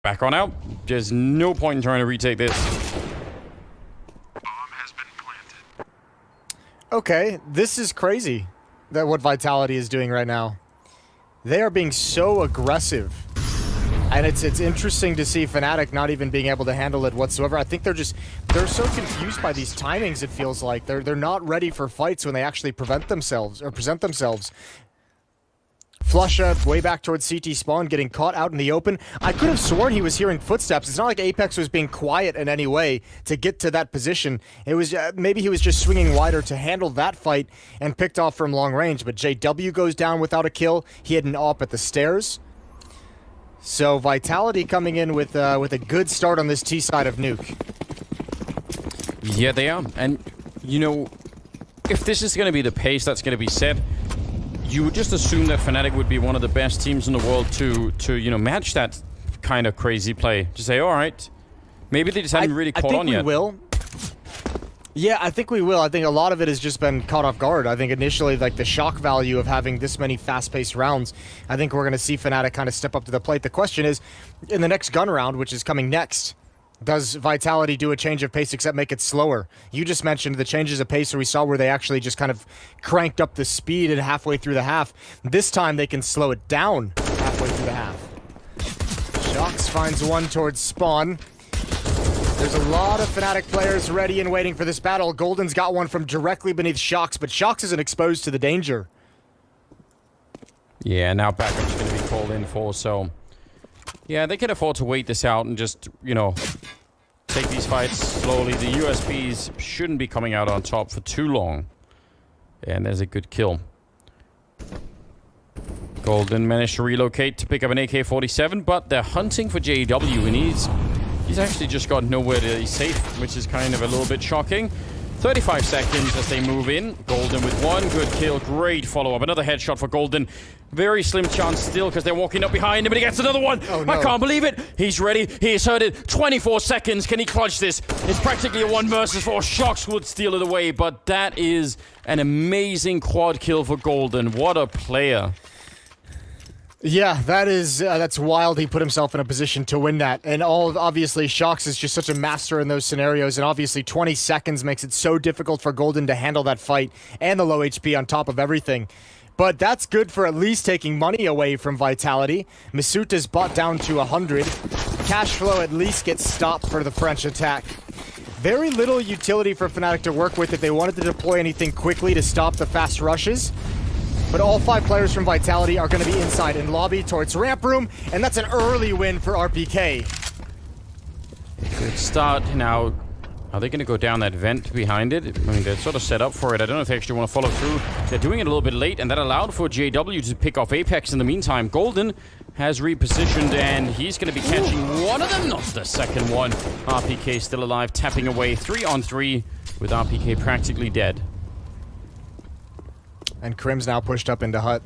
Back on out. There's no point in trying to retake this. Okay, this is crazy. That what Vitality is doing right now. They are being so aggressive. And it's interesting to see Fnatic not even being able to handle it whatsoever. I think they're so confused by these timings, it feels like. They're not ready for fights when they actually present themselves. Flusha way back towards CT spawn, getting caught out in the open. I could have sworn he was hearing footsteps. It's not like Apex was being quiet in any way to get to that position. It was maybe he was just swinging wider to handle that fight and picked off from long range. But JW goes down without a kill. He had an AWP at the stairs. So Vitality coming in with a good start on this T side of Nuke. Yeah, they are. And, you know, if this is going to be the pace that's going to be set, you would just assume that Fnatic would be one of the best teams in the world to you know, match that kind of crazy play. To say, all right, maybe they just haven't really caught on yet. I think we will. Yeah, I think we will. I think a lot of it has just been caught off guard. I think initially, like, the shock value of having this many fast-paced rounds, I think we're going to see Fnatic kind of step up to the plate. The question is, in the next gun round, which is coming next, does Vitality do a change of pace except make it slower? You just mentioned the changes of pace that we saw where they actually just kind of cranked up the speed at halfway through the half. This time they can slow it down halfway through the half. Shox finds one towards spawn. There's a lot of Fnatic players ready and waiting for this battle. Golden's got one from directly beneath Shox, but Shox isn't exposed to the danger. Yeah, now backup's going to be called in for, so... Yeah, they can afford to wait this out and just, you know, take these fights slowly. The USBs shouldn't be coming out on top for too long. And there's a good kill. Golden managed to relocate to pick up an AK-47, but they're hunting for JW, and he's actually just got nowhere to be safe, which is kind of a little bit shocking. 35 seconds as they move in. Golden with one good kill. Great follow-up. Another headshot for Golden. Very slim chance still because they're walking up behind him, but he gets another one. Oh, no. I can't believe it. He's ready. He's heard it. 24 seconds. Can he clutch this? It's practically a 1 versus 4. Shox would steal it away, but that is an amazing quad kill for Golden. What a player. Yeah, that's wild. He put himself in a position to win that. And obviously, Shox is just such a master in those scenarios. And obviously, 20 seconds makes it so difficult for Golden to handle that fight and the low HP on top of everything. But that's good for at least taking money away from Vitality. Misuta's bought down to 100. Cash flow at least gets stopped for the French attack. Very little utility for Fnatic to work with if they wanted to deploy anything quickly to stop the fast rushes. But all 5 players from Vitality are going to be inside in lobby towards ramp room, and that's an early win for RPK. Good start. Now, are they going to go down that vent behind it? I mean, they're sort of set up for it. I don't know if they actually want to follow through. They're doing it a little bit late, and that allowed for JW to pick off Apex in the meantime. Golden has repositioned, and he's going to be catching one of them, not the second one. RPK still alive, tapping away 3-on-3 with RPK practically dead. And Crim's now pushed up into hut.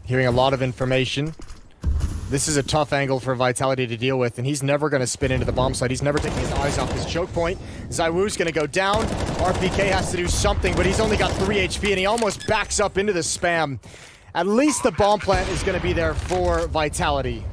Hearing a lot of information. This is a tough angle for Vitality to deal with, and he's never going to spin into the bomb site. He's never taking his eyes off his choke point. ZywOo's going to go down. RPK has to do something, but he's only got 3 HP, and he almost backs up into the spam. At least the bomb plant is going to be there for Vitality.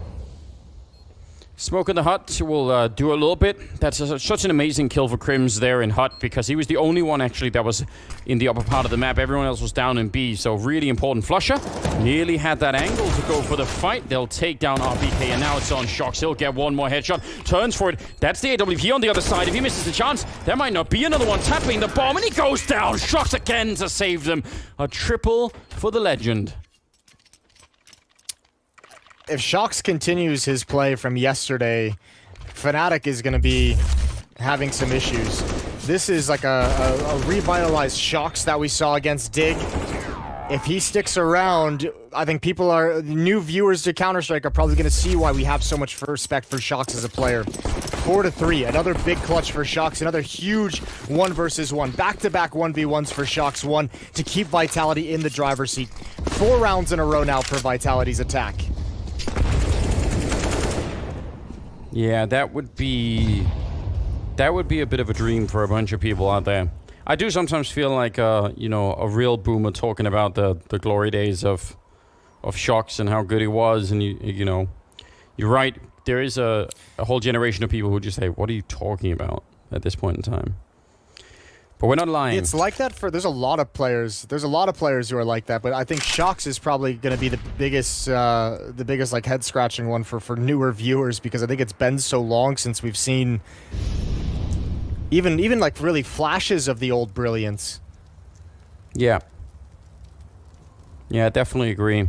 Smoke in the hut will do a little bit. That's such an amazing kill for Crims there in hut because he was the only one actually that was in the upper part of the map. Everyone else was down in B, so really important. Flusha nearly had that angle to go for the fight. They'll take down RPK, and now it's on Shox. He'll get one more headshot. Turns for it. That's the AWP on the other side. If he misses the chance, there might not be another one tapping the bomb, and he goes down. Shox again to save them. A triple for the legend. If Shox continues his play from yesterday, Fnatic is going to be having some issues. This is like a revitalized Shox that we saw against Dig. If he sticks around, I think new viewers to Counter-Strike are probably going to see why we have so much respect for Shox as a player. 4-3, another big clutch for Shox, another huge 1 versus 1. Back-to-back 1v1s for Shox 1 to keep Vitality in the driver's seat. 4 rounds in a row now for Vitality's attack. Yeah, that would be a bit of a dream for a bunch of people out there. I do sometimes feel like you know, a real boomer talking about the glory days of Shox and how good he was, and you know, you're right. There is a whole generation of people who just say, "What are you talking about?" at this point in time. But we're not lying. It's like that for. There's a lot of players. There's a lot of players who are like that. But I think Shox is probably going to be the biggest like head scratching one for newer viewers, because I think it's been so long since we've seen even like really flashes of the old brilliance. Yeah. Yeah, I definitely agree.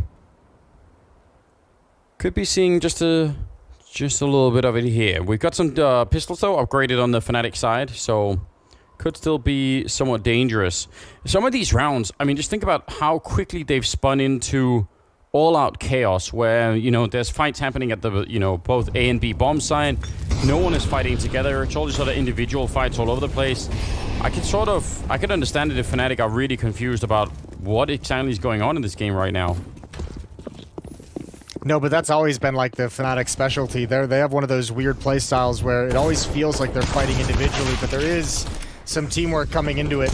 Could be seeing just a little bit of it here. We've got some pistols though upgraded on the Fnatic side, so could still be somewhat dangerous. Some of these rounds, I mean, just think about how quickly they've spun into all-out chaos, where, you know, there's fights happening at the, you know, both A and B bomb side. No one is fighting together. It's all just sort of individual fights all over the place. I could understand it if Fnatic are really confused about what exactly is going on in this game right now. No, but that's always been like the Fnatic specialty. They have one of those weird play styles where it always feels like they're fighting individually, but there is some teamwork coming into it.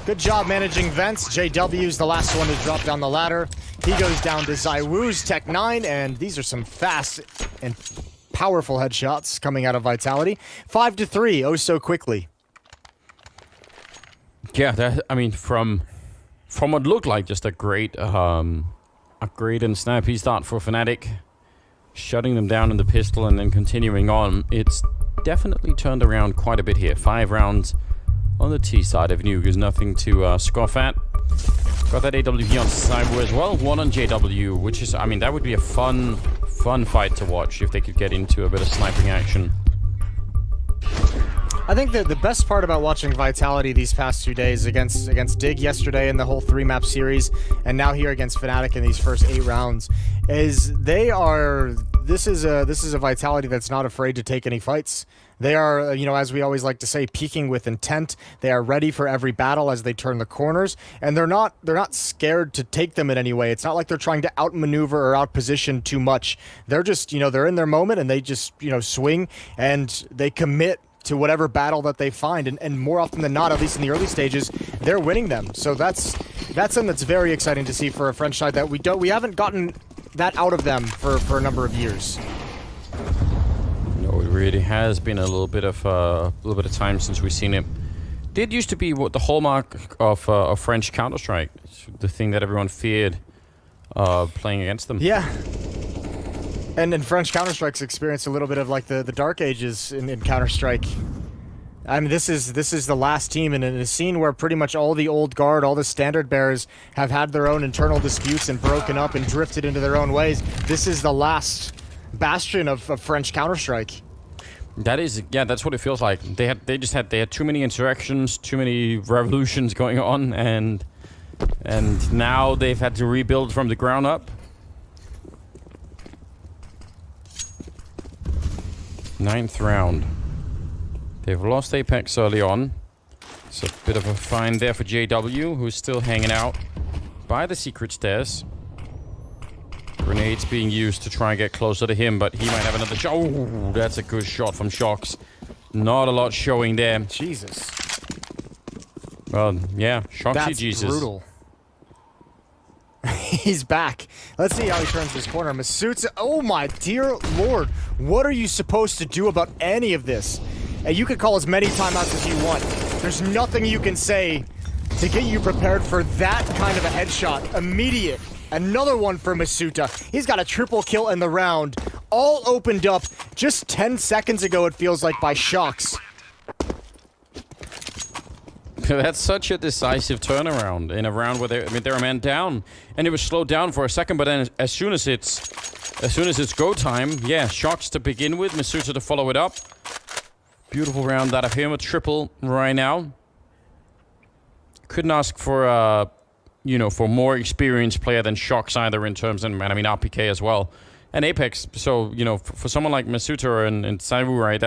Good job managing vents. JW's the last one to drop down the ladder. He goes down to ZywOo's Tech 9, and these are some fast and powerful headshots coming out of Vitality. 5-3, oh so quickly. Yeah, I mean, from what looked like just a great upgrade and snappy start for Fnatic, shutting them down in the pistol and then continuing on, it's definitely turned around quite a bit here. 5 rounds on the T side of Nuke is nothing to scoff at. Got that AWP on ZywOo as well. 1 on JW, which is, I mean, that would be a fun fight to watch if they could get into a bit of sniping action. I think that the best part about watching Vitality these past 2 days against Dig yesterday in the whole 3-map series, and now here against Fnatic in these first 8 rounds, is this is a Vitality that's not afraid to take any fights. They are, you know, as we always like to say, peaking with intent. They are ready for every battle as they turn the corners, and they're not scared to take them in any way. It's not like they're trying to outmaneuver or outposition too much. They're just, you know, they're in their moment and they just, you know, swing and they commit to whatever battle that they find, and more often than not, at least in the early stages, they're winning them. So that's something that's very exciting to see for a French side that we haven't gotten that out of them for a number of years. No, it really has been a little bit of time since we've seen it. Did used to be what the hallmark of French Counter-Strike, the thing that everyone feared playing against them. Yeah. And in French Counter-Strike's experienced a little bit of like the Dark Ages in Counter-Strike. I mean, this is the last team, and in a scene where pretty much all the old guard, all the standard bearers have had their own internal disputes and broken up and drifted into their own ways. This is the last bastion of French Counter-Strike. That is, yeah, that's what it feels like. They had too many insurrections, too many revolutions going on, and now they've had to rebuild from the ground up. 9th round. They've lost Apex early on. It's a bit of a find there for JW, who's still hanging out by the secret stairs. Grenades being used to try and get closer to him, but he might have another shot. Oh, that's a good shot from Shox. Not a lot showing there. Jesus. Well, yeah, Shoxy Jesus. That's brutal. He's back. Let's see how he turns this corner. Masutsa, oh my dear lord. What are you supposed to do about any of this? And you can call as many timeouts as you want. There's nothing you can say to get you prepared for that kind of a headshot. Immediate. Another one for Masuta. He's got a triple kill in the round. All opened up just 10 seconds ago, it feels like, by Shox. That's such a decisive turnaround in a round where they're a man down, and it was slowed down for a second. But then, as soon as it's go time, yeah, Shox to begin with, Masuta to follow it up. Beautiful round out of him, a triple right now. Couldn't ask for for more experienced player than Shox either in terms, and I mean RPK as well, and Apex. So for someone like Masuta and ZywOo, right?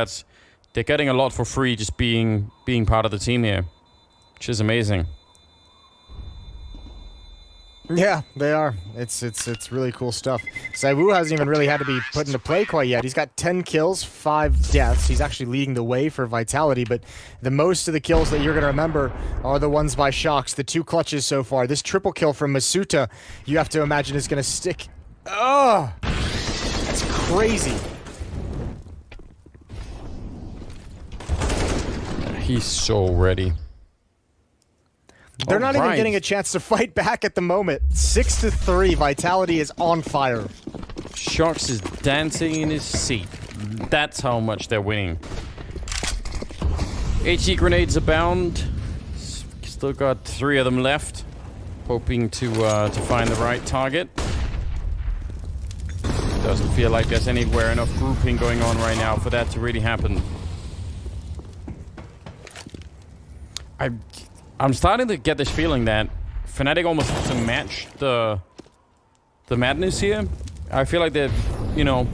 They're getting a lot for free just being part of the team here. Which is amazing. Yeah, they are. It's really cool stuff. ZywOo hasn't even really had to be put into play quite yet. He's got 10 kills, 5 deaths. He's actually leading the way for Vitality, but the most of the kills that you're going to remember are the ones by Shox, the 2 clutches so far. This triple kill from Masuta, you have to imagine is going to stick. Ugh! That's crazy. He's so ready. They're not even Alright. getting a chance to fight back at the moment. 6-3, Vitality is on fire. Shox is dancing in his seat. That's how much they're winning. HE grenades abound. Still got 3 of them left. Hoping to find the right target. Doesn't feel like there's anywhere enough grouping going on right now for that to really happen. I'm starting to get this feeling that Fnatic almost have to match the madness here. I feel like that, you know,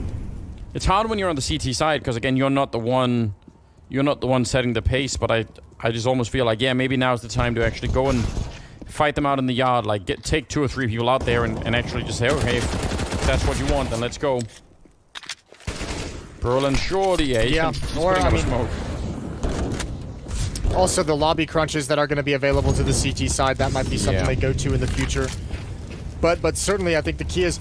it's hard when you're on the CT side because again you're not the one setting the pace. But I just almost feel like, yeah, maybe now's the time to actually go and fight them out in the yard. Like take 2 or 3 people out there and actually just say, okay, if that's what you want, then let's go. Pearl and Shorty, yeah. Or I mean, smoke. Also, the lobby crunches that are going to be available to the CT side, that might be something they go to in the future. But certainly, I think the key is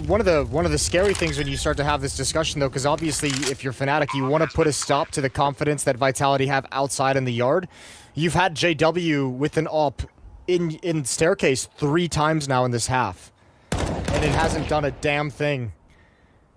one of the scary things when you start to have this discussion, though, because obviously, if you're Fnatic, you want to put a stop to the confidence that Vitality have outside in the yard. You've had JW with an op in staircase 3 times now in this half, and it hasn't done a damn thing.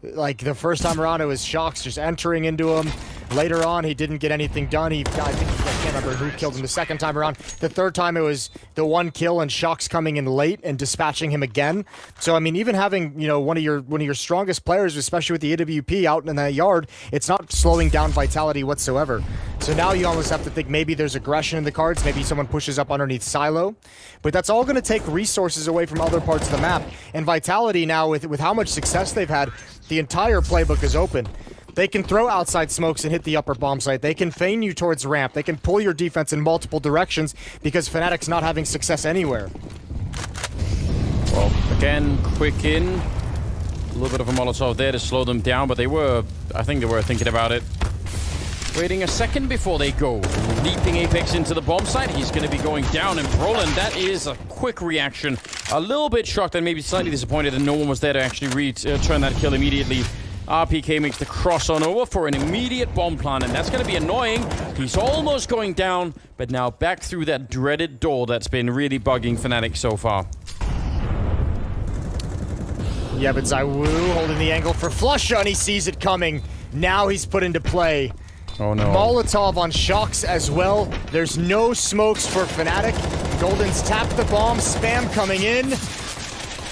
Like the first time around, it was Shox just entering into him. Later on, he didn't get anything done. I can't remember who killed him the second time around. The third time, it was the 1 kill and Shox coming in late and dispatching him again. So I mean, even having, you know, one of your strongest players, especially with the AWP out in that yard, it's not slowing down Vitality whatsoever. So now you almost have to think maybe there's aggression in the cards. Maybe someone pushes up underneath Silo, but that's all going to take resources away from other parts of the map. And Vitality now, with how much success they've had, the entire playbook is open. They can throw outside smokes and hit the upper bomb site. They can feign you towards ramp. They can pull your defense in multiple directions because Fnatic's not having success anywhere. Well, again, quick in. A little bit of a Molotov there to slow them down, but I think they were thinking about it. Waiting a second before they go. Leaping Apex into the bomb site. He's going to be going down, and Brolin, that is a quick reaction. A little bit shocked and maybe slightly disappointed that no one was there to actually turn that kill immediately. RPK makes the cross on over for an immediate bomb plant, and that's going to be annoying. He's almost going down, but now back through that dreaded door that's been really bugging Fnatic so far. Yeah, but ZywOo holding the angle for Flusha, and he sees it coming. Now he's put into play. Oh no. Molotov on Shox as well. There's no smokes for Fnatic. Golden's tapped the bomb, spam coming in.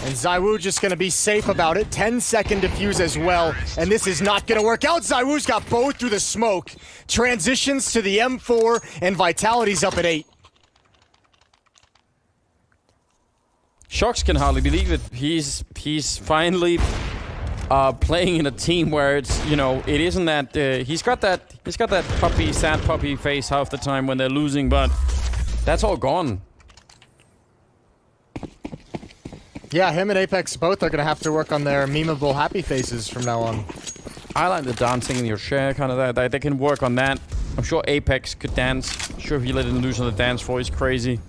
And ZywOo just going to be safe about it. 10-second defuse as well. And this is not going to work out. ZywOo's got both through the smoke. Transitions to the M4, and Vitality's up at 8. Shox can hardly believe it. He's finally playing in a team where it's, you know, it isn't that he's got that puppy, sad puppy face half the time when they're losing, but that's all gone. Yeah, him and Apex both are going to have to work on their memeable happy faces from now on. I like the dancing in your share, kind of that. They can work on that. I'm sure Apex could dance. I'm sure if you let him loose on the dance floor, he's crazy.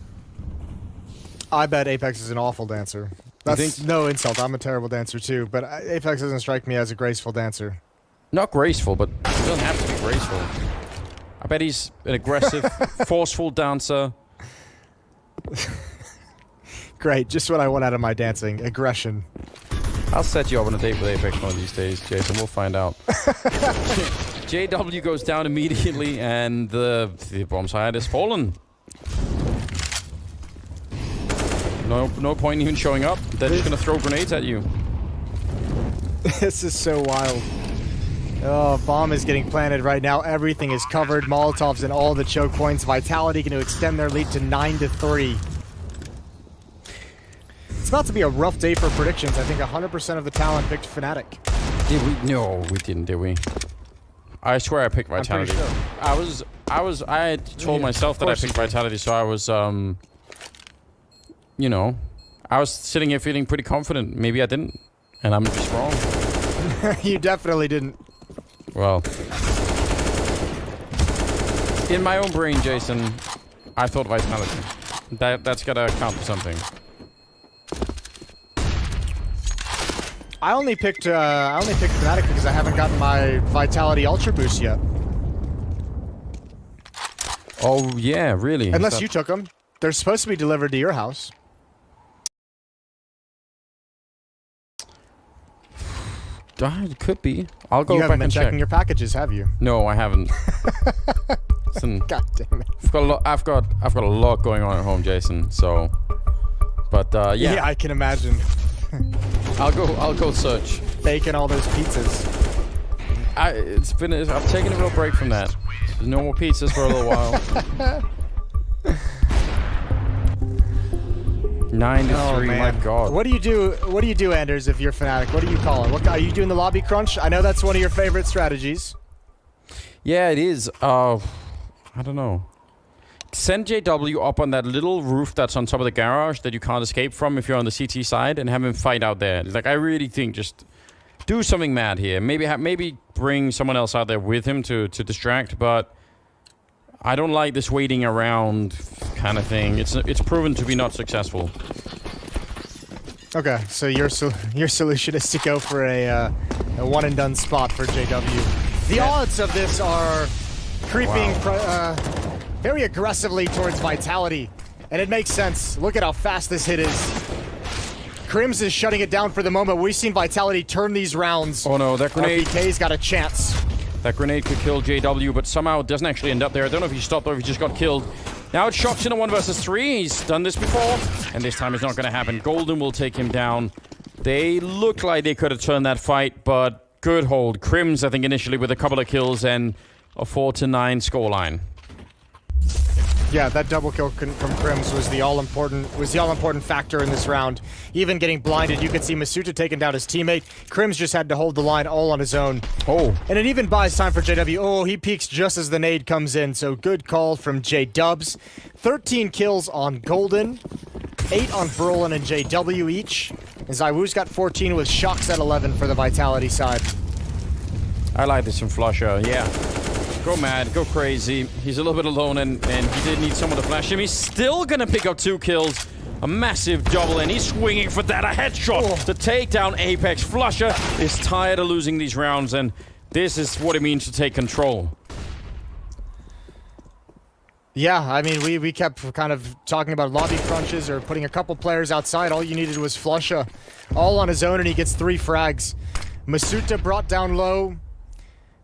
I bet Apex is an awful dancer. That's no insult. I'm a terrible dancer too, but Apex doesn't strike me as a graceful dancer. Not graceful, but he doesn't have to be graceful. I bet he's an aggressive, forceful dancer. Great, just what I want out of my dancing. Aggression. I'll set you up on a date with Apex one of these days, Jason. We'll find out. JW goes down immediately, and the bomb site has fallen. No point even showing up. They're just going to throw grenades at you. This is so wild. Oh, bomb is getting planted right now. Everything is covered. Molotovs in all the choke points. Vitality going to extend their lead to 9-3. It's about to be a rough day for predictions. I think 100% of the talent picked Fnatic. Did we? No, we didn't, did we? I swear I picked Vitality. I'm pretty sure. I had told myself that I picked Vitality, so I was, you know, I was sitting here feeling pretty confident. Maybe I didn't, and I'm just wrong. You definitely didn't. Well, in my own brain, Jason, I thought Vitality. That's gotta count for something. I only picked Fnatic because I haven't gotten my Vitality Ultra Boost yet. Oh, yeah, really? Unless you took them. They're supposed to be delivered to your house. It could be. I'll go You back haven't been and check. checking your packages, have you? No, I haven't. Listen, God damn it. I've got a lot going on at home, Jason. So, but yeah. Yeah, I can imagine. I'll go search. Baking all those pizzas. I've taken a real break from that. There's no more pizzas for a little while. 9 to 3, my God. What do you do, Anders, if you're Fnatic? What do you call it? What are you doing, the lobby crunch? I know that's one of your favorite strategies. Yeah, it is. I don't know. Send JW up on that little roof that's on top of the garage that you can't escape from if you're on the CT side, and have him fight out there. Like, I really think just do something mad here. Maybe bring someone else out there with him to distract, but I don't like this waiting around kind of thing. It's proven to be not successful. Okay, so your solution is to go for a one and done spot for JW. The odds of this are creeping very aggressively towards Vitality, and it makes sense. Look at how fast this hit is. Crims is shutting it down for the moment. We've seen Vitality turn these rounds. Oh no, that grenade. RPK's got a chance. That grenade could kill JW, but somehow it doesn't actually end up there. I don't know if he stopped or if he just got killed. Now it's Shocks in a 1 versus 3. He's done this before, and this time it's not going to happen. Golden will take him down. They look like they could have turned that fight, but good hold. Crims, I think, initially with a couple of kills and a 4-9 scoreline. Yeah, that double kill from Crims was the all-important factor in this round. Even getting blinded, you could see Masuta taking down his teammate. Crims just had to hold the line all on his own. Oh. And it even buys time for JW. Oh, he peeks just as the nade comes in, so good call from J-Dubs. 13 kills on Golden, 8 on Brolin and JW each. And ZywOo's got 14 with Shocks at 11 for the Vitality side. I like this from Flusher, yeah. Go mad, go crazy. He's a little bit alone, and he did need someone to flash him. He's still gonna pick up 2 kills. A massive double, and he's swinging for that. A headshot to take down Apex. Flusher is tired of losing these rounds, and this is what it means to take control. Yeah, I mean, we kept kind of talking about lobby crunches or putting a couple players outside. All you needed was Flusher all on his own, and he gets 3 frags. Masuta brought down low.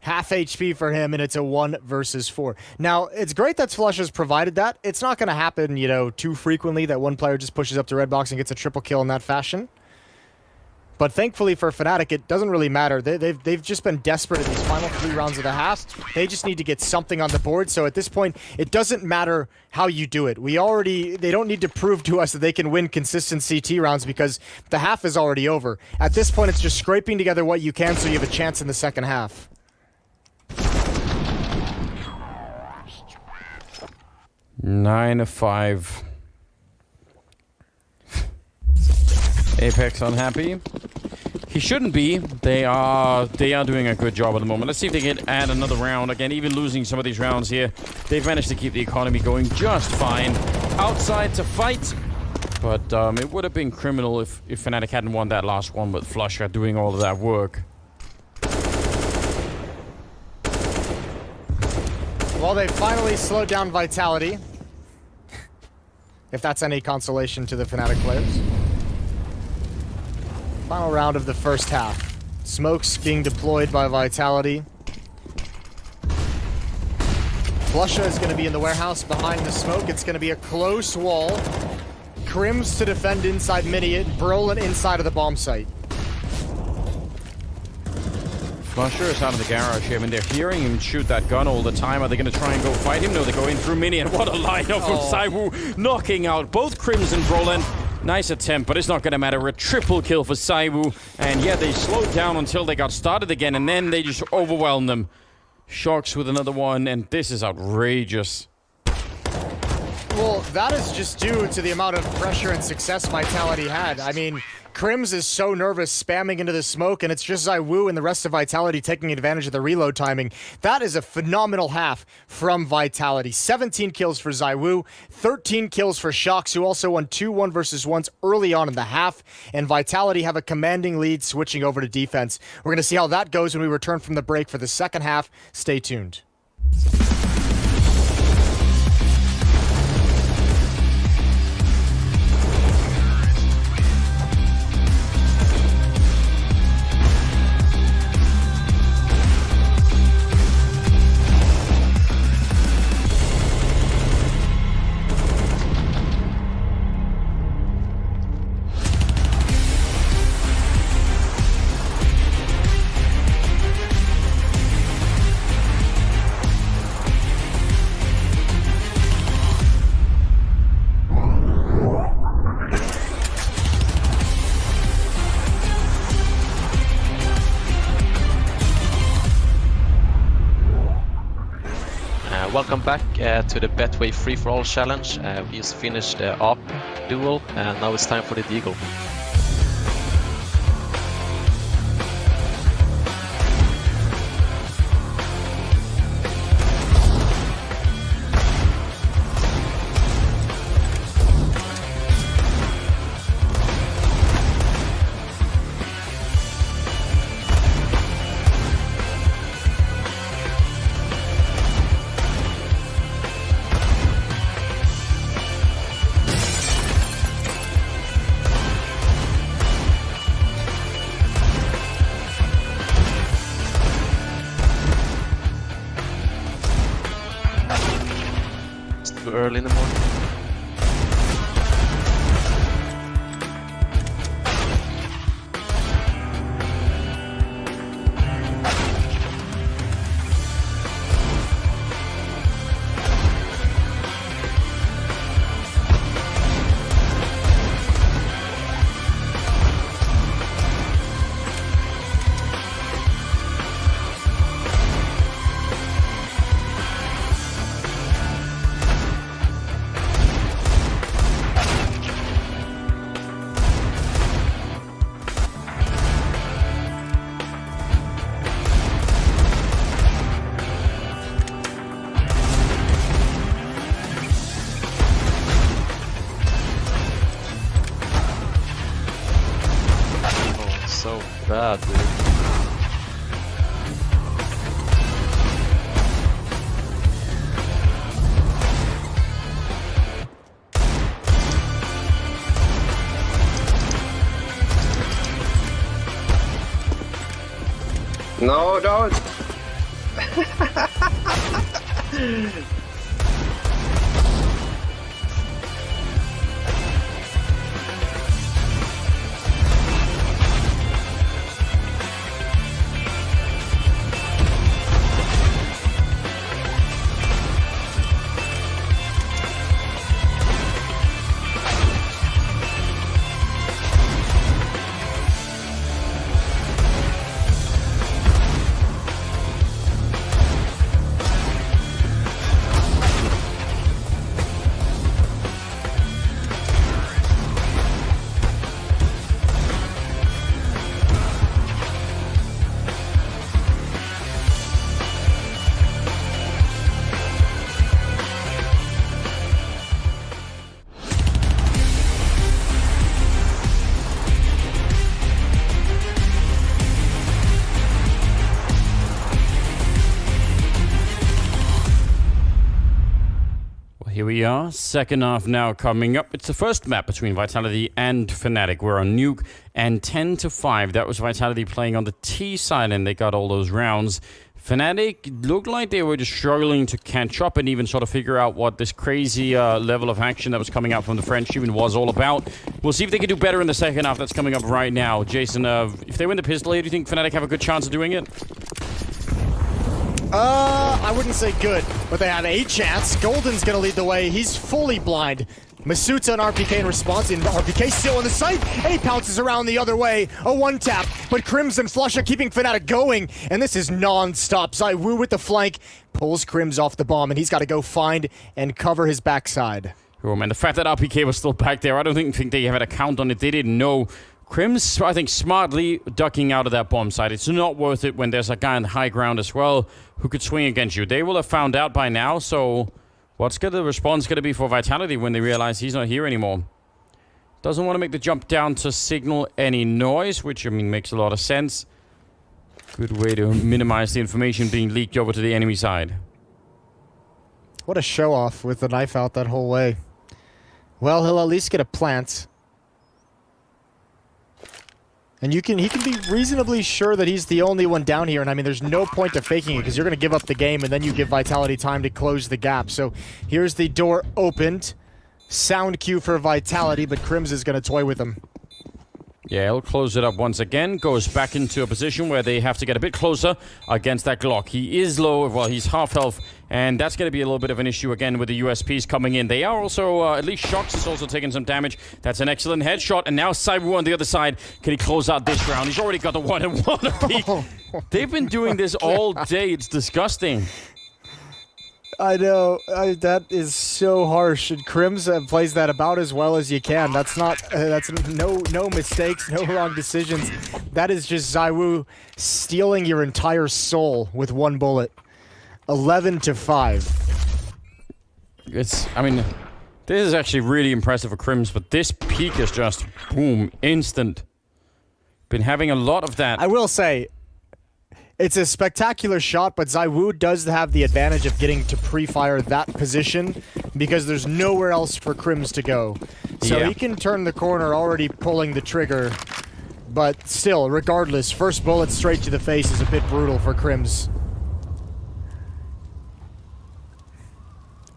Half HP for him, and it's a 1 versus 4. Now, it's great that Flusher's provided that. It's not going to happen, you know, too frequently that one player just pushes up to red box and gets a triple kill in that fashion. But thankfully for Fnatic, it doesn't really matter. They've just been desperate in these final 3 rounds of the half. They just need to get something on the board. So at this point, it doesn't matter how you do it. They don't need to prove to us that they can win consistent CT rounds because the half is already over. At this point, it's just scraping together what you can so you have a chance in the second half. 9-5. Apex unhappy. He shouldn't be. They are doing a good job at the moment. Let's see if they can add another round. Again, even losing some of these rounds here, they've managed to keep the economy going just fine. Outside to fight. But it would have been criminal if Fnatic hadn't won that last one with Flusher doing all of that work. Well, they finally slowed down Vitality. If that's any consolation to the Fnatic players. Final round of the first half. Smokes being deployed by Vitality. Flusher is going to be in the warehouse behind the smoke. It's going to be a close wall. Crims to defend inside mini it. Brolin inside of the bomb site. Flusher is out of the garage here. I mean, they're hearing him shoot that gun all the time. Are they going to try and go fight him? No, they're going through mini, and what a lineup from ZywOo, knocking out both Crims and Brolin. Nice attempt, but it's not going to matter. A triple kill for ZywOo. And yeah, they slowed down until they got started again, and then they just overwhelmed them. Shocks with another one, and this is outrageous. Well, that is just due to the amount of pressure and success Vitality had. I mean, Crims is so nervous spamming into the smoke, and it's just ZywOo and the rest of Vitality taking advantage of the reload timing. That is a phenomenal half from Vitality. 17 kills for ZywOo, 13 kills for Shox, who also won 2 1v1s early on in the half, and Vitality have a commanding lead switching over to defense. We're going to see how that goes when we return from the break for the second half. Stay tuned. Welcome back to the Betway Free-for-All Challenge. We just finished the ARP duel, and now it's time for the Deagle. Too early in the morning. So bad, dude. No, don't. Here we are, second half now coming up. It's the first map between Vitality and Fnatic. We're on Nuke, and 10-5. That was Vitality playing on the T side, and they got all those rounds. Fnatic looked like they were just struggling to catch up and even sort of figure out what this crazy level of action that was coming out from the French even was all about. We'll see if they can do better in the second half. That's coming up right now. Jason, if they win the pistol, do you think Fnatic have a good chance of doing it? I wouldn't say good, but they have a chance. Golden's gonna lead the way. He's fully blind. Masuta and RPK in response, and RPK still in the sight, and he pounces around the other way. A one-tap, but Crimson Flush are keeping Fnatic going, and this is non-stop. ZywOo with the flank, pulls Crims off the bomb, and he's got to go find and cover his backside. Oh man, the fact that RPK was still back there, I don't think they had a count on it. They didn't know. Crims, I think, smartly ducking out of that bomb site. It's not worth it when there's a guy on the high ground as well who could swing against you. They will have found out by now, so what's the response going to be for Vitality when they realize he's not here anymore? Doesn't want to make the jump down to signal any noise, which, I mean, makes a lot of sense. Good way to minimize the information being leaked over to the enemy side. What a show-off with the knife out that whole way. Well, he'll at least get a plant. And he can be reasonably sure that he's the only one down here. And I mean, there's no point to faking it because you're going to give up the game and then you give Vitality time to close the gap. So here's the door opened. Sound cue for Vitality, but Crims is going to toy with him. Yeah, he'll close it up once again. Goes back into a position where they have to get a bit closer against that Glock. He is low. Well, he's half health. And that's going to be a little bit of an issue again with the USPs coming in. They are also, at least Shox is also taking some damage. That's an excellent headshot. And now Cyber on the other side. Can he close out this round? He's already got the 1-1 apiece. They've been doing this all day. It's disgusting. I know. That is so harsh. And Crims plays that about as well as you can. That's not. That's no mistakes, no wrong decisions. That is just ZywOo stealing your entire soul with one bullet. 11-5. I mean, this is actually really impressive for Crims, but this peak is just boom, instant. Been having a lot of that. I will say, it's a spectacular shot, but ZywOo does have the advantage of getting to pre-fire that position because there's nowhere else for Crims to go. So he can turn the corner already pulling the trigger, but still, regardless, first bullet straight to the face is a bit brutal for Crims.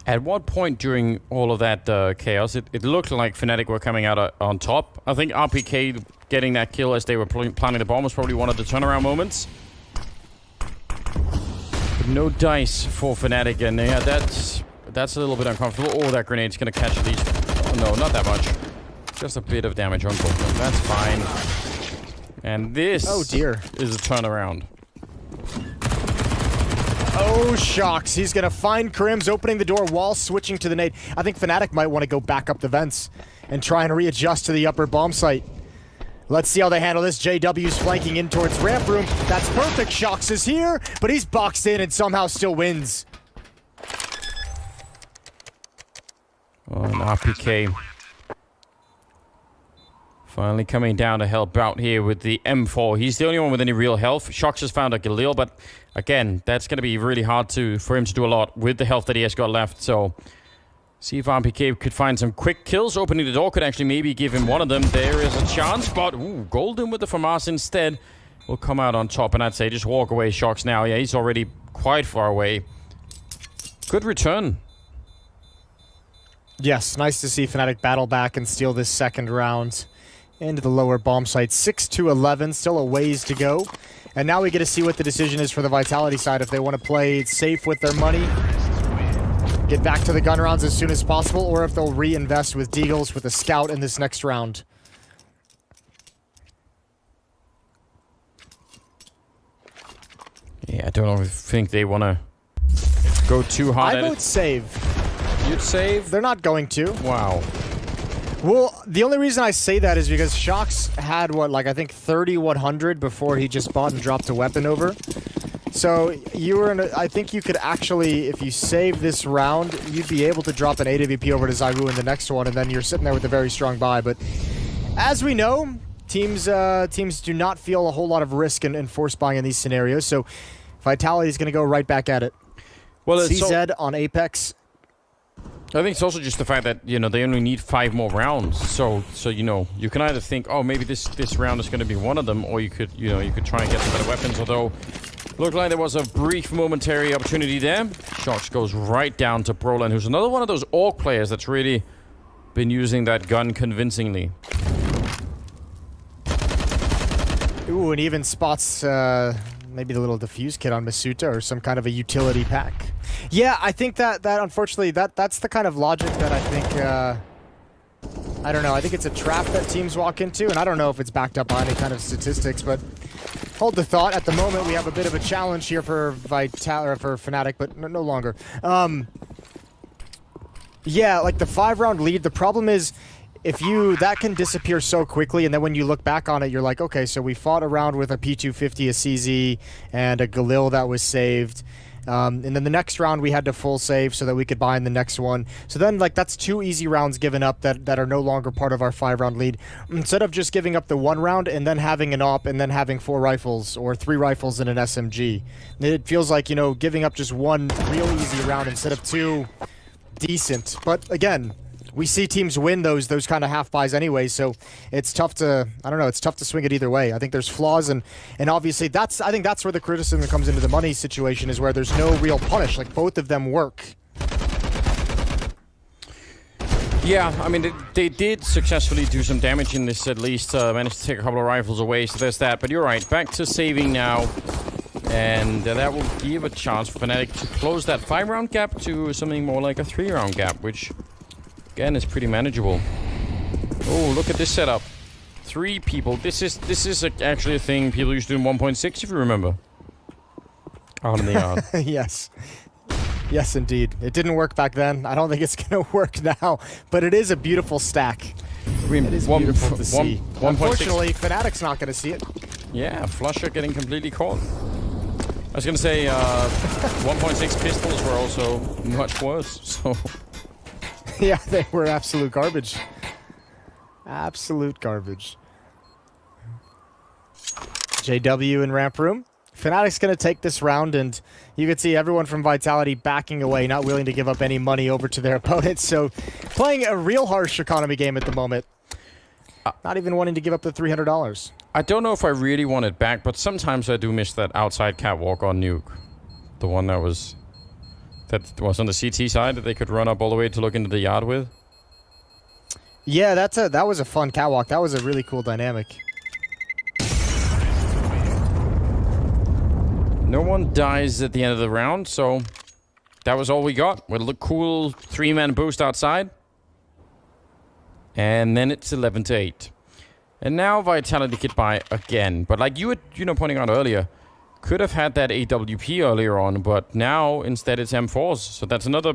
At what point during all of that chaos, it looked like Fnatic were coming out on top. I think RPK getting that kill as they were planting the bomb was probably one of the turnaround moments. But no dice for Fnatic, and yeah, that's a little bit uncomfortable. Oh, that grenade's gonna catch at least. Oh, no, not that much. Just a bit of damage on both of them. That's fine. And this is a turnaround. Oh, Shox. He's going to find Crims opening the door while switching to the nade. I think Fnatic might want to go back up the vents and try and readjust to the upper bomb site. Let's see how they handle this. JW's flanking in towards ramp room. That's perfect. Shox is here, but he's boxed in and somehow still wins. Oh, and RPK finally coming down to help out here with the M4. He's the only one with any real health. Shox has found a Galil, but again, that's going to be really hard for him to do a lot with the health that he has got left. So, see if RPK could find some quick kills. Opening the door could actually maybe give him one of them. There is a chance, but Golden with the FAMAS instead will come out on top. And I'd say just walk away, Shox now. Yeah, he's already quite far away. Good return. Yes, nice to see Fnatic battle back and steal this second round into the lower bomb site. 6-11, still a ways to go. And now we get to see what the decision is for the Vitality side. If they want to play it safe with their money, get back to the gun rounds as soon as possible, or if they'll reinvest with Deagles with a scout in this next round. Yeah, I don't think they want to go too hard at it. I vote save. You'd save? They're not going to. Wow. Well, the only reason I say that is because Shox had, what, like, I think 3,100 before he just bought and dropped a weapon over. So, you were in a, I think you could actually, if you save this round, you'd be able to drop an AWP over to ZywOo in the next one, and then you're sitting there with a very strong buy. But, as we know, teams do not feel a whole lot of risk in force buying in these scenarios, so Vitality is going to go right back at it. Well, CZ on Apex. I think it's also just the fact that, you know, they only need 5 more rounds. So you know, you can either think, oh, maybe this round is going to be one of them, or you could try and get some better weapons. Although, looked like there was a brief momentary opportunity there. Shox goes right down to Brolin, who's another one of those Orc players that's really been using that gun convincingly. Ooh, and even spots maybe the little defuse kit on Masuta or some kind of a utility pack. Yeah, I think that unfortunately that's the kind of logic that I think I don't know. I think it's a trap that teams walk into, and I don't know if it's backed up by any kind of statistics, but hold the thought. At the moment, we have a bit of a challenge here for Fnatic, but no longer. Yeah, like the 5-round lead, the problem is that can disappear so quickly, and then when you look back on it, you're like, okay, so we fought around with a P250, a CZ, and a Galil that was saved. And then the next round we had to full save so that we could buy in the next one. So then, like, that's 2 easy rounds given up that are no longer part of our 5-round lead. Instead of just giving up the 1 round and then having an AWP and then having 4 rifles or 3 rifles and an SMG. It feels like, giving up just 1 real easy round instead of 2 decent. But again, we see teams win those kind of half buys anyway, so it's tough to, I don't know, it's tough to swing it either way. I think there's flaws, and obviously I think that's where the criticism comes into the money situation, is where there's no real punish. Like, both of them work. Yeah, I mean, they did successfully do some damage in this, at least. Managed to take a couple of rifles away, so there's that. But you're right, back to saving now. And that will give a chance for Fnatic to close that 5-round gap to something more like a 3-round gap, which, again, is pretty manageable. Oh, look at this setup. 3 people. This is actually a thing people used to do in 1.6, if you remember. Out in the yard. Yes. Yes, indeed. It didn't work back then. I don't think it's going to work now, but it is a beautiful stack. I mean, it is beautiful to see. 1.6. Unfortunately, Fnatic's not going to see it. Yeah, Flusher getting completely caught. I was going to say 1.6 pistols were also much worse, so... Yeah, they were absolute garbage. Absolute garbage. JW in ramp room. Fnatic's going to take this round, and you can see everyone from Vitality backing away, not willing to give up any money over to their opponents. So playing a real harsh economy game at the moment. Not even wanting to give up the $300. I don't know if I really want it back, but sometimes I do miss that outside catwalk on Nuke. The one that was on the CT side that they could run up all the way to look into the yard with. Yeah, that was a fun catwalk. That was a really cool dynamic. No one dies at the end of the round, so that was all we got. With a cool 3-man boost outside. And then it's 11-8. And now Vitality get by again. But like you were pointing out earlier, could have had that AWP earlier on, but now instead it's M4s. So that's another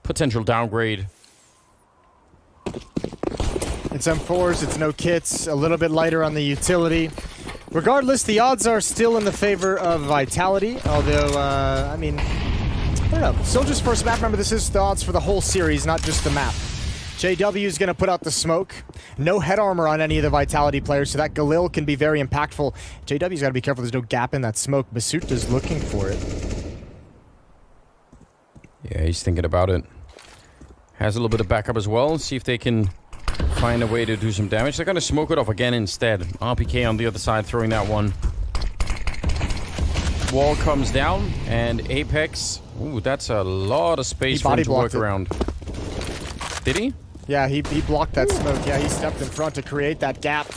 potential downgrade. It's M4s, it's no kits, a little bit lighter on the utility. Regardless, the odds are still in the favor of Vitality, although, I mean, I don't know. Soldier's first map, remember, this is the odds for the whole series, not just the map. JW is going to put out the smoke. No head armor on any of the Vitality players, so that Galil can be very impactful. JW's got to be careful there's no gap in that smoke. Basuta's looking for it. Yeah, he's thinking about it. Has a little bit of backup as well. See if they can find a way to do some damage. They're going to smoke it off again instead. RPK on the other side throwing that one. Wall comes down, and Apex... Ooh, that's a lot of space for him to work around. Did he? Yeah, he blocked that smoke. Yeah, he stepped in front to create that gap.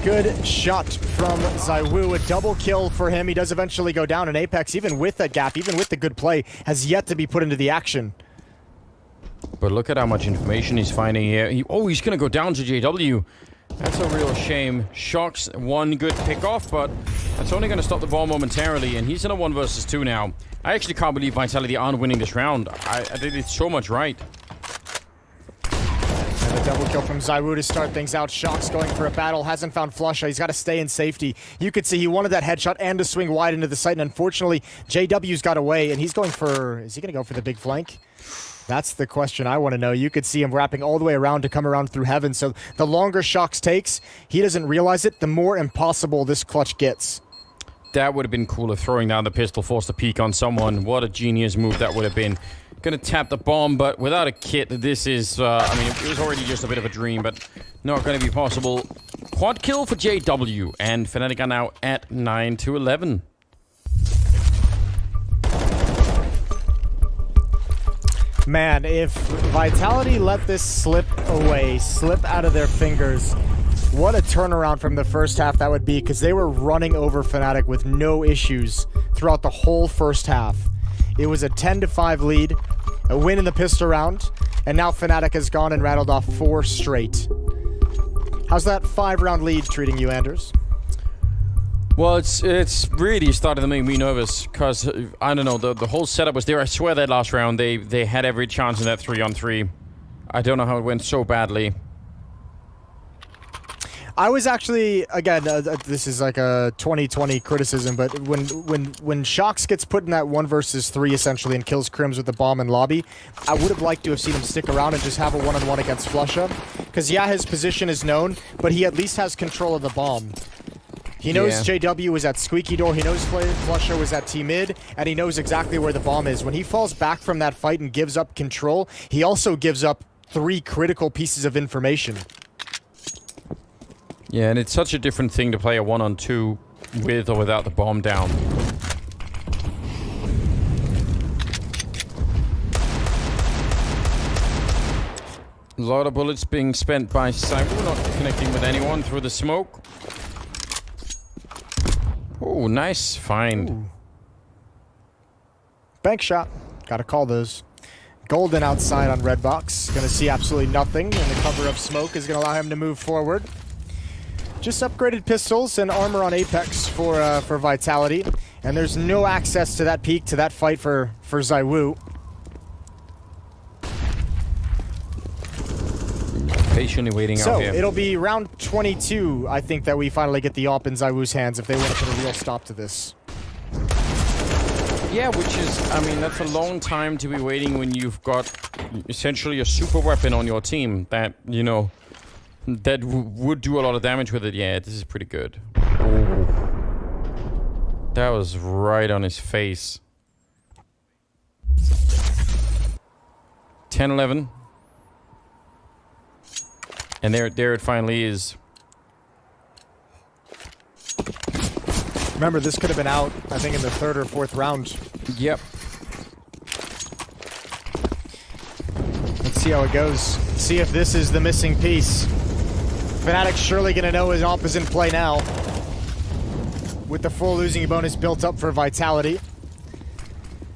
Good shot from Zywoo. A double kill for him. He does eventually go down, and Apex, even with that gap, even with the good play, has yet to be put into the action. But look at how much information he's finding here. He's going to go down to JW. That's a real shame. Shock's one good pick-off, but that's only going to stop the ball momentarily, and he's in a 1 versus 2 now. I actually can't believe Vitality aren't winning this round. I think it's so much right. And a double kill from Zywoo to start things out. Shock's going for a battle. Hasn't found Flusha. He's got to stay in safety. You could see he wanted that headshot and to swing wide into the site, and unfortunately, JW's got away, and he's going for... Is he going to go for the big flank? That's the question I want to know. You could see him wrapping all the way around to come around through heaven. So the longer Shox takes, he doesn't realize it, the more impossible this clutch gets. That would have been cooler, throwing down the pistol, forced a peek on someone. What a genius move that would have been. Gonna tap the bomb, but without a kit, this is, I mean, it was already just a bit of a dream, but not gonna be possible. Quad kill for JW, and Fnatic are now at 9-11. Man, if Vitality let this slip away, slip out of their fingers, what a turnaround from the first half that would be, because they were running over Fnatic with no issues throughout the whole first half. It was a 10-5 lead, a win in the pistol round, and now Fnatic has gone and rattled off 4 straight. How's that 5-round lead treating you, Anders? Well, it's really started to make me nervous because I don't know, the whole setup was there. I swear that last round they had every chance in that 3-on-3. I don't know how it went so badly. I was actually, again, this is like a 2020 criticism, but when Shox gets put in that 1 versus 3 essentially and kills Crims with the bomb in lobby, I would have liked to have seen him stick around and just have a one-on-one against Flusha. Because yeah, his position is known, but he at least has control of the bomb. He knows JW was at Squeaky Door, he knows Flusha was at T-Mid, and he knows exactly where the bomb is. When he falls back from that fight and gives up control, he also gives up 3 critical pieces of information. Yeah, and it's such a different thing to play a 1-on-2 with or without the bomb down. A lot of bullets being spent by Cyber, not connecting with anyone through the smoke. Oh, nice find. Ooh. Bank shot. Gotta call those. Golden outside on red box. Gonna see absolutely nothing, and the cover of smoke is gonna allow him to move forward. Just upgraded pistols and armor on Apex for Vitality, and there's no access to that peak, to that fight for ZywOo. Patiently waiting out here. So, it'll be round 22, I think, that we finally get the AWP in ZywOo's hands if they want to put a real stop to this. Yeah, which is, I mean, that's a long time to be waiting when you've got essentially a super weapon on your team that, you know, that would do a lot of damage with it. Yeah, this is pretty good. Ooh. That was right on his face. 10-11. And there it finally is. Remember, this could have been out, I think, in the 3rd or 4th round. Yep. Let's see how it goes. See if this is the missing piece. Fnatic's surely going to know his AWP is in play now. With the full losing bonus built up for Vitality.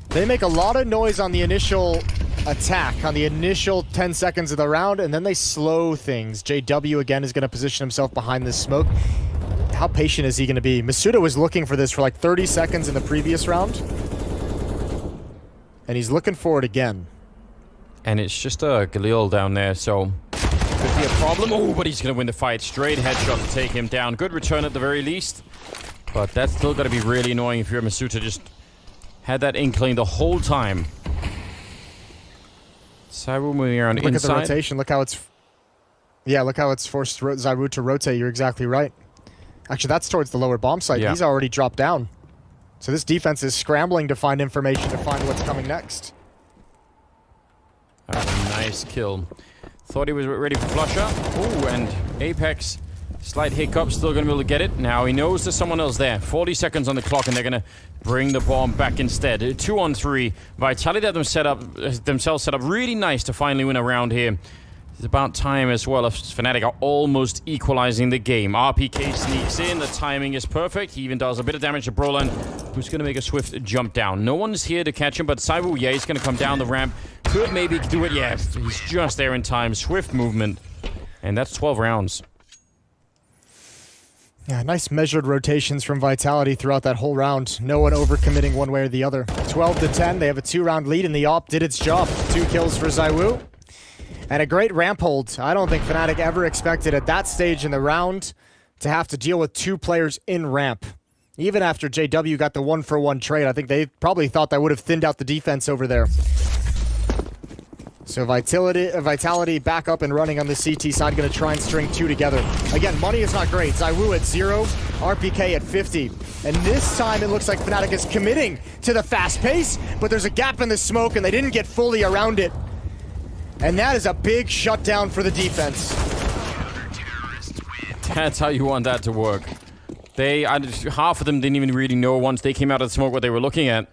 They make a lot of noise on the initial attack, on the initial 10 seconds of the round, and then they slow things. JW again is going to position himself behind this smoke. How patient is he going to be? Masuda was looking for this for like 30 seconds in the previous round. And he's looking for it again. And it's just a Galil down there, so could be a problem. Oh, but he's going to win the fight. Straight headshot to take him down. Good return at the very least. But that's still going to be really annoying if you're Masuda. Just had that inkling the whole time. ZywOo moving around look inside. Look at the rotation. Look how it's... Yeah, look how it's forced ZywOo to rotate. You're exactly right. Actually, that's towards the lower bomb site. Yeah. He's already dropped down. So this defense is scrambling to find information to find what's coming next. That's a nice kill. Thought he was ready for Flusha. Oh, and Apex, slight hiccup, still going to be able to get it. Now he knows there's someone else there. 40 seconds on the clock, and they're going to bring the bomb back instead. 2-on-3. Vitality had themselves set up really nice to finally win a round here. It's about time as well. Fnatic are almost equalizing the game. RPK sneaks in. The timing is perfect. He even does a bit of damage to Brolan, who's going to make a swift jump down. No one's here to catch him, but ZywOo, yeah, he's going to come down the ramp. Could maybe do it. Yeah, he's just there in time. Swift movement. And that's 12 rounds. Yeah, nice measured rotations from Vitality throughout that whole round. No one overcommitting one way or the other. 12-10. They have a 2-round lead, and the AWP did its job. 2 kills for ZywOo. And a great ramp hold. I don't think Fnatic ever expected at that stage in the round to have to deal with 2 players in ramp. Even after JW got the 1-for-1 trade, I think they probably thought that would have thinned out the defense over there. So Vitality back up and running on the CT side, going to try and string 2 together. Again, money is not great. ZywOo at 0, RPK at 50. And this time it looks like Fnatic is committing to the fast pace, but there's a gap in the smoke and they didn't get fully around it. And that is a big shutdown for the defense. That's how you want that to work. Half of them didn't even really know once they came out of the smoke what they were looking at.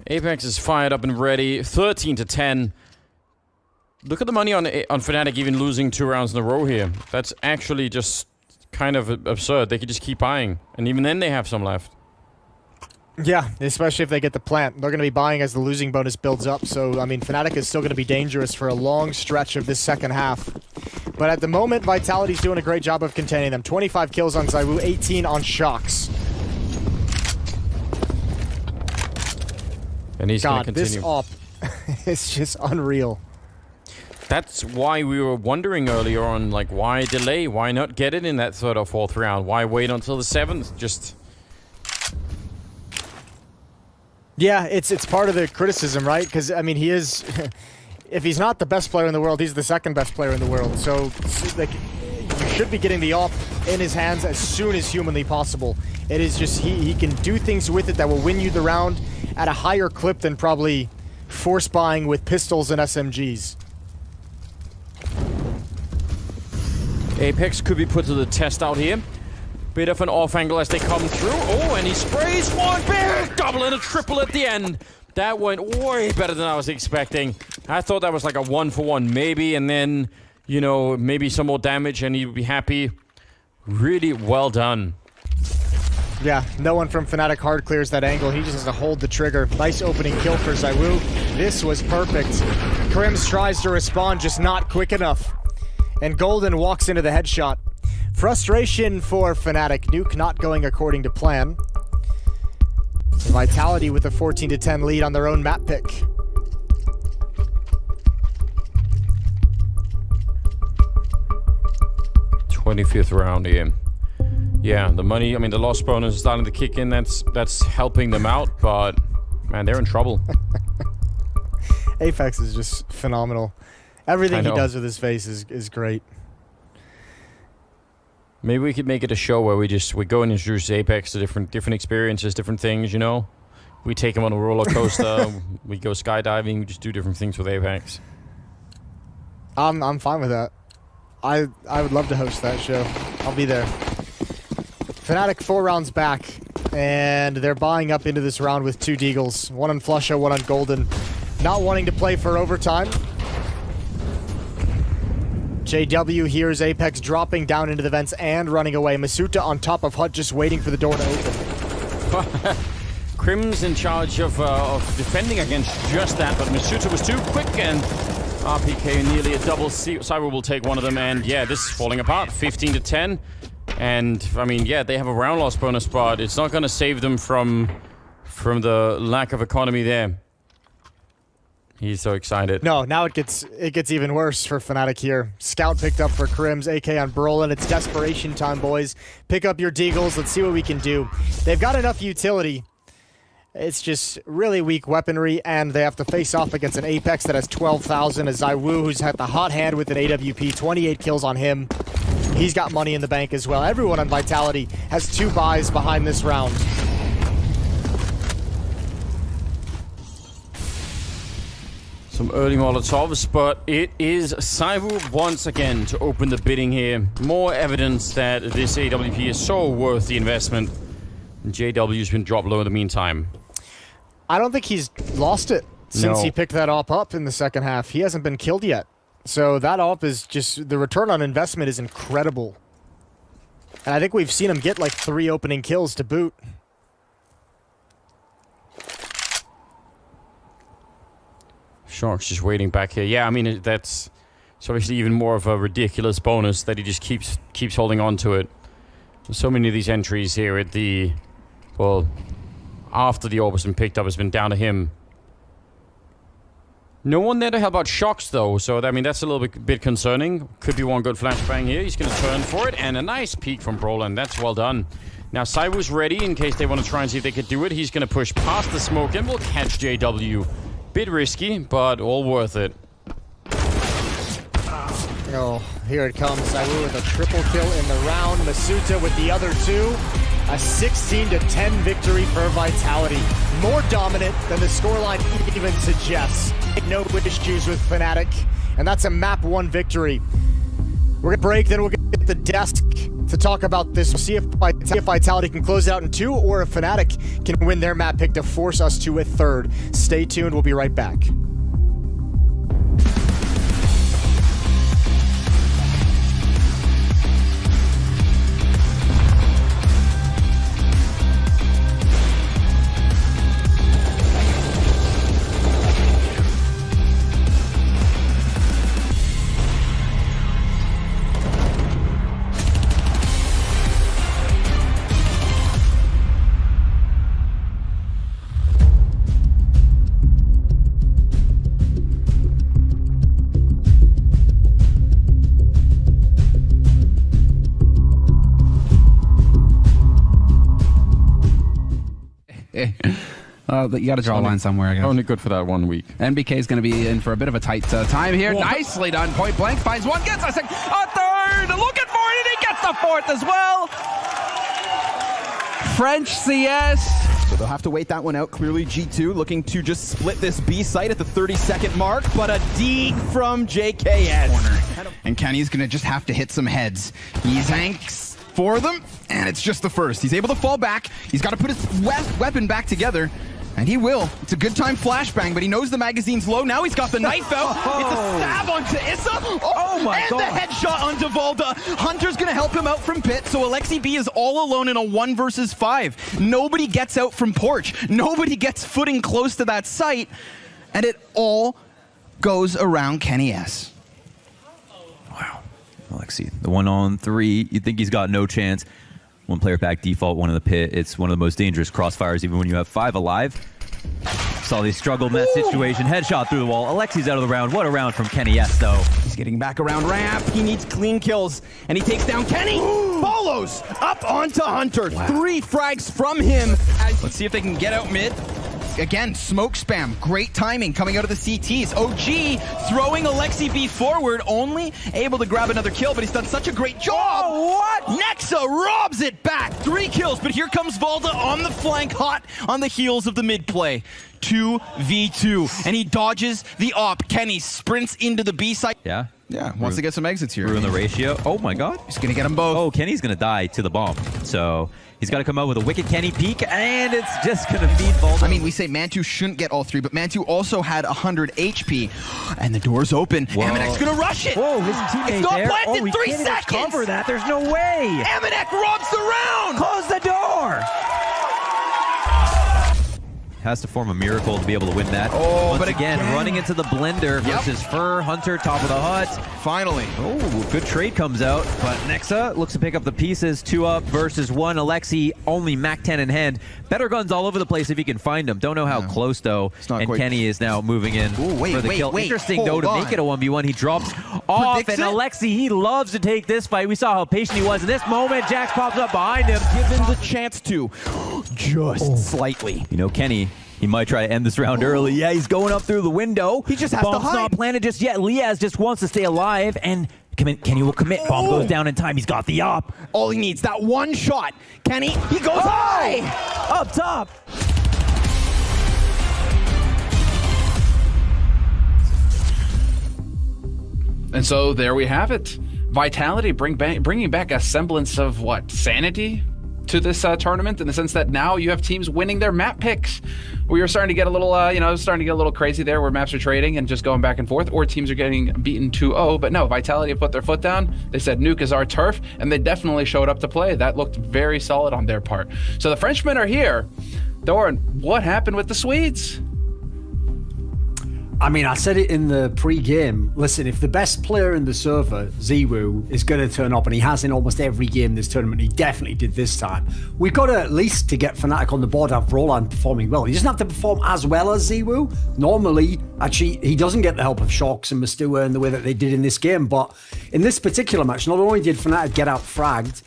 Apex is fired up and ready. 13-10. Look at the money on Fnatic even losing 2 rounds in a row here. That's actually just kind of absurd. They could just keep buying. And even then they have some left. Yeah, especially if they get the plant. They're going to be buying as the losing bonus builds up. So, I mean, Fnatic is still going to be dangerous for a long stretch of this second half. But at the moment, Vitality's doing a great job of containing them. 25 kills on ZywOo, 18 on Shocks. And he's going to God, continue. this op is just unreal. That's why we were wondering earlier on, like, why delay? Why not get it in that third or fourth round? Why wait until the 7th? Just... Yeah, it's part of the criticism, right? Because, I mean, he is... if he's not the best player in the world, he's the second best player in the world. So, like, you should be getting the op in his hands as soon as humanly possible. It is just, he can do things with it that will win you the round at a higher clip than probably force buying with pistols and SMGs. Apex could be put to the test out here. Bit of an off angle as they come through. Oh, and he sprays one big double and a triple at the end. That went way better than I was expecting. I thought that was like a 1-for-1 maybe, and then, you know, maybe some more damage and he would be happy. Really well done. Yeah, no one from Fnatic hard clears that angle. He just has to hold the trigger. Nice opening kill for ZywOo. This was perfect. Crims tries to respond, just not quick enough. And Golden walks into the headshot. Frustration for Fnatic. Nuke not going according to plan. Vitality with a 14-10 lead on their own map pick. '25th round here. Yeah, the money, I mean, the loss bonus is starting to kick in. That's helping them out, but, man, they're in trouble. Apex is just phenomenal. Everything he does with his face is great. Maybe we could make it a show where we go and introduce Apex to different experiences, different things, you know? We take him on a roller coaster, we go skydiving, we just do different things with Apex. I'm fine with that. I would love to host that show. I'll be there. Fnatic 4 rounds back, and they're buying up into this round with 2 Deagles. One on Flusha, one on Golden. Not wanting to play for overtime. JW hears Apex dropping down into the vents and running away. Masuta on top of Hut, just waiting for the door to open. Crim's in charge of defending against just that, but Masuta was too quick, and RPK nearly a double. Cyber will take one of them, and yeah, this is falling apart. 15-10, and I mean, yeah, they have a round loss bonus, but it's not going to save them from the lack of economy there. He's so excited. No, now it gets even worse for Fnatic here. Scout picked up for Crims, AK on Brolin. It's desperation time, boys. Pick up your Deagles. Let's see what we can do. They've got enough utility. It's just really weak weaponry, and they have to face off against an Apex that has 12,000. A ZywOo who's had the hot hand with an AWP, 28 kills on him. He's got money in the bank as well. Everyone on Vitality has 2 buys behind this round. Some early Molotovs, but it is ZywOo once again to open the bidding here. More evidence that this AWP is so worth the investment. JW's been dropped low in the meantime. I don't think he's lost it since he picked that op up in the second half. He hasn't been killed yet. So that op is just, the return on investment is incredible. And I think we've seen him get like 3 opening kills to boot. Shark's just waiting back here. Yeah, I mean, that's it's obviously even more of a ridiculous bonus that he just keeps holding on to it. So many of these entries here at the, well, after the orb has been picked up, has been down to him. No one there to help out Shocks, though, so I mean, that's a little bit concerning. Could be one good flashbang here. He's going to turn for it, and a nice peek from Brolin. That's well done. Now, ZywOo's ready in case they want to try and see if they could do it. He's going to push past the smoke, and we'll catch JW. Bit risky, but all worth it. Oh, here it comes. ZywOo with a triple kill in the round. Masuta with the other 2. A 16-10 victory for Vitality. More dominant than the scoreline even suggests. No issues with Fnatic. And that's a map 1 victory. We're going to break, then we'll get the desk to talk about this. We'll see if Vitality can close it out in 2, or if Fnatic can win their map pick to force us to a 3rd. Stay tuned. We'll be right back. Okay. But you got to draw a line somewhere, I guess. Only good for that 1 week. NBK is going to be in for a bit of a tight time here. Nicely done. Point blank finds one, gets a second, a third, looking for it, and he gets the fourth as well. French CS. So they'll have to wait that one out. Clearly G2 looking to just split this B site at the 30-second mark, but a dig from JKS. Corner. And Kenny's going to just have to hit some heads. He's hanks for them, and it's just the first. He's able to fall back. He's got to put his weapon back together. And he will. It's a good time flashbang, but he knows the magazine's low. Now he's got the knife out. It's a stab onto Issa. Oh my God. And the headshot onto Volda. Hunter's going to help him out from pit, so Alexi B is all alone in a 1 versus 5. Nobody gets out from porch. Nobody gets footing close to that site. And it all goes around Kenny S. Wow. Alexi, the 1-on-3, you'd think he's got no chance. One player back default, one in the pit. It's one of the most dangerous crossfires, even when you have 5 alive. Saw they struggled in that situation. Headshot through the wall. Alexi's out of the round. What a round from Kenny S, though. He's getting back around ramp. He needs clean kills, and he takes down Kenny. Follows up onto Hunter. Wow. 3 frags from him. Let's see if they can get out mid. Again, smoke spam. Great timing coming out of the CTs. OG throwing Alexi B forward, only able to grab another kill, but he's done such a great job. Oh, what? Nexa robs it back. 3 kills, but here comes Volda on the flank, hot on the heels of the mid play. 2v2, and he dodges the op. Kenny sprints into the B side. Yeah? Yeah, wants to get some exits here. Ruin the ratio. Oh my God. He's gonna get them both. Oh, Kenny's gonna die to the bomb. So he's got to come out with a wicked Kenny peek, and it's just gonna feed Volda. I mean, we say Mantu shouldn't get all 3, but Mantu also had 100 HP. And the door's open. Aminek's gonna rush it. Whoa, his teammate it's not there. planted. Oh, 3 can't even seconds. cover that. There's no way. Aminek robs the round. Close the door. Has to form a miracle to be able to win that. Oh, Once but again, running into the blender versus Fur, Hunter, top of the hut. Finally. Oh, good trade comes out, but Nexa looks to pick up the pieces. 2 up versus 1. Alexi only Mac 10 in hand. Better guns all over the place if he can find them. Don't know how close though. And quite... Kenny is now moving in for the kill. Interesting though to make it a 1v1. He drops off, and Alexi, he loves to take this fight. We saw how patient he was in this moment. Jax pops up behind him. Given the chance to, just slightly. You know, Kenny, he might try to end this round early. Yeah, he's going up through the window. He just has Bomb's to hide. not planted just yet. Liaz just wants to stay alive, and Kenny will commit. Bomb goes down in time. He's got the op. All he needs, that one shot. Kenny, he goes high. Up top. And so there we have it. Vitality bringing back a semblance of what, sanity to this tournament, in the sense that now you have teams winning their map picks. We are starting to get a little, starting to get a little crazy there, where maps are trading and just going back and forth, or teams are getting beaten 2-0. But no, Vitality have put their foot down. They said Nuke is our turf, and they definitely showed up to play. That looked very solid on their part. So the Frenchmen are here. Doran, what happened with the Swedes? I mean, I said it in the pre-game. Listen, if the best player in the server, Ziwu, is going to turn up, and he has in almost every game this tournament, he definitely did this time, we've got to at least, to get Fnatic on the board, have Roland performing well. He doesn't have to perform as well as Ziwu. Normally, actually, he doesn't get the help of Shox and Mastua in the way that they did in this game, but in this particular match, not only did Fnatic get out fragged,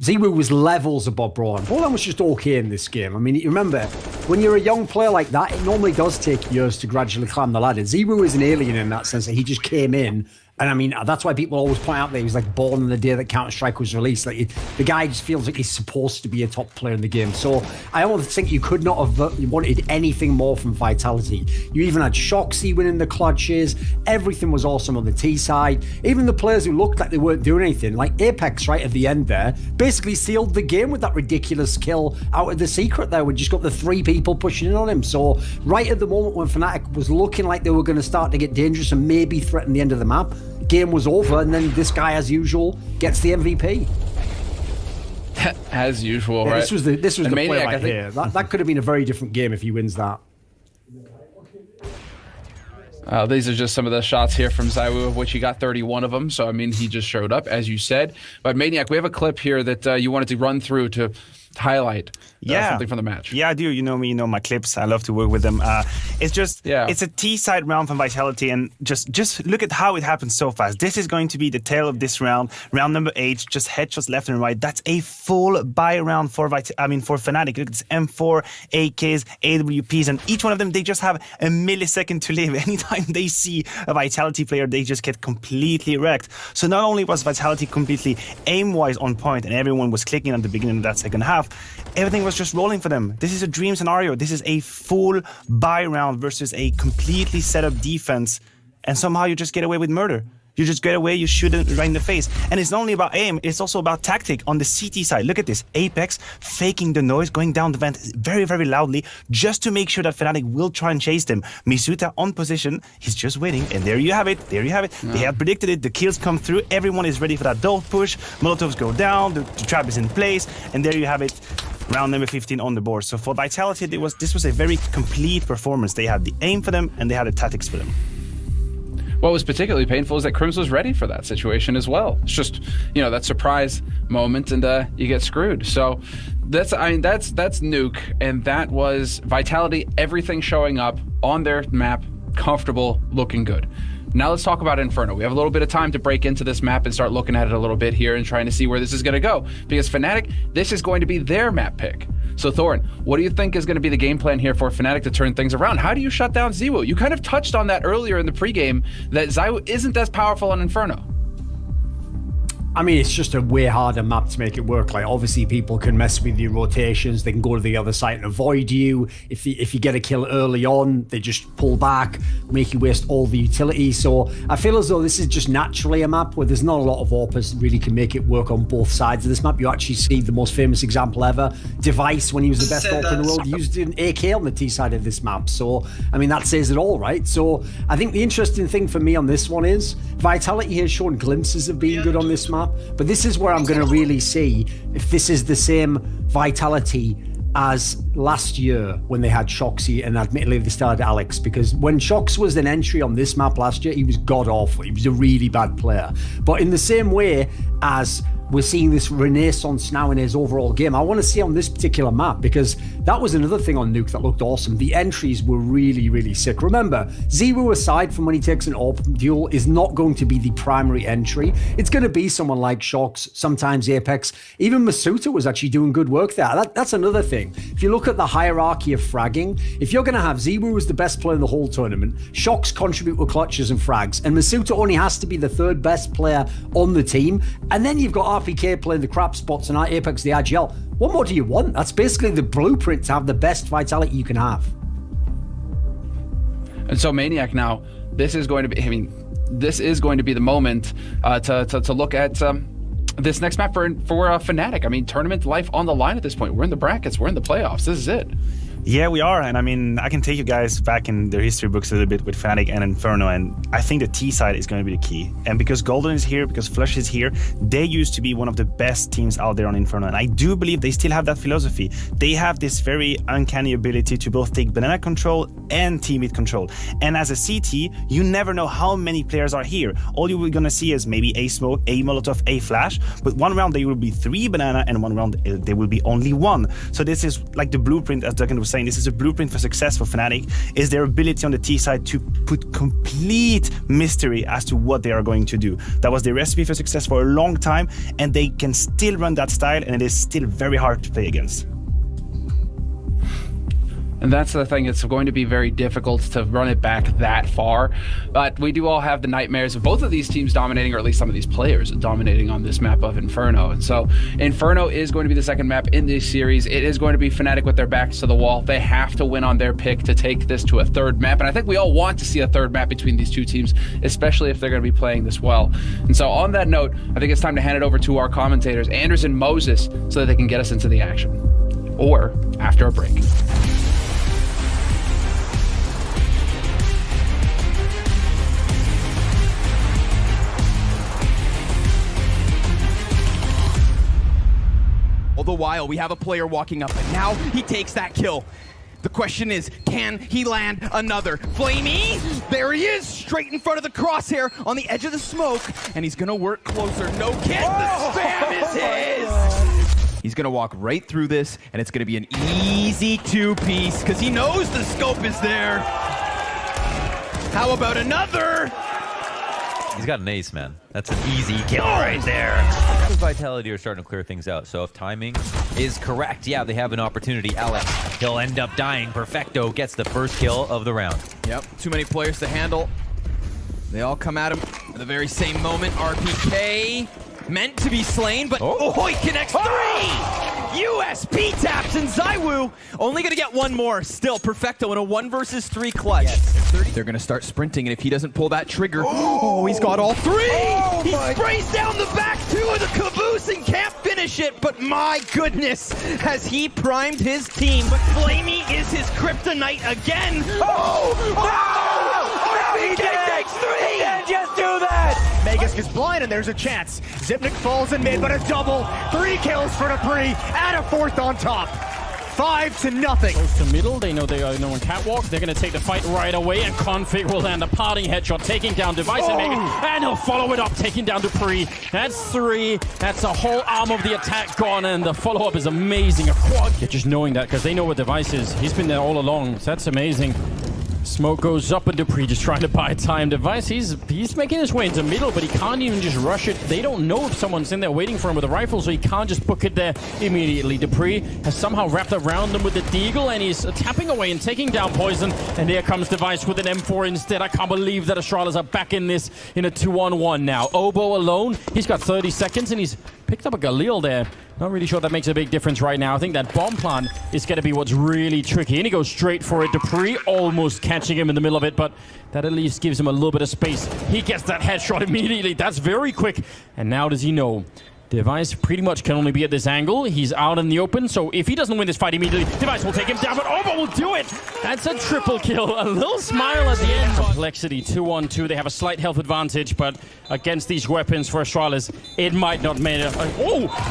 Ziwu was levels above Roland. Roland was just okay in this game. I mean, you remember, when you're a young player like that, it normally does take years to gradually climb the ladder. Ziwu is an alien in that sense, that he just came in. And I mean, that's why people always point out that he was like born on the day that Counter-Strike was released. Like, the guy just feels like he's supposed to be a top player in the game. So I almost think you could not have wanted anything more from Vitality. You even had Shoxy winning the clutches. Everything was awesome on the T side. Even the players who looked like they weren't doing anything, like Apex right at the end there, basically sealed the game with that ridiculous kill out of the secret there. We just got the 3 people pushing in on him. So right at the moment when Fnatic was looking like they were going to start to get dangerous and maybe threaten the end of the map, game was over, and then this guy, as usual, gets the MVP. As usual, Yeah, right? This was the play Maniac, right here. That could have been a very different game if he wins that. These are just some of the shots here from Ziwu, of which he got 31 of them. So, I mean, he just showed up, as you said. But Maniac, we have a clip here that you wanted to run through to highlight something from the match. Yeah, I do. You know me, you know my clips. I love to work with them. It's just, it's a T-side round from Vitality, and just look at how it happened so fast. This is going to be the tail of this round. Round number 8, just headshots left and right. That's a full buy round for Fnatic. Look at this M4, AKs, AWPs, and each one of them, they just have a millisecond to live. Anytime they see a Vitality player, they just get completely wrecked. So not only was Vitality completely aim-wise on point, and everyone was clicking at the beginning of that second half, everything was just rolling for them. This is a dream scenario. This is a full buy round versus a completely set up defense, and somehow you just get away with murder. You just get away, you shoot it right in the face. And it's not only about aim, it's also about tactic on the CT side. Look at this, Apex faking the noise, going down the vent very, very loudly, just to make sure that Fnatic will try and chase them. Misuta on position, he's just waiting, and there you have it, They had predicted it, the kills come through, everyone is ready for that dove push, Molotovs go down, the trap is in place, and there you have it. Round number 15 on the board. So for Vitality, this was a very complete performance. They had the aim for them, and they had the tactics for them. What was particularly painful is that Crims was ready for that situation as well. It's just, that surprise moment, and you get screwed. So that's Nuke, and that was Vitality, everything showing up on their map, comfortable, looking good. Now let's talk about Inferno. We have a little bit of time to break into this map and start looking at it a little bit here and trying to see where this is going to go. Because Fnatic, this is going to be their map pick. So Thorin, what do you think is going to be the game plan here for Fnatic to turn things around? How do you shut down ZywOo? You kind of touched on that earlier in the pregame, that ZywOo isn't as powerful on Inferno. I mean, it's just a way harder map to make it work. Like, obviously, people can mess with your rotations. They can go to the other side and avoid you. If you get a kill early on, they just pull back, make you waste all the utility. So I feel as though this is just naturally a map where there's not a lot of AWPers that really can make it work on both sides of this map. You actually see the most famous example ever, Device, when he was the best AWP in the world, used an AK on the T side of this map. So, I mean, that says it all, right? So I think the interesting thing for me on this one is Vitality has shown glimpses of being good on this map. But this is where I'm going to really see if this is the same Vitality as last year when they had Shoxy, and admittedly they started Alex, because when Shox was an entry on this map last year, he was god-awful. He was a really bad player. But in the same way as we're seeing this renaissance now in his overall game, I want to see on this particular map, because that was another thing on Nuke that looked awesome. The entries were really, really sick. Remember, ZywOo, aside from when he takes an AWP duel, is not going to be the primary entry. It's going to be someone like Shox, sometimes Apex. Even Masuta was actually doing good work there. That's another thing. If you look at the hierarchy of fragging, if you're going to have ZywOo as the best player in the whole tournament, Shox contribute with clutches and frags, and Masuta only has to be the third best player on the team, and then you've got RPK playing the crap spots and Apex the IGL. What more do you want? That's basically the blueprint to have the best Vitality you can have. And so Maniac, now, this is going to be, this is going to be the moment to look at this next map for Fnatic. Tournament life on the line at this point. We're in the brackets, we're in the playoffs, this is it. Yeah, we are, and I can take you guys back in their history books a little bit with Fnatic and Inferno, and I think the T side is going to be the key. And because Golden is here, because Flush is here, they used to be one of the best teams out there on Inferno, and I do believe they still have that philosophy. They have this very uncanny ability to both take banana control and teammate control. And as a CT, you never know how many players are here. All you're going to see is maybe a smoke, a Molotov, a flash, but one round there will be 3 banana, and one round there will be only 1. So this is like the blueprint, as Duncan was saying, this is a blueprint for success for Fnatic, is their ability on the T side to put complete mystery as to what they are going to do. That was their recipe for success for a long time, and they can still run that style, and it is still very hard to play against. And that's the thing, it's going to be very difficult to run it back that far. But we do all have the nightmares of both of these teams dominating, or at least some of these players dominating on this map of Inferno. And so Inferno is going to be the second map in this series. It is going to be Fnatic with their backs to the wall. They have to win on their pick to take this to a third map. And I think we all want to see a third map between these two teams, especially if they're going to be playing this well. And so on that note, I think it's time to hand it over to our commentators, Anders and Moses, so that they can get us into the action. Or after a break. All the while, we have a player walking up, and now he takes that kill. The question is, can he land another? Flamey, there he is, straight in front of the crosshair on the edge of the smoke, and he's gonna work closer. No kiss, the spam is his! He's going to walk right through this, and it's going to be an easy two-piece because he knows the scope is there. How about another? He's got an ace, man. That's an easy kill right there. Vitality are starting to clear things out. So if timing is correct, yeah, they have an opportunity. Alex, he'll end up dying. Perfecto gets the first kill of the round. Yep, too many players to handle. They all come at him at the very same moment. RPK meant to be slain, but he connects 3! USP taps, and ZywOo only gonna get one more. Still, Perfecto in a 1 versus 3 clutch. Yes. They're gonna start sprinting, and if he doesn't pull that trigger, he's got all 3! He sprays down the back 2 of the caboose and can't finish it, but my goodness, has he primed his team. But Flamey is his kryptonite again. RPK takes 3! He can't just do that! Magus gets blind, and there's a chance. Zipnik falls in mid, but a double. 3 kills for Dupree, and a 4th on top. 5-0. Goes to middle. They know they are no one catwalk. They're going to take the fight right away, and Config will land a party headshot, taking down Device and Megan, and he'll follow it up, taking down Dupree. That's 3. That's a whole arm of the attack gone, and the follow-up is amazing. A quad. You're just knowing that because they know what Device is. He's been there all along, so that's amazing. Smoke goes up, and Dupree just trying to buy time. Device, he's making his way into middle, but he can't even just rush it. They don't know if someone's in there waiting for him with a rifle, so he can't just book it there immediately. Dupree has somehow wrapped around him with the Deagle, and he's tapping away and taking down Poison. And here comes Device with an M4 instead. I can't believe that Astralis are back in this in a 2-on-1 now. Oboe alone, he's got 30 seconds, and he's picked up a Galil there. Not really sure that makes a big difference right now. I think that bomb plant is going to be what's really tricky. And he goes straight for it. Dupree almost catching him in the middle of it, but that at least gives him a little bit of space. He gets that headshot immediately. That's very quick. And now does he know? Device pretty much can only be at this angle. He's out in the open, so if he doesn't win this fight immediately, Device will take him down, but Oboe will do it! That's a triple kill. A little smile at the end. Complexity, 2-on-2. They have a slight health advantage, but against these weapons for Astralis, it might not matter.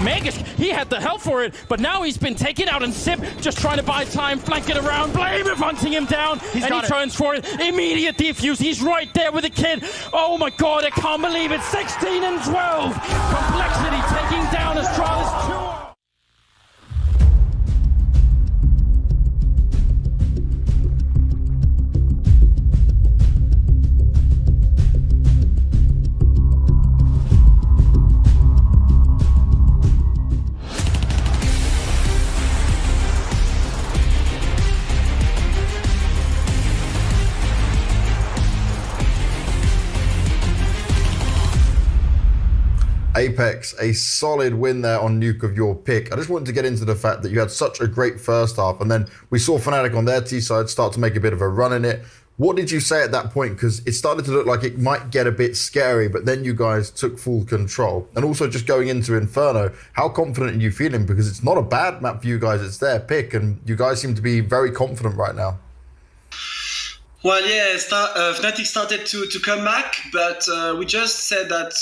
Magus, he had the health for it, but now he's been taken out, and Sip just trying to buy time, flank it around, Blame hunting him down, and he turns for it. Immediate defuse. He's right there with the kid. Oh my god, I can't believe it. 16-12. Complexity taking down Astralis 2. Apex, a solid win there on Nuke of your pick. I just wanted to get into the fact that you had such a great first half, and then we saw Fnatic on their T side start to make a bit of a run in it. What did you say at that point? Because it started to look like it might get a bit scary, but then you guys took full control. And also just going into Inferno, how confident are you feeling? Because it's not a bad map for you guys, it's their pick, and you guys seem to be very confident right now. Well, yeah, Fnatic started to come back, but we just said that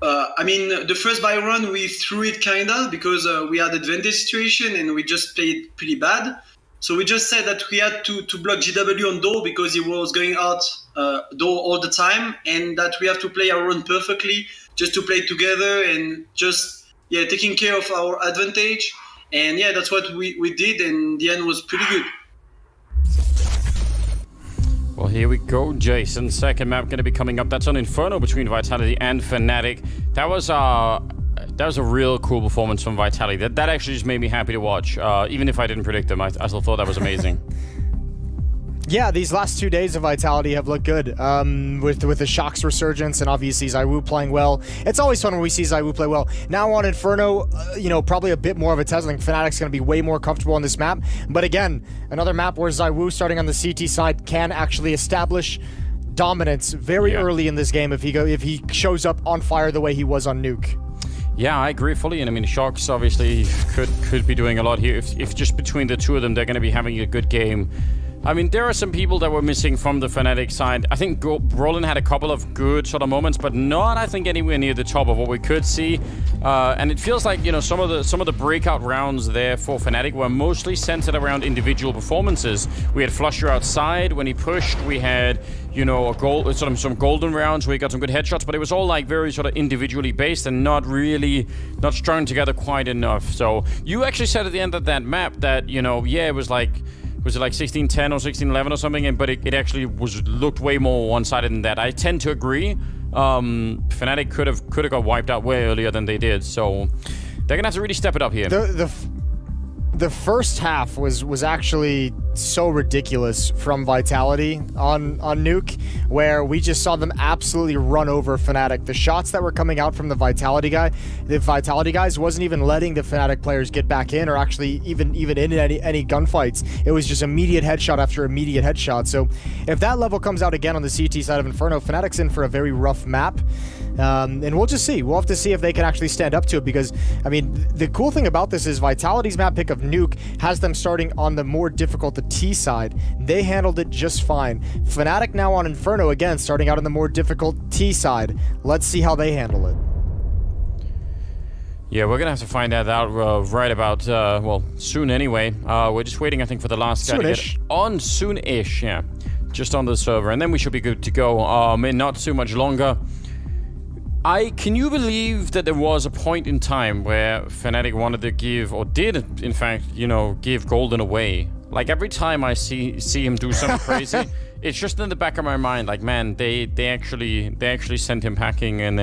the first buy run, we threw it kinda because we had advantage situation and we just played pretty bad. So we just said that we had to block GW on door because he was going out door all the time, and that we have to play our run perfectly just to play together and just taking care of our advantage. And yeah, that's what we did, and the end was pretty good. Well, here we go, Jason. Second map going to be coming up. That's on Inferno between Vitality and Fnatic. That was a real cool performance from Vitality. That actually just made me happy to watch. Even if I didn't predict them, I still thought that was amazing. Yeah, these last 2 days of Vitality have looked good with the Shock's resurgence and obviously ZywOo playing well. It's always fun when we see ZywOo play well. Now on Inferno, probably a bit more of a test. I think Fnatic's going to be way more comfortable on this map. But again, another map where ZywOo, starting on the CT side, can actually establish dominance very early in this game if he shows up on fire the way he was on Nuke. Yeah, I agree fully. And I mean, Shox obviously could be doing a lot here. If just between the two of them, they're going to be having a good game. I mean, there are some people that were missing from the Fnatic side. I think Roland had a couple of good sort of moments, but not, I think, anywhere near the top of what we could see. And it feels like, you know, some of the breakout rounds there for Fnatic were mostly centered around individual performances. We had Flusher outside when he pushed. We had, you know, some golden rounds where he got some good headshots, but it was all like very sort of individually based and not strung together quite enough. So you actually said at the end of that map that, you know, yeah, it was like 16-10 or 16-11 or something, but it actually looked way more one-sided than that. I tend to agree. Fnatic could have got wiped out way earlier than they did, so they're gonna have to really step it up here. The first half was actually so ridiculous from Vitality on Nuke, where we just saw them absolutely run over Fnatic. The shots that were coming out from the Vitality guys wasn't even letting the Fnatic players get back in or actually even in any gunfights. It was just immediate headshot after immediate headshot. So if that level comes out again on the CT side of Inferno, Fnatic's in for a very rough map. And we'll just see. We'll have to see if they can actually stand up to it, because, I mean, the cool thing about this is Vitality's map pick of Nuke has them starting on the more difficult, the T side. They handled it just fine. Fnatic now on Inferno, again, starting out on the more difficult T side. Let's see how they handle it. Yeah, we're going to have to find that out right about, well, soon anyway. We're just waiting, I think, for the last guy to get on soon-ish, yeah. Just on the server, and then we should be good to go. In not too much longer. Can you believe that there was a point in time where Fnatic wanted to give, or did, in fact, you know, give Golden away? Like, every time I see him do something crazy, it's just in the back of my mind, like, man, they actually sent him packing, and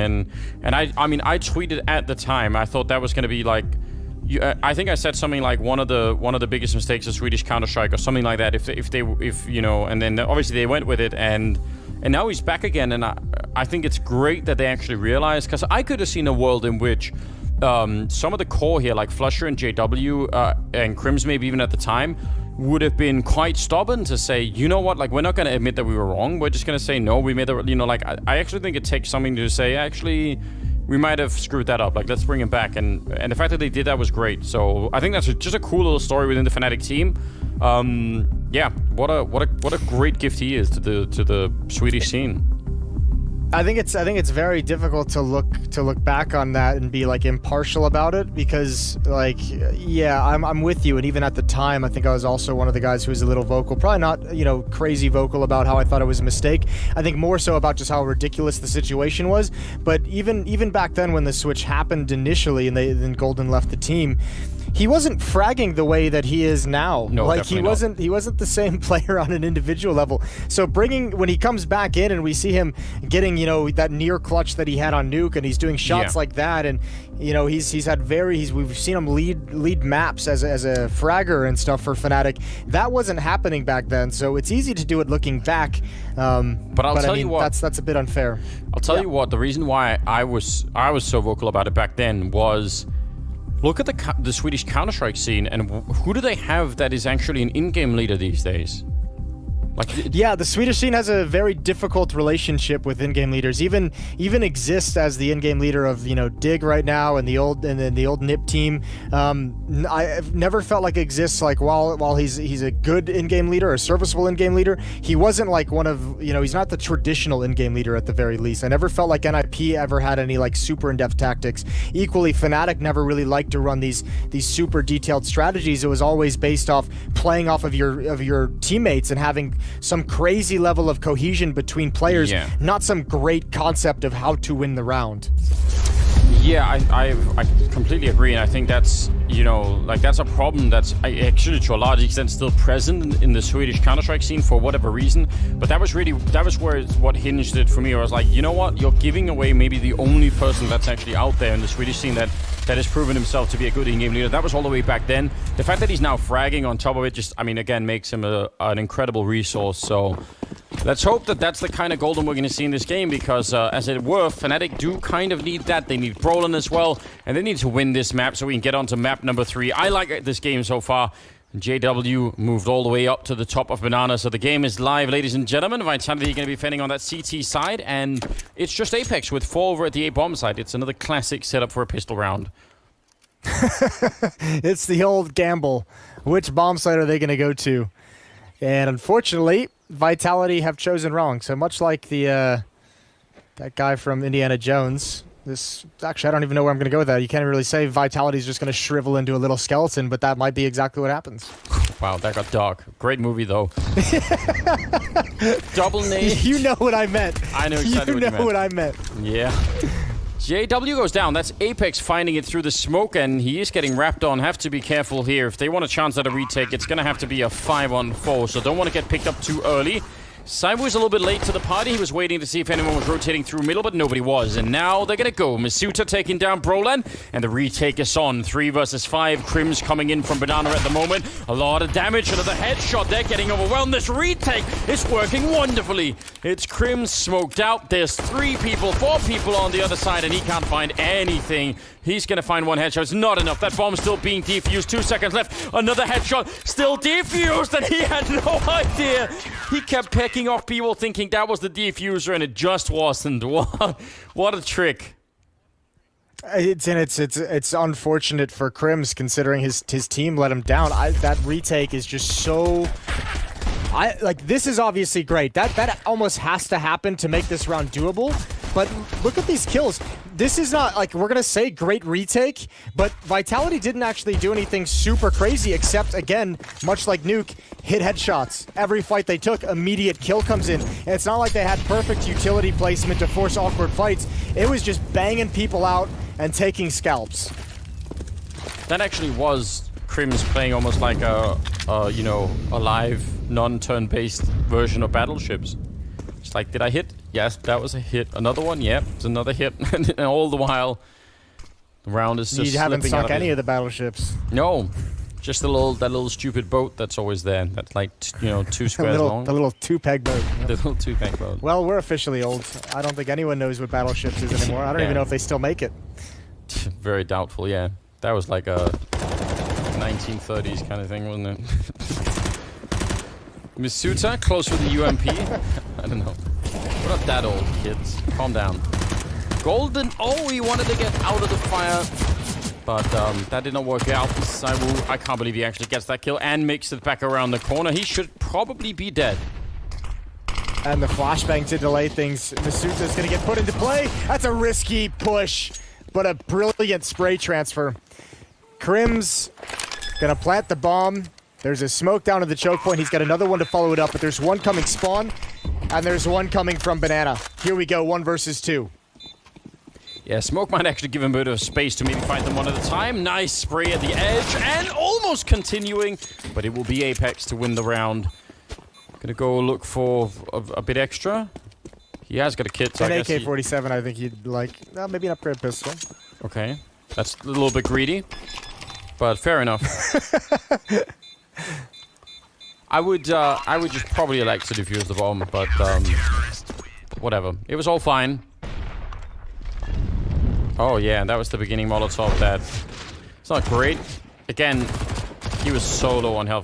I mean, I tweeted at the time, I thought that was going to be like, I think I said something like one of the biggest mistakes of Swedish Counter-Strike or something like that. If you know, and then obviously they went with it, and now he's back again, and I think it's great that they actually realized, because I could have seen a world in which some of the core here, like Flusher and JW and Crims maybe even at the time, would have been quite stubborn to say, you know what, like, we're not going to admit that we were wrong. We're just going to say, no, we made the, you know, like, I actually think it takes something to say, actually, we might have screwed that up. Like, let's bring him back. And the fact that they did that was great. So I think that's just a cool little story within the Fnatic team. Yeah, what a great gift he is to the Swedish scene. I think it's very difficult to look back on that and be like impartial about it, because, like, yeah, I'm with you, and even at the time I think I was also one of the guys who was a little vocal, probably not, you know, crazy vocal about how I thought it was a mistake. I think more so about just how ridiculous the situation was. But even back then when the switch happened initially and then Golden left the team, he wasn't fragging the way that he is now. No, like, he wasn't the same player on an individual level. So when he comes back in and we see him getting, you know, that near clutch that he had on Nuke, and he's doing shots like that, and, you know, we've seen him lead maps as a fragger and stuff for Fnatic. That wasn't happening back then, so it's easy to do it looking back. But I'll tell you what, that's a bit unfair. I'll tell you what, the reason why I was so vocal about it back then was, look at the Swedish Counter-Strike scene, and who do they have that is actually an in-game leader these days? Like, yeah, the Swedish scene has a very difficult relationship with in-game leaders. Even exists as the in-game leader of, you know, Dig right now, and the old NIP team. I've never felt like exists like while he's a good in-game leader, a serviceable in-game leader. He wasn't like one of, you know, he's not the traditional in-game leader at the very least. I never felt like NIP ever had any like super in-depth tactics. Equally, Fnatic never really liked to run these super detailed strategies. It was always based off playing off of your teammates and having some crazy level of cohesion between players, not some great concept of how to win the round. Yeah, I completely agree, and I think that's, you know, like, that's a problem that's actually to a large extent still present in the Swedish Counter-Strike scene for whatever reason. But that was where what hinged it for me. I was like, you know what, you're giving away maybe the only person that's actually out there in the Swedish scene that has proven himself to be a good in-game leader. That was all the way back then. The fact that he's now fragging on top of it just, I mean, again, makes him an incredible resource. So let's hope that that's the kind of Golden we're going to see in this game, because as it were, Fnatic do kind of need that. They need Brolin as well, and they need to win this map so we can get on to map number 3. I like this game so far. JW moved all the way up to the top of Banana, so the game is live, ladies and gentlemen. Vitality going to be fending on that CT side, and it's just Apex with 4 over at the A bomb side. It's another classic setup for a pistol round. It's the old gamble. Which bomb site are they going to go to? And unfortunately, Vitality have chosen wrong. So much like the that guy from Indiana Jones, this actually I don't even know where I'm going to go with that. You can't really say Vitality's just going to shrivel into a little skeleton, but that might be exactly what happens. Wow, that got dark. Great movie though. Double nade. You know what I meant. I know exactly what you meant. You know what I meant. Yeah. JW goes down. That's Apex finding it through the smoke, and he is getting wrapped on. Have to be careful here. If they want a chance at a retake, it's going to have to be a 5-on-4, so don't want to get picked up too early. Cyber was a little bit late to the party. He was waiting to see if anyone was rotating through middle, but nobody was. And now they're going to go. Masuta taking down Brolan, and the retake is on. 3 versus 5. Crims coming in from Banana at the moment. A lot of damage. Another headshot. They're getting overwhelmed. This retake is working wonderfully. It's Crims smoked out. There's 3 people, 4 people on the other side, and he can't find anything. He's going to find 1 headshot. It's not enough. That bomb's still being defused. 2 seconds left. Another headshot. Still defused, and he had no idea. He kept picking off people thinking that was the defuser, and it just wasn't. What a trick. It's unfortunate for Crims considering his team let him down. That retake is just so... this is obviously great. That almost has to happen to make this round doable. But look at these kills. This is not, like, we're going to say great retake, but Vitality didn't actually do anything super crazy except, again, much like Nuke, hit headshots. Every fight they took, immediate kill comes in. And it's not like they had perfect utility placement to force awkward fights. It was just banging people out and taking scalps. That actually was Crims playing almost like a live, non-turn-based version of Battleships. It's like, did I hit? Yes, that was a hit. Another one? Yep, it's another hit. And all the while, the round is just You haven't sunk any of the battleships. No, just that little stupid boat that's always there. That's like, 2 squares long. The little 2-peg boat. Yep. The little 2-peg boat. Well, we're officially old. I don't think anyone knows what battleships is anymore. I don't even know if they still make it. Very doubtful, yeah. That was like a 1930s kind of thing, wasn't it? Masuta, close with the UMP. I don't know. We're not that old, kids. Calm down. Golden. Oh, he wanted to get out of the fire. But that did not work out. Saiwu, I can't believe he actually gets that kill and makes it back around the corner. He should probably be dead. And the flashbang to delay things. Masuta's going to get put into play. That's a risky push, but a brilliant spray transfer. Crims going to plant the bomb. There's a smoke down at the choke point. He's got another one to follow it up, but there's one coming spawn, and there's one coming from Banana. Here we go, 1 versus 2. Yeah, smoke might actually give him a bit of space to maybe fight them one at a time. Nice spray at the edge, and almost continuing, but it will be Apex to win the round. Gonna go look for a bit extra. He has got a kit, so an I guess AK-47, I think he'd like, maybe an upgrade pistol. Okay, that's a little bit greedy, but fair enough. I would just probably elect to defuse the bomb, but whatever. It was all fine. Oh yeah, that was the beginning Molotov. That it's not great. Again, he was so low on health.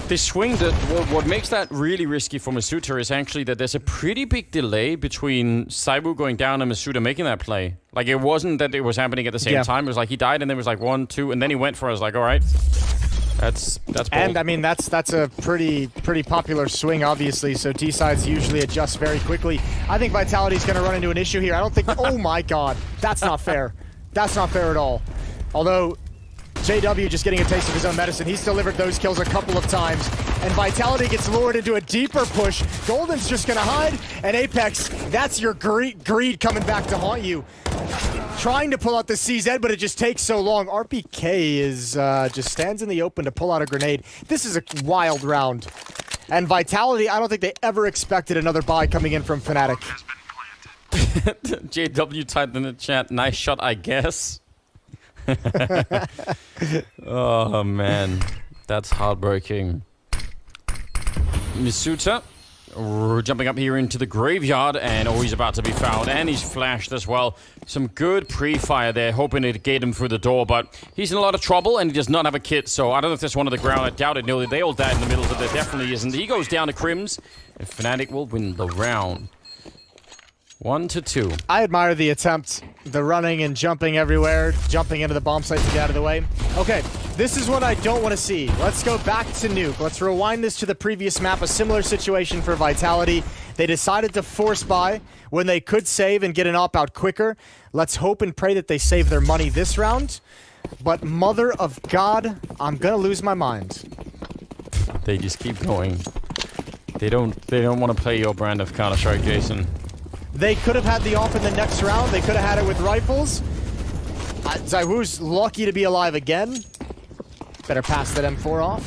This swing, what makes that really risky for Masuta is actually that there's a pretty big delay between Saibu going down and Masuta making that play. Like, it wasn't that it was happening at the same time. It was like he died and then it was like 1, 2, and then he went for it. I was like, all right. That's bold. And I mean that's a pretty popular swing, obviously. So T sides usually adjust very quickly. I think Vitality's going to run into an issue here. I don't think. Oh my God, that's not fair. That's not fair at all. Although JW just getting a taste of his own medicine. He's delivered those kills a couple of times, and Vitality gets lured into a deeper push. Golden's just going to hide, and Apex, that's your greed coming back to haunt you. Trying to pull out the CZ, but it just takes so long. RPK is just stands in the open to pull out a grenade. This is a wild round. And Vitality, I don't think they ever expected another buy coming in from Fnatic. JW typed in the chat, nice shot, I guess. Oh, man. That's heartbreaking. Masuta jumping up here into the graveyard, and he's about to be found, and he's flashed as well. Some good pre-fire there, hoping to get him through the door, but he's in a lot of trouble, and he does not have a kit, so I don't know if there's one on the ground. I doubt it. No, they all died in the middle, but there definitely isn't. He goes down to Crims, and Fnatic will win the round. 1-2. I admire the attempt, the running and jumping everywhere, jumping into the bomb site to get out of the way. Okay, this is what I don't want to see. Let's go back to Nuke. Let's rewind this to the previous map, a similar situation for Vitality. They decided to force buy when they could save and get an op out quicker. Let's hope and pray that they save their money this round. But mother of God, I'm gonna lose my mind. They just keep going. They don't want to play your brand of Counter-Strike, Jason. They could have had the off in the next round. They could have had it with rifles. ZywOo's lucky to be alive again. Better pass that M4 off.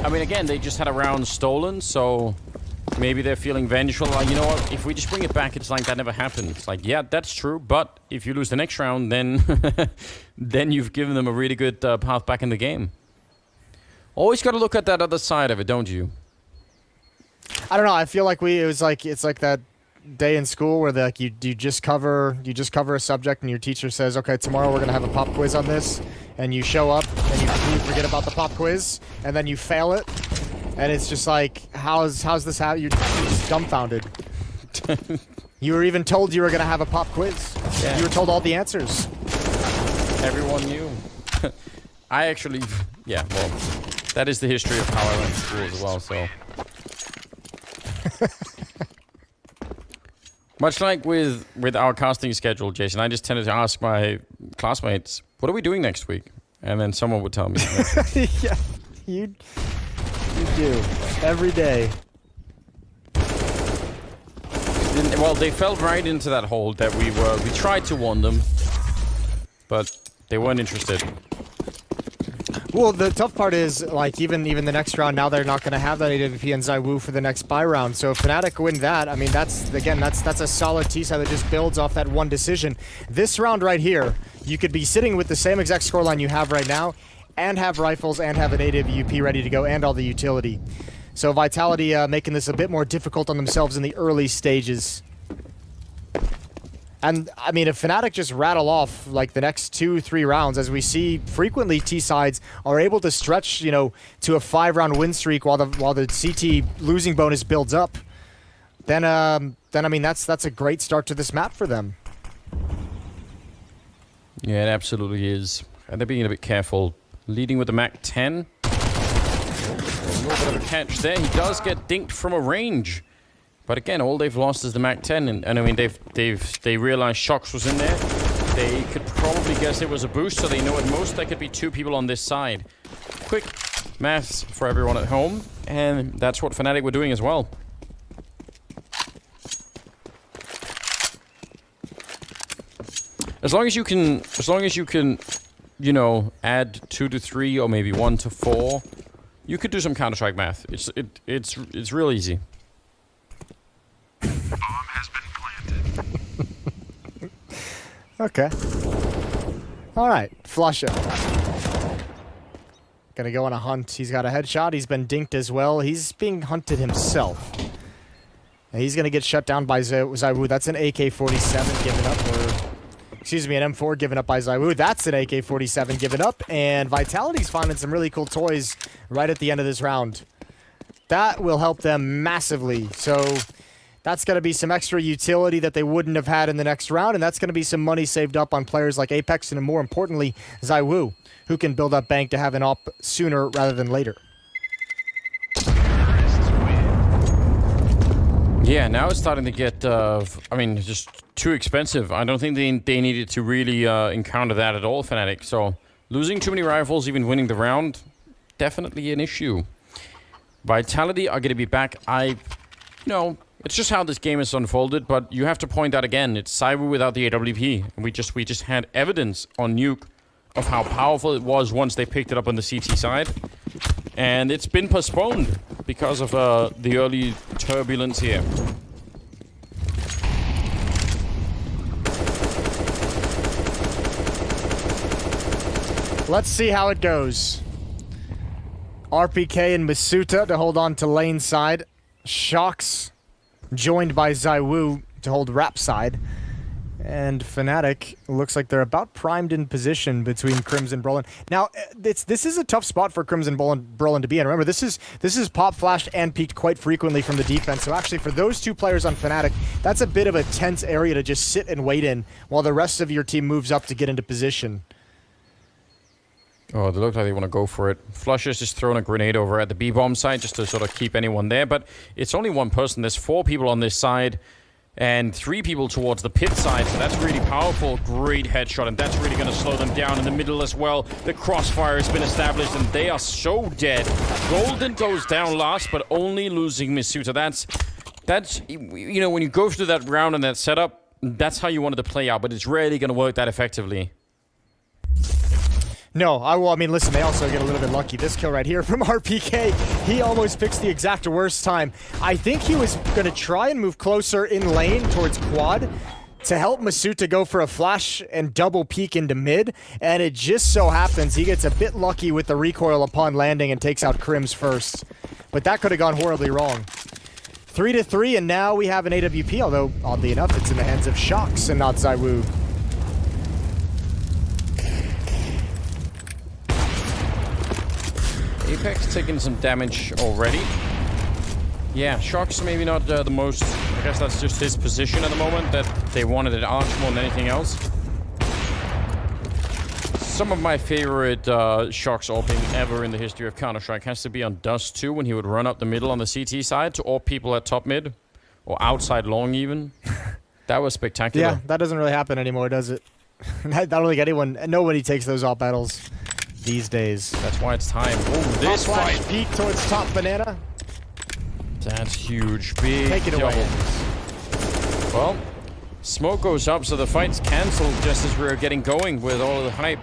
I mean, again, they just had a round stolen, so maybe they're feeling vengeful. Like, you know what? If we just bring it back, it's like that never happened. It's like, yeah, that's true, but if you lose the next round, then then you've given them a really good path back in the game. Always got to look at that other side of it, don't you? I don't know. I feel like it's like that day in school where you just cover a subject and your teacher says, okay, tomorrow we're gonna have a pop quiz on this, and you show up and you forget about the pop quiz and then you fail it, and it's just like, how's this how you're just dumbfounded. You were even told you were gonna have a pop quiz. Yeah. You were told all the answers. Everyone knew. I actually, yeah, well, that is the history of how I went to school as well, so. Much like with our casting schedule, Jason, I just tended to ask my classmates, what are we doing next week? And then someone would tell me. Yeah, you do. Every day. Well, they fell right into that hole that we tried to warn them, but they weren't interested. Well, the tough part is, like, even the next round, now they're not going to have that AWP and ZywOo for the next buy round. So if Fnatic win that, I mean, that's a solid T-side that just builds off that one decision. This round right here, you could be sitting with the same exact scoreline you have right now, and have rifles, and have an AWP ready to go, and all the utility. So Vitality making this a bit more difficult on themselves in the early stages. And, I mean, if Fnatic just rattle off, like, the next 2-3 rounds, as we see frequently T-sides are able to stretch, you know, to a 5-round win streak while the CT losing bonus builds up, then I mean, that's a great start to this map for them. Yeah, it absolutely is. And they're being a bit careful. Leading with the MAC-10. A little bit of a catch there. He does get dinked from a range. But again, all they've lost is the MAC-10, and I mean, they realized Shox was in there. They could probably guess it was a boost, so they know at most there could be 2 people on this side. Quick maths for everyone at home, and that's what Fnatic were doing as well. As long as you can, you know, add 2 to 3 or maybe 1 to 4, you could do some Counter-Strike math. It's real easy. Bomb has been planted. Okay. Alright, Flusha. Gonna go on a hunt. He's got a headshot. He's been dinked as well. He's being hunted himself. And he's gonna get shut down by ZywOo. That's an AK-47 given up, or... Excuse me, an M4 given up by ZywOo. That's an AK-47 given up. And Vitality's finding some really cool toys right at the end of this round. That will help them massively. So... that's going to be some extra utility that they wouldn't have had in the next round, and that's going to be some money saved up on players like Apex and, more importantly, ZywOo, who can build up bank to have an op sooner rather than later. Yeah, now it's starting to get, I mean, just too expensive. I don't think they needed to really encounter that at all, Fnatic. So losing too many rifles, even winning the round, definitely an issue. Vitality are going to be back. It's just how this game is unfolded, but you have to point out again, it's ZywOo without the AWP. And we just had evidence on Nuke of how powerful it was once they picked it up on the CT side. And it's been postponed because of the early turbulence here. Let's see how it goes. RPK and Masuta to hold on to lane side. Shox joined by ZywOo to hold rap side. And Fnatic looks like they're about primed in position between Crims and Brolin. Now, this is a tough spot for Crims and Brolin to be in. Remember, this is pop flashed and peeked quite frequently from the defense. So actually, for those two players on Fnatic, that's a bit of a tense area to just sit and wait in while the rest of your team moves up to get into position. Oh, they look like they want to go for it. Flusher's just throwing a grenade over at the B-bomb side just to sort of keep anyone there. But it's only one person. There's 4 people on this side and 3 people towards the pit side. So that's really powerful. Great headshot. And that's really going to slow them down in the middle as well. The crossfire has been established and they are so dead. Golden goes down last, but only losing Misuta. That's, you know, when you go through that round and that setup, that's how you wanted to play out. But it's rarely going to work that effectively. No, I mean, listen, they also get a little bit lucky. This kill right here from RPK, he almost picks the exact worst time. I think he was going to try and move closer in lane towards quad to help Masuta go for a flash and double peek into mid, and it just so happens he gets a bit lucky with the recoil upon landing and takes out Crims first. But that could have gone horribly wrong. 3-3, and now we have an AWP, although, oddly enough, it's in the hands of Shox and not ZywOo. Apex taking some damage already. Yeah, Shox maybe not the most... I guess that's just his position at the moment, that they wanted at Arch more than anything else. Some of my favorite Shox AWPing ever in the history of Counter-Strike has to be on Dust 2 when he would run up the middle on the CT side to AWP people at top mid. Or outside long even. That was spectacular. Yeah, that doesn't really happen anymore, does it? I don't think nobody takes those AWP battles these days. That's why it's time. Oh, this fight. Peek towards top banana. That's huge. Big Take it away. Double. Well, smoke goes up, so the fight's cancelled just as we're getting going with all of the hype.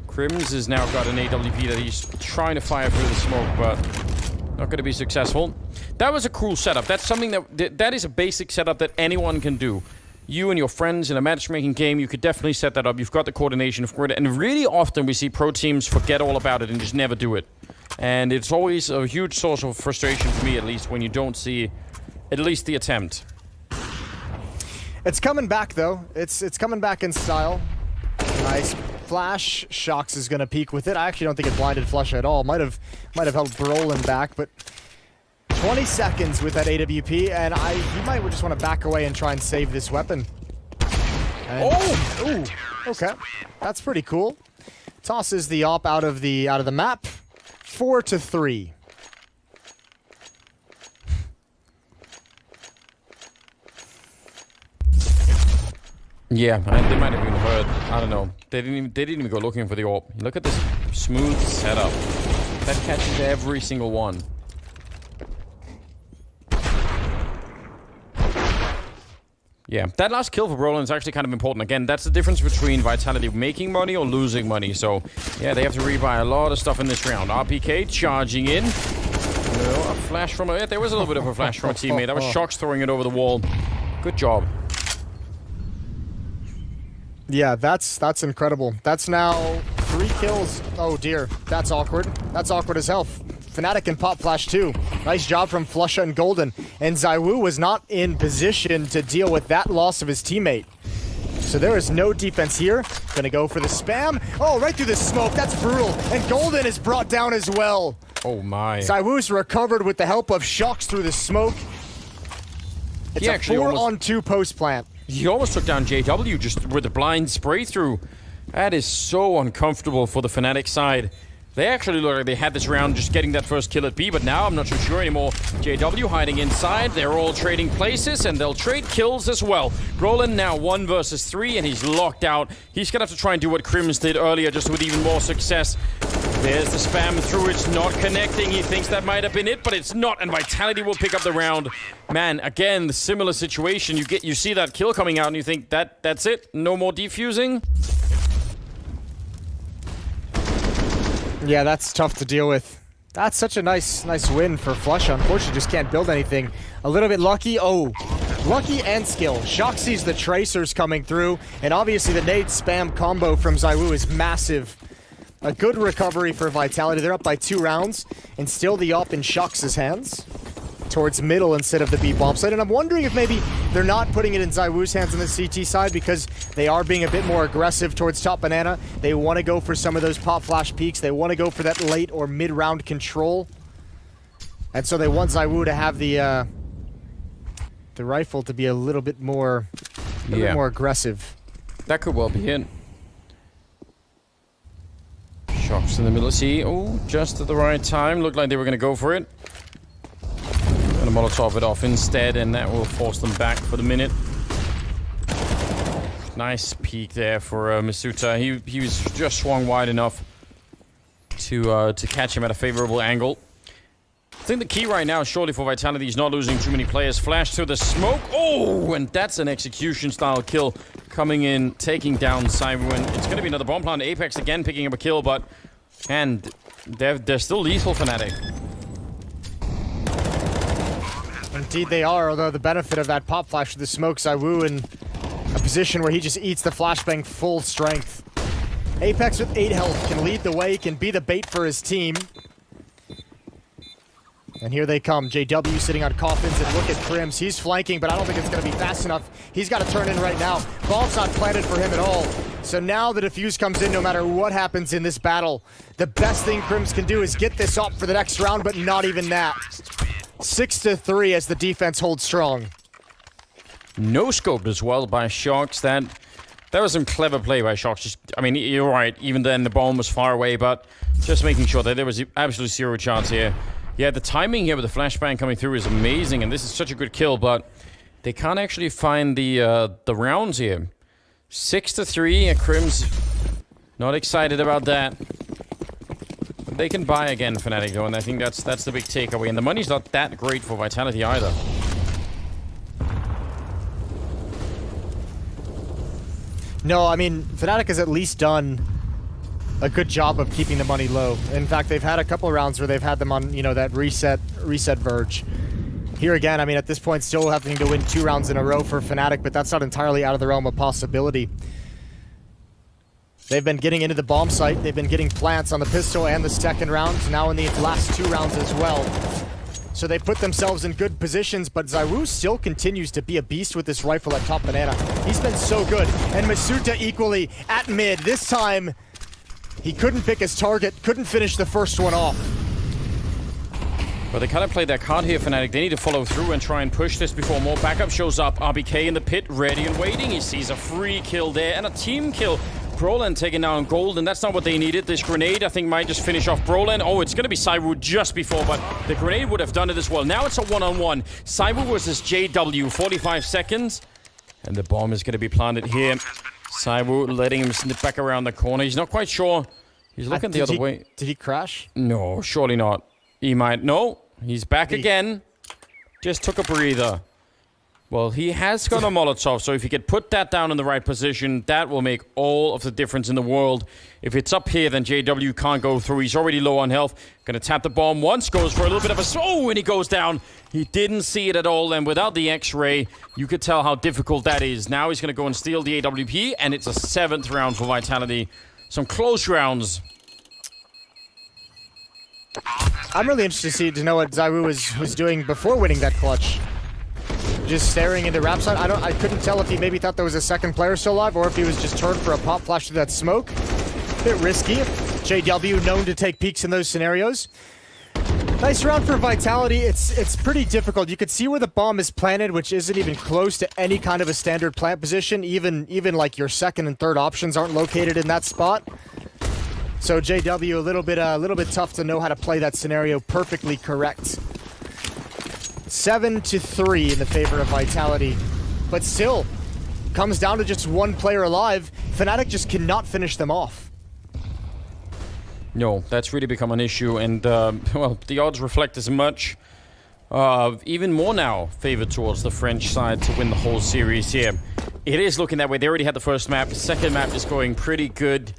Crims has now got an AWP that he's trying to fire through the smoke, but not going to be successful. That was a cool setup. That's something that is a basic setup that anyone can do. You and your friends in a matchmaking game, you could definitely set that up. You've got the coordination for it. And really often we see pro teams forget all about it and just never do it. And it's always a huge source of frustration for me, at least, when you don't see at least the attempt. It's coming back, though. It's coming back in style. Nice flash. Shox is going to peek with it. I actually don't think it blinded Flush at all. Might have held Brolin back, but 20 seconds with that AWP, and he might just want to back away and try and save this weapon. And, ooh, okay, that's pretty cool. Tosses the AWP out of the map. 4-3. Yeah, they might have even heard. I don't know. They didn't even go looking for the AWP. Look at this smooth setup. That catches every single one. Yeah, that last kill for Brolin is actually kind of important. Again, that's the difference between Vitality making money or losing money. So, yeah, they have to rebuy a lot of stuff in this round. RPK charging in. No, a flash from there was a little bit of a flash from a teammate. That was Shox throwing it over the wall. Good job. Yeah, that's incredible. That's now 3 kills. Oh dear, that's awkward. That's awkward as hell. Fnatic and Pop Flash too. Nice job from Flusha and Golden. And ZywOo was not in position to deal with that loss of his teammate. So there is no defense here. Gonna go for the spam. Oh, right through the smoke. That's brutal. And Golden is brought down as well. Oh my. ZywOo's recovered with the help of Shox through the smoke. It's a 4-on-2 post plant. He almost took down JW just with a blind spray through. That is so uncomfortable for the Fnatic side. They actually look like they had this round just getting that first kill at B, but now I'm not so sure anymore. JW hiding inside. They're all trading places, and they'll trade kills as well. Brolin now 1 versus 3, and he's locked out. He's going to have to try and do what Crims did earlier, just with even more success. There's the spam through. It's not connecting. He thinks that might have been it, but it's not, and Vitality will pick up the round. Man, again, the similar situation. You see that kill coming out, and you think that's it? No more defusing? Yeah, that's tough to deal with. That's such a nice win for Flush. Unfortunately, just can't build anything. A little bit lucky. Oh, lucky and skill. Shox sees the tracers coming through, and obviously the nade spam combo from ZywOo is massive. A good recovery for Vitality. They're up by 2 rounds, and still the AWP in Shox's hands. towards middle instead of the B bomb site. And I'm wondering if maybe they're not putting it in ZywOo's hands on the CT side because they are being a bit more aggressive towards top banana. They want to go for some of those pop flash peaks. They want to go for that late or mid-round control. And so they want ZywOo to have the rifle to be a little bit more, bit more aggressive. That could well be it. Shox in the middle of C. Oh, just at the right time. Looked like they were going to go for it. Gonna Molotov it off instead, and that will force them back for the minute. Nice peek there for Masuta. He was just swung wide enough to catch him at a favorable angle. I think the key right now, surely for Vitality, is not losing too many players. Flash to the smoke. Oh, and that's an execution-style kill coming in, taking down ZywOo. And it's going to be another bomb plant. Apex again picking up a kill, but... And they're still lethal, Fnatic. Indeed they are, although the benefit of that pop flash to the smoke, ZywOo in a position where he just eats the flashbang full strength. Apex with 8 health can lead the way, can be the bait for his team. And here they come. JW sitting on coffins, and look at Crims. He's flanking, but I don't think it's going to be fast enough. He's got to turn in right now. Bomb's not planted for him at all. So now the defuse comes in no matter what happens in this battle. The best thing Crims can do is get this up for the next round, but not even that. 6-3 as the defense holds strong. No scoped as well by Shox. That was some clever play by Shox. I mean, you're right. Even then, the bomb was far away, but just making sure that there was absolutely zero chance here. Yeah, the timing here with the flashbang coming through is amazing, and this is such a good kill, but they can't actually find the rounds here. 6-3, and Crims not excited about that. But they can buy again, Fnatic, though, and I think that's the big takeaway. And the money's not that great for Vitality either. No, I mean, Fnatic has at least done a good job of keeping the money low. In fact, they've had a couple of rounds where they've had them on, you know, that reset verge. Here again, I mean, at this point, still having to win 2 rounds in a row for Fnatic, but that's not entirely out of the realm of possibility. They've been getting into the bomb site. They've been getting plants on the pistol and the second round, now in the last 2 rounds as well. So they put themselves in good positions, but ZywOo still continues to be a beast with this rifle at top banana. He's been so good. And Masuta equally at mid. This time, he couldn't pick his target, couldn't finish the first one off. But they kind of played their card here, Fnatic. They need to follow through and try and push this before more backup shows up. RBK in the pit, ready and waiting. He sees a free kill there and a team kill. Brolin taking down Gold, and that's not what they needed. This grenade, I think, might just finish off Brolin. Oh, it's going to be ZywOo just before, but the grenade would have done it as well. Now it's a one-on-one. ZywOo versus JW, 45 seconds. And the bomb is going to be planted here. ZywOo letting him snip back around the corner. He's not quite sure. He's looking the other way. Did he crash? No, surely not. He might. No, he's back again. Just took a breather. Well, he has got a Molotov, so if he could put that down in the right position, that will make all of the difference in the world. If it's up here, then JW can't go through. He's already low on health. Gonna tap the bomb once, goes for a little bit of a... Oh, and he goes down. He didn't see it at all, and without the X-ray, you could tell how difficult that is. Now he's gonna go and steal the AWP, and it's a 7th round for Vitality. Some close rounds. I'm really interested to know what ZywOo was doing before winning that clutch. Just staring into ramp side. I couldn't tell if he maybe thought there was a second player still alive or if he was just turned for a pop flash through that smoke. Bit risky. JW known to take peeks in those scenarios. Nice round for Vitality. It's pretty difficult. You could see where the bomb is planted, which isn't even close to any kind of a standard plant position. Even like your second and third options aren't located in that spot. So JW a little bit tough to know how to play that scenario perfectly correct. 7-3 in the favor of Vitality, but still comes down to just one player alive. Fnatic just cannot finish them off. No, that's really become an issue, and well, the odds reflect as much. Even more now favored towards the French side to win the whole series here. It is looking that way. They already had the first map. The second map is going pretty good.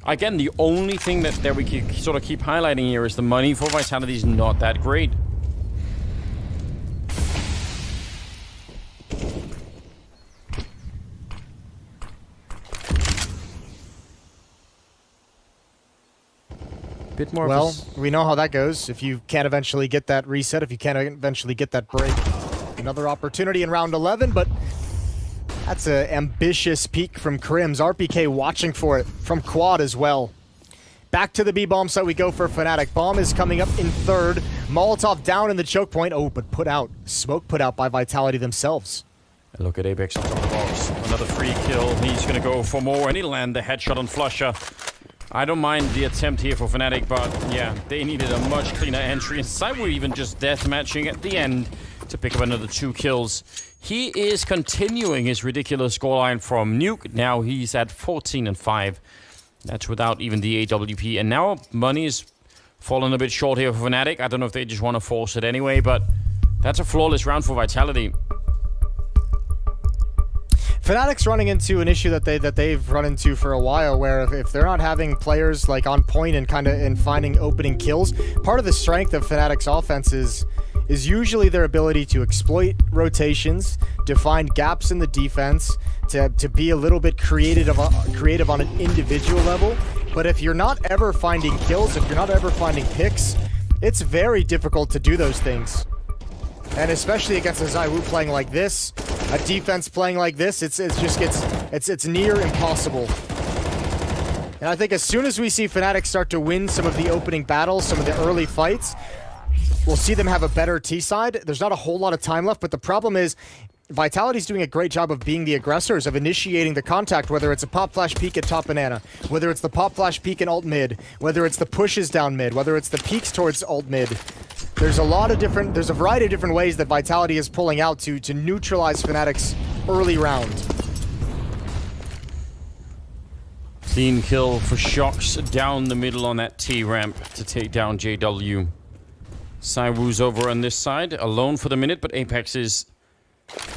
Again, the only thing that we can sort of keep highlighting here is the money for Vitality is not that great. Bit more. Well, we know how that goes. If you can't eventually get that reset, if you can't eventually get that break, another opportunity in round 11, but that's an ambitious peek from Crims. RPK watching for it from Quad as well. Back to the B-bomb site we go for Fnatic. Bomb is coming up in third. Molotov down in the choke point. Oh, but put out. Smoke put out by Vitality themselves. Look at Apex on top of the box. Another free kill. He's going to go for more, and he'll land the headshot on Flusher. I don't mind the attempt here for Fnatic, but yeah, they needed a much cleaner entry. And Cyber even just deathmatching at the end to pick up another 2 kills. He is continuing his ridiculous scoreline from Nuke. Now he's at 14-5. That's without even the AWP. And now money's fallen a bit short here for Fnatic. I don't know if they just want to force it anyway, but that's a flawless round for Vitality. Fnatic's running into an issue that they've run into for a while, where if they're not having players like on point and kind of in finding opening kills, part of the strength of Fnatic's offense is usually their ability to exploit rotations, to find gaps in the defense, to be a little bit creative on an individual level. But if you're not ever finding kills, if you're not ever finding picks, it's very difficult to do those things. And especially against a ZywOo playing like this, a defense playing like this, it's near impossible. And I think as soon as we see Fnatic start to win some of the opening battles, some of the early fights, we'll see them have a better T side. There's not a whole lot of time left, but the problem is Vitality's doing a great job of being the aggressors, of initiating the contact, whether it's a pop flash peek at top banana, whether it's the pop flash peek in alt mid, whether it's the pushes down mid, whether it's the peeks towards alt mid. There's a variety of different ways that Vitality is pulling out to neutralize Fnatic's early round. Clean kill for Shox down the middle on that T ramp to take down JW. ZywOo's over on this side, alone for the minute, but Apex is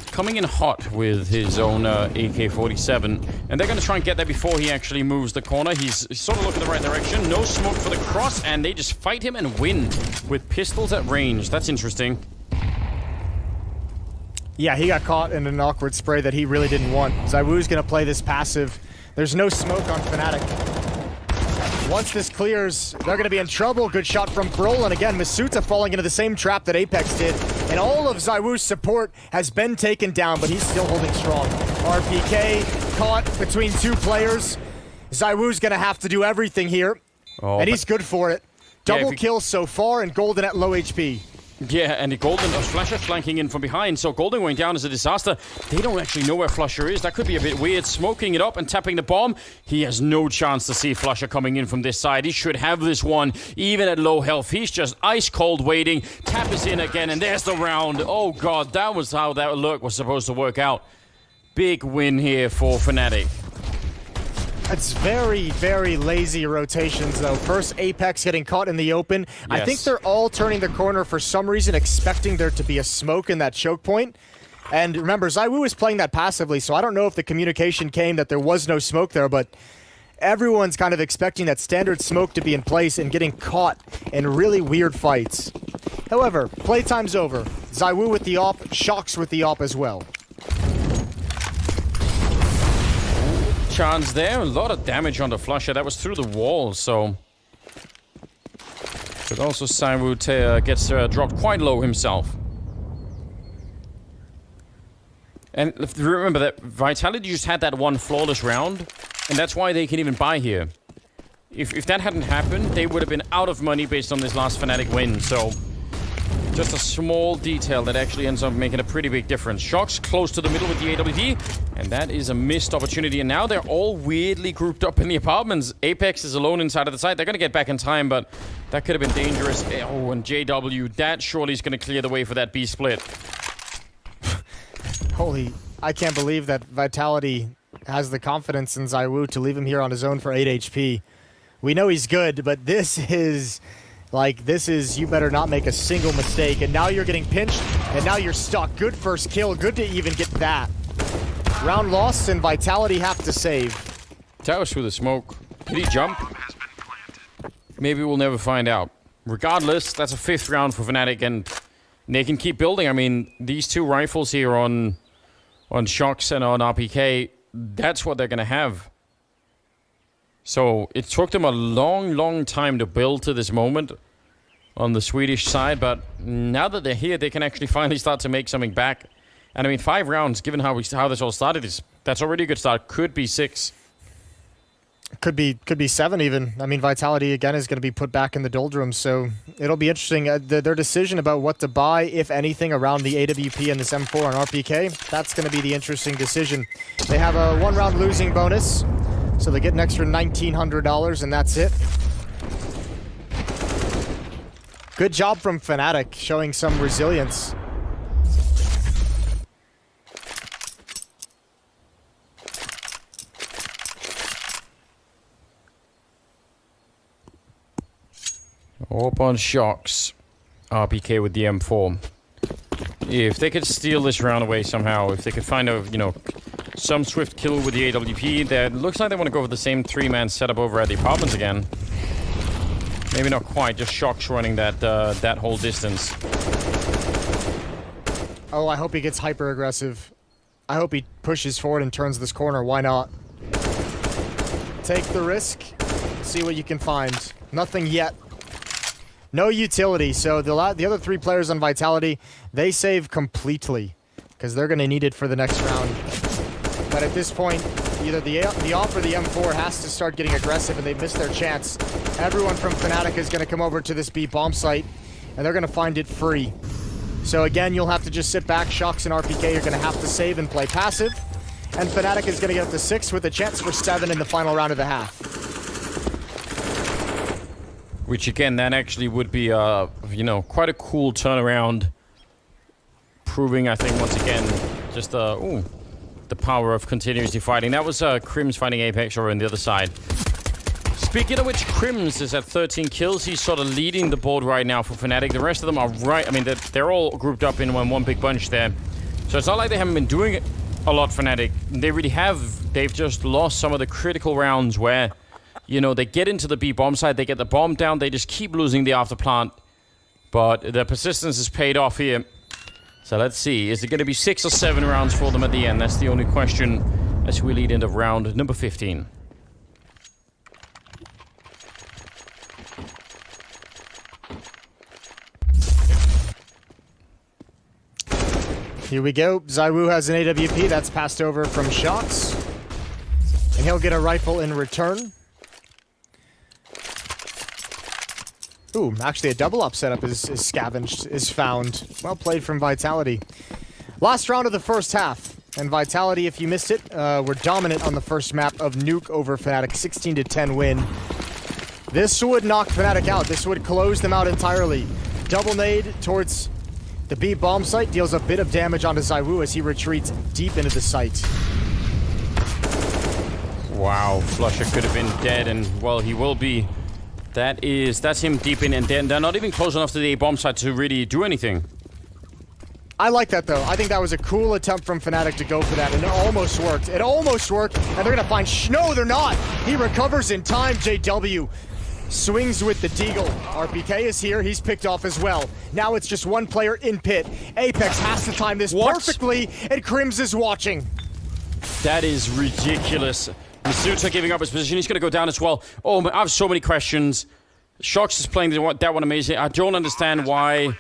coming in hot with his own AK-47. And they're going to try and get there before he actually moves the corner. He's sort of looking the right direction. No smoke for the cross, and they just fight him and win with pistols at range. That's interesting. Yeah, he got caught in an awkward spray that he really didn't want. ZywOo's going to play this passive. There's no smoke on Fnatic. Once this clears, they're going to be in trouble. Good shot from Brol, and again, Masuta falling into the same trap that Apex did. And all of ZywOo's support has been taken down, but he's still holding strong. RPK caught between 2 players. ZywOo's going to have to do everything here, and he's good for it. Double kills so far, and Golden at low HP. Yeah, and the Golden Flusher flanking in from behind, so Golden going down is a disaster. They don't actually know where Flusher is. That could be a bit weird. Smoking it up and tapping the bomb. He has no chance to see Flusher coming in from this side. He should have this one, even at low health. He's just ice cold waiting. Tap is in again, and there's the round. Oh god, that was how that look was supposed to work out. Big win here for Fnatic. It's very, very lazy rotations, though. First, Apex getting caught in the open. Yes. I think they're all turning the corner for some reason, expecting there to be a smoke in that choke point. And remember, ZywOo is playing that passively, so I don't know if the communication came that there was no smoke there, but everyone's kind of expecting that standard smoke to be in place and getting caught in really weird fights. However, playtime's over. ZywOo with the op, Shox with the op as well. Chance there, a lot of damage on the Flusher. That was through the wall, so. But also ZywOo gets dropped quite low himself. And remember that Vitality just had that one flawless round, and that's why they can even buy here. If that hadn't happened, they would have been out of money based on this last Fnatic win, so. Just a small detail that actually ends up making a pretty big difference. Shox close to the middle with the AWP, and that is a missed opportunity. And now they're all weirdly grouped up in the apartments. Apex is alone inside of the site. They're going to get back in time, but that could have been dangerous. Oh, and JW, that surely is going to clear the way for that B split. Holy, I can't believe that Vitality has the confidence in ZywOo to leave him here on his own for 8 HP. We know he's good, but this is... you better not make a single mistake. And now you're getting pinched, and now you're stuck. Good first kill. Good to even get that. Round lost, and Vitality have to save. That was through the smoke. Did he jump? Maybe we'll never find out. Regardless, that's a 5th round for Fnatic, and they can keep building. I mean, these 2 rifles here on Shox and on RPK, that's what they're going to have. So it took them a long time to build to this moment on the Swedish side, but now that they're here, they can actually finally start to make something back. And I mean, 5 rounds, given how this all started, that's already a good start. Could be 6. Could be 7 even. I mean, Vitality again is going to be put back in the doldrums, so it'll be interesting. Their decision about what to buy, if anything, around the AWP and this M4 and RPK, that's going to be the interesting decision. They have a 1-round losing bonus, so they get an extra $1,900, and that's it. Good job from Fnatic, showing some resilience. Up on Shocks. RPK with the M4. If they could steal this round away somehow, if they could find a, some swift kill with the AWP, that looks like they want to go for the same 3-man setup over at the apartments again. Maybe not quite, just Shocks running that whole distance. Oh, I hope he gets hyper aggressive. I hope he pushes forward and turns this corner. Why not? Take the risk. See what you can find. Nothing yet. No utility, so the other 3 players on Vitality, they save completely, because they're going to need it for the next round. But at this point, either the AWP or the M4 has to start getting aggressive, and they've missed their chance. Everyone from Fnatic is going to come over to this B bomb site, and they're going to find it free. So again, you'll have to just sit back. Shocks and RPK are going to have to save and play passive, and Fnatic is going to get up to 6 with a chance for 7 in the final round of the half. Which again, that actually would be, quite a cool turnaround. Proving, I think, once again, just the power of continuously fighting. That was Crims fighting Apex over on the other side. Speaking of which, Crims is at 13 kills. He's sort of leading the board right now for Fnatic. The rest of them are they're all grouped up in one big bunch there. So it's not like they haven't been doing it a lot, Fnatic. They really have. They've just lost some of the critical rounds where, they get into the B bomb side, they get the bomb down, they just keep losing the after plant. But the persistence is paid off here. So let's see, is it going to be 6 or 7 rounds for them at the end? That's the only question as we lead into round number 15. Here we go. ZywOo has an AWP that's passed over from Shocks, and he'll get a rifle in return. Ooh, actually a double up setup is scavenged, is found. Well played from Vitality. Last round of the first half. And Vitality, if you missed it, were dominant on the first map of Nuke over Fnatic. 16-10 win. This would knock Fnatic out. This would close them out entirely. Double nade towards the B bomb site. Deals a bit of damage onto ZywOo as he retreats deep into the site. Wow, Flusher could have been dead, and well, he will be. That's him deep in, and they're not even close enough to the A-bomb site to really do anything. I like that, though. I think that was a cool attempt from Fnatic to go for that, and it almost worked. It almost worked, and they're going to find... No, they're not! He recovers in time, JW. Swings with the deagle. RPK is here. He's picked off as well. Now it's just one player in pit. Apex has to time this perfectly, and Crims is watching. That is ridiculous. Masuta giving up his position. He's going to go down as well. Oh, I have so many questions. Shocks is playing that one amazing. I don't understand why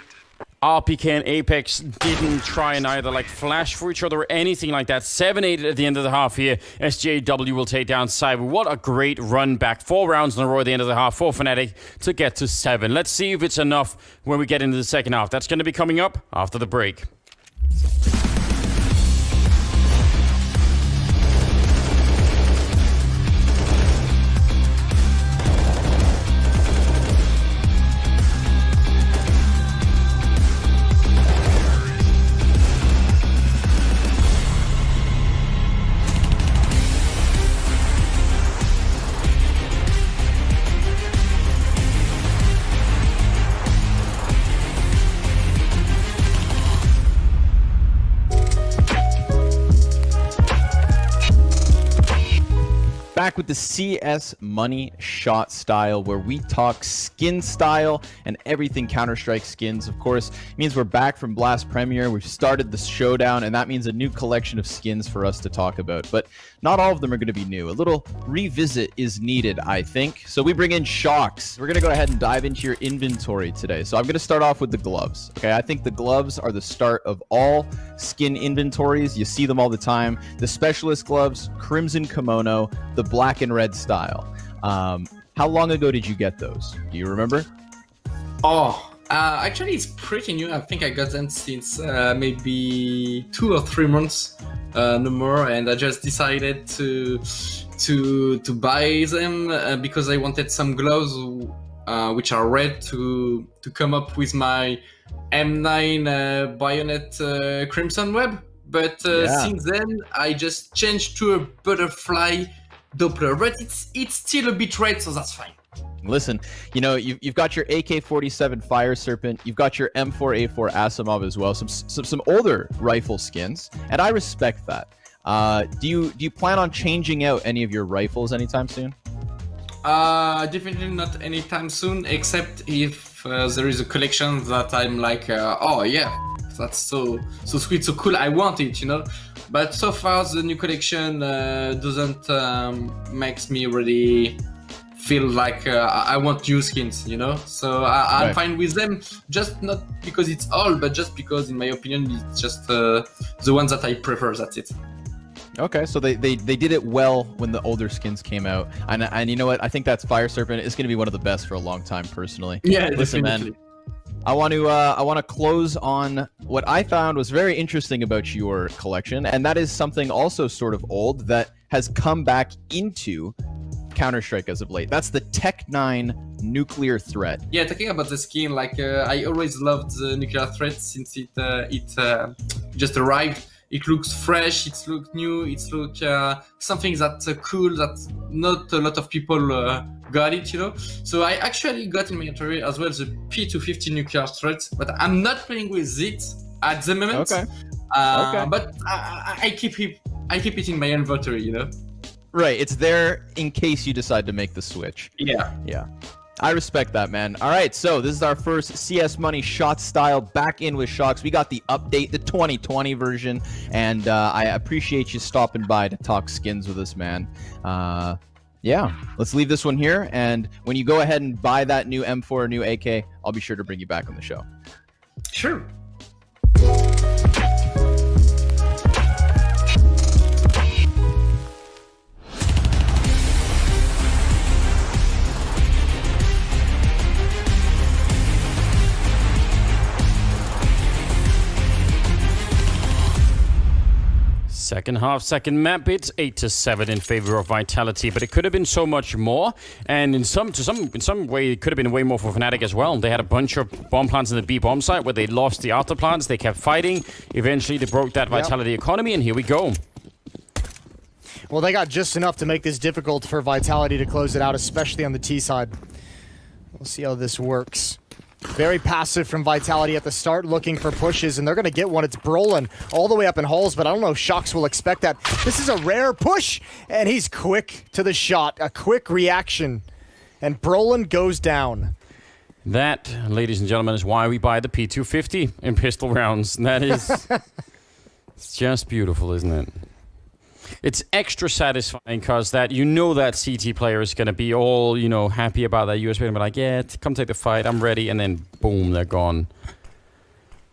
RPK and Apex didn't try and either flash for each other or anything like that. 7-8 at the end of the half here. SJW will take down Cyber. What a great run back. 4 rounds in a row at the end of the half for Fnatic to get to 7. Let's see if it's enough when we get into the second half. That's going to be coming up after the break. Back with the CS Money Shot style, where we talk skin style and everything Counter-Strike skins. Of course, it means we're back from Blast Premier. We've started the showdown, and that means a new collection of skins for us to talk about. But not all of them are going to be new. A little revisit is needed, I think. So we bring in Shocks. We're going to go ahead and dive into your inventory today. So I'm going to start off with the gloves. Okay, I think the gloves are the start of all skin inventories. You see them all the time. The specialist gloves, crimson kimono, the black and red style. How long ago did you get those? Do you remember? Actually, it's pretty new. I think I got them since maybe 2 or 3 months, no more. And I just decided to buy them because I wanted some gloves which are red to come up with my M9 bayonet crimson web. But since then, I just changed to a butterfly Doppler, but it's still a bit red, so that's fine. Listen, you know, you've got your AK-47 Fire Serpent, you've got your M4A4 Asimov as well, some older rifle skins, and I respect that. Do you plan on changing out any of your rifles anytime soon? Definitely not anytime soon, except if there is a collection that I'm like, oh yeah, that's so sweet, so cool, I want it, you know. But so far, the new collection doesn't makes me really feel like I want new skins, you know. So I'm fine with them, just not because it's all, but just because, in my opinion, it's just the ones that I prefer. That's it. Okay, so they did it well when the older skins came out, and you know what? I think that's Fire Serpent is going to be one of the best for a long time, personally. Yeah, listen, definitely. man. I want to close on what I found was very interesting about your collection, and that is something also sort of old that has come back into Counter-Strike as of late. That's the Tech-9 nuclear threat. Yeah, talking about the skin, like I always loved the nuclear threat since it just arrived. It looks fresh, it looks new, it looks something that's cool that not a lot of people got it, you know. So I actually got in my inventory as well the P250 nuclear threat, but I'm not playing with it at the moment. Okay. But I keep it in my inventory, you know. Right, it's there in case you decide to make the switch. Yeah. Yeah. I respect that, man. All right, so this is our first CS Money shot style back in with Shocks. We got the update, the 2020 version, and I appreciate you stopping by to talk skins with us, man. Yeah, let's leave this one here, and when you go ahead and buy that new M4 or new AK, I'll be sure to bring you back on the show. Sure. Second half, second map, it's 8-7 in favor of Vitality, but it could have been so much more, and in some way it could have been way more for Fnatic as well. They had a bunch of bomb plants in the B bomb site where they lost the outer plants. They kept fighting. Eventually they broke that Vitality economy, and here we go. Well, they got just enough to make this difficult for Vitality to close it out, especially on the T side. We'll see how this works. Very passive from Vitality at the start, looking for pushes, and they're going to get one. It's Brolin all the way up in halls, but I don't know if Shocks will expect that. This is a rare push, and he's quick to the shot. A quick reaction, and Brolin goes down. That, ladies and gentlemen, is why we buy the P250 in pistol rounds. That is... it's just beautiful, isn't it? It's extra satisfying because that you know that CT player is going to be all, you know, happy about that USB and be like, yeah, come take the fight, I'm ready, and then boom, they're gone.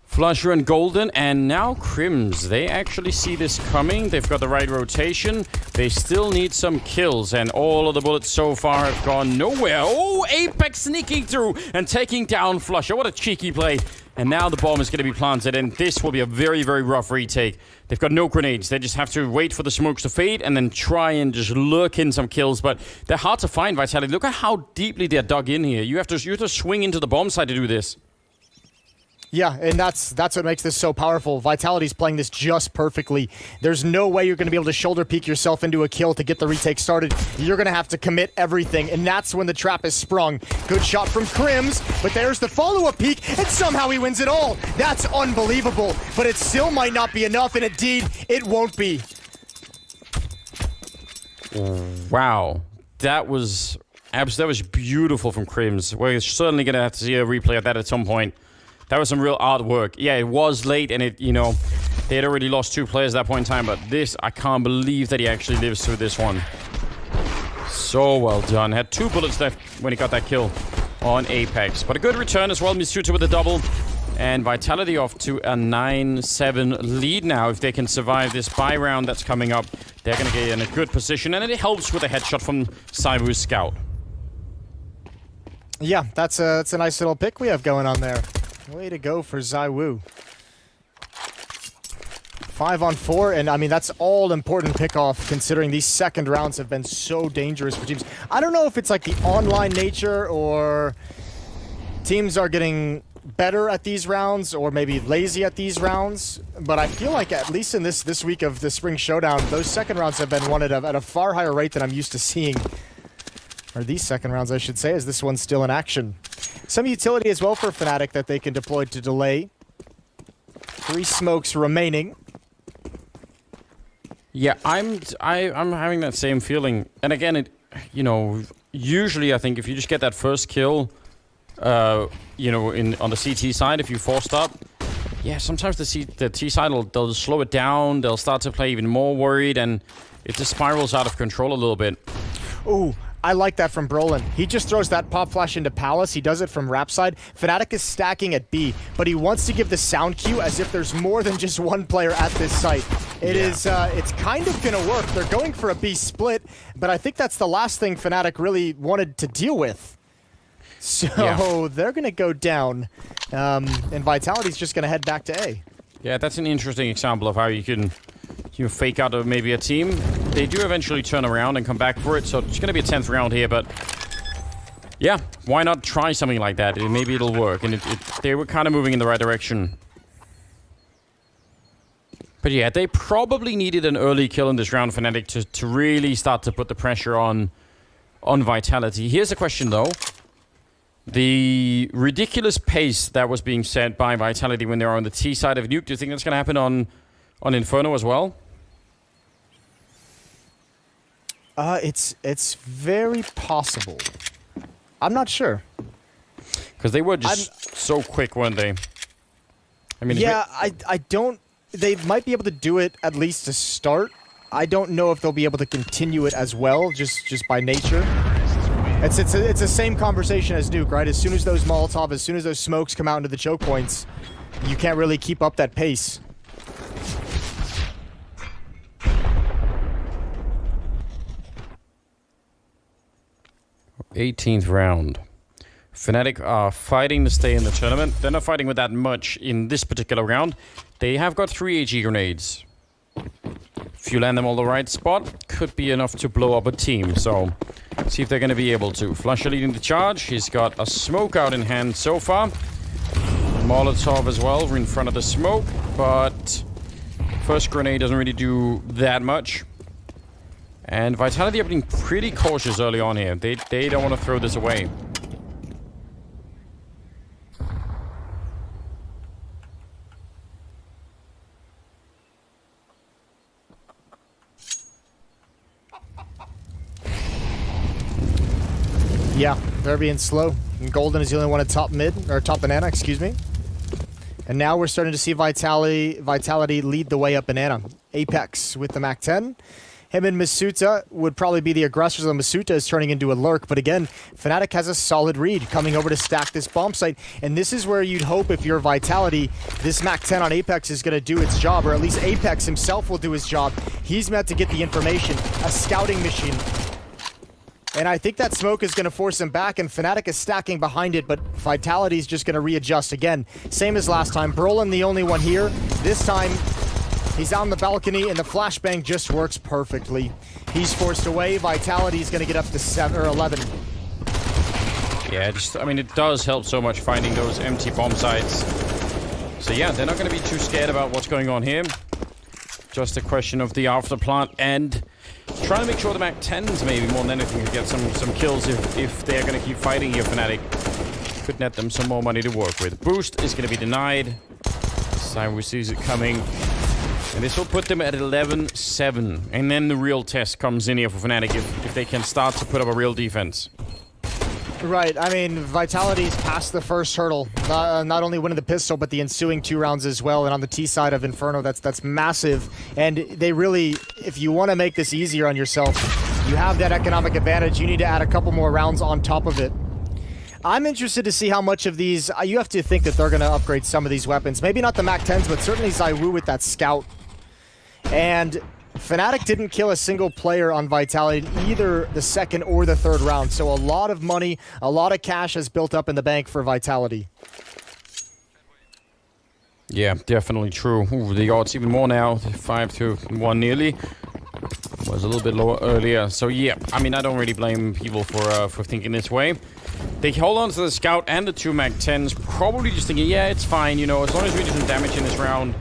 Flusher and Golden, and now Crims. They actually see this coming. They've got the right rotation. They still need some kills, and all of the bullets so far have gone nowhere. Oh, Apex sneaking through and taking down Flusher. What a cheeky play. And now the bomb is going to be planted, and this will be a very, very rough retake. They've got no grenades. They just have to wait for the smokes to fade and then try and just lurk in some kills. But they're hard to find, Vitality. Look at how deeply they're dug in here. You have to swing into the bomb side to do this. Yeah, and that's what makes this so powerful. Vitality's playing this just perfectly. There's no way you're going to be able to shoulder peek yourself into a kill to get the retake started. You're going to have to commit everything, and that's when the trap is sprung. Good shot from Crims, but there's the follow-up peek, and somehow he wins it all. That's unbelievable, but it still might not be enough, and indeed, it won't be. Wow. That was beautiful from Crims. We're certainly going to have to see a replay of that at some point. That was some real artwork. Yeah, it was late, and it, you know, they had already lost 2 players at that point in time, but this, I can't believe that he actually lives through this one. So well done. Had 2 bullets left when he got that kill on Apex. But a good return as well. Misuta with a double. And Vitality off to a 9-7 lead now. If they can survive this buy round that's coming up, they're going to get in a good position. And it helps with a headshot from Saibu's scout. Yeah, that's a nice little pick we have going on there. Way to go for ZywOo. 5 on 4, and I mean, that's all important pick-off considering these second rounds have been so dangerous for teams. I don't know if it's like the online nature or teams are getting better at these rounds or maybe lazy at these rounds, but I feel like at least in this week of the Spring Showdown, those second rounds have been won at a far higher rate than I'm used to seeing. Or these second rounds, I should say, as this one's still in action. Some utility as well for Fnatic that they can deploy to delay. 3 smokes remaining. Yeah, I'm having that same feeling. And again, it, you know, usually I think if you just get that first kill, you know, on the CT side, if you forced up, yeah, sometimes the T side they'll slow it down. They'll start to play even more worried, and it just spirals out of control a little bit. Ooh, I like that from Brolin. He just throws that pop flash into Palace. He does it from Rap side. Fnatic is stacking at B, but he wants to give the sound cue as if there's more than just one player at this site. It's kind of gonna work. They're going for a B split, but I think that's the last thing Fnatic really wanted to deal with. So they're gonna go down, and Vitality's just gonna head back to A. Yeah, that's an interesting example of how you can fake out of maybe a team. They do eventually turn around and come back for it, so it's going to be a 10th round here, but yeah, why not try something like that? Maybe it'll work, and they were kind of moving in the right direction. But yeah, they probably needed an early kill in this round, Fnatic, to really start to put the pressure on Vitality. Here's a question, though. The ridiculous pace that was being set by Vitality when they were on the T side of Nuke, do you think that's going to happen on Inferno as well? It's very possible. I'm not sure. Because they were just so quick, weren't they? I mean, yeah, I don't... They might be able to do it at least to start. I don't know if they'll be able to continue it as well, just by nature. It's the same conversation as Nuke, right? As soon as those Molotov, as soon as those smokes come out into the choke points, you can't really keep up that pace. '18th round. Fnatic are fighting to stay in the tournament. They're not fighting with that much in this particular round. They have got 3 AG grenades. If you land them on the right spot, could be enough to blow up a team. So, see if they're going to be able to. Flusher leading the charge. He's got a smoke out in hand so far. Molotov as well. We're in front of the smoke, but first grenade doesn't really do that much. And Vitality are being pretty cautious early on here. They don't want to throw this away. Yeah, they're being slow. And Golden is the only one at top mid, or top banana, excuse me. And now we're starting to see Vitality lead the way up banana. Apex with the MAC-10. Him and Misuta would probably be the aggressors, and Misuta is turning into a lurk. But again, Fnatic has a solid read coming over to stack this bomb site. And this is where you'd hope if you're Vitality, this MAC-10 on Apex is going to do its job, or at least Apex himself will do his job. He's meant to get the information, a scouting mission. And I think that smoke is going to force him back, and Fnatic is stacking behind it, but Vitality is just going to readjust again. Same as last time. Brolin the only one here. This time, he's on the balcony, and the flashbang just works perfectly. He's forced away. Vitality is going to get up to 7 or 11. Yeah, I mean, it does help so much finding those empty bomb sites. So yeah, they're not going to be too scared about what's going on here. Just a question of the afterplant and trying to make sure the MAC-10s maybe more than anything could get some kills if they're going to keep fighting here. Fnatic could net them some more money to work with. Boost is going to be denied. ZywOo sees it coming. And this will put them at 11-7. And then the real test comes in here for Fnatic if they can start to put up a real defense. Right. I mean, Vitality's passed the first hurdle. Not only winning the pistol, but the ensuing 2 rounds as well. And on the T side of Inferno, that's massive. And they really, if you want to make this easier on yourself, you have that economic advantage. You need to add a couple more rounds on top of it. I'm interested to see how much of these... you have to think that they're going to upgrade some of these weapons. Maybe not the MAC-10s, but certainly ZywOo with that Scout. And Fnatic didn't kill a single player on Vitality in either the second or the third round. So a lot of money, a lot of cash has built up in the bank for Vitality. Yeah, definitely true. Ooh, the odds even more now. 5-1 nearly. Was a little bit lower earlier. So yeah, I mean, I don't really blame people for thinking this way. They hold on to the Scout and the 2 MAC-10s, probably just thinking, yeah, it's fine, you know, as long as we do some damage in this round,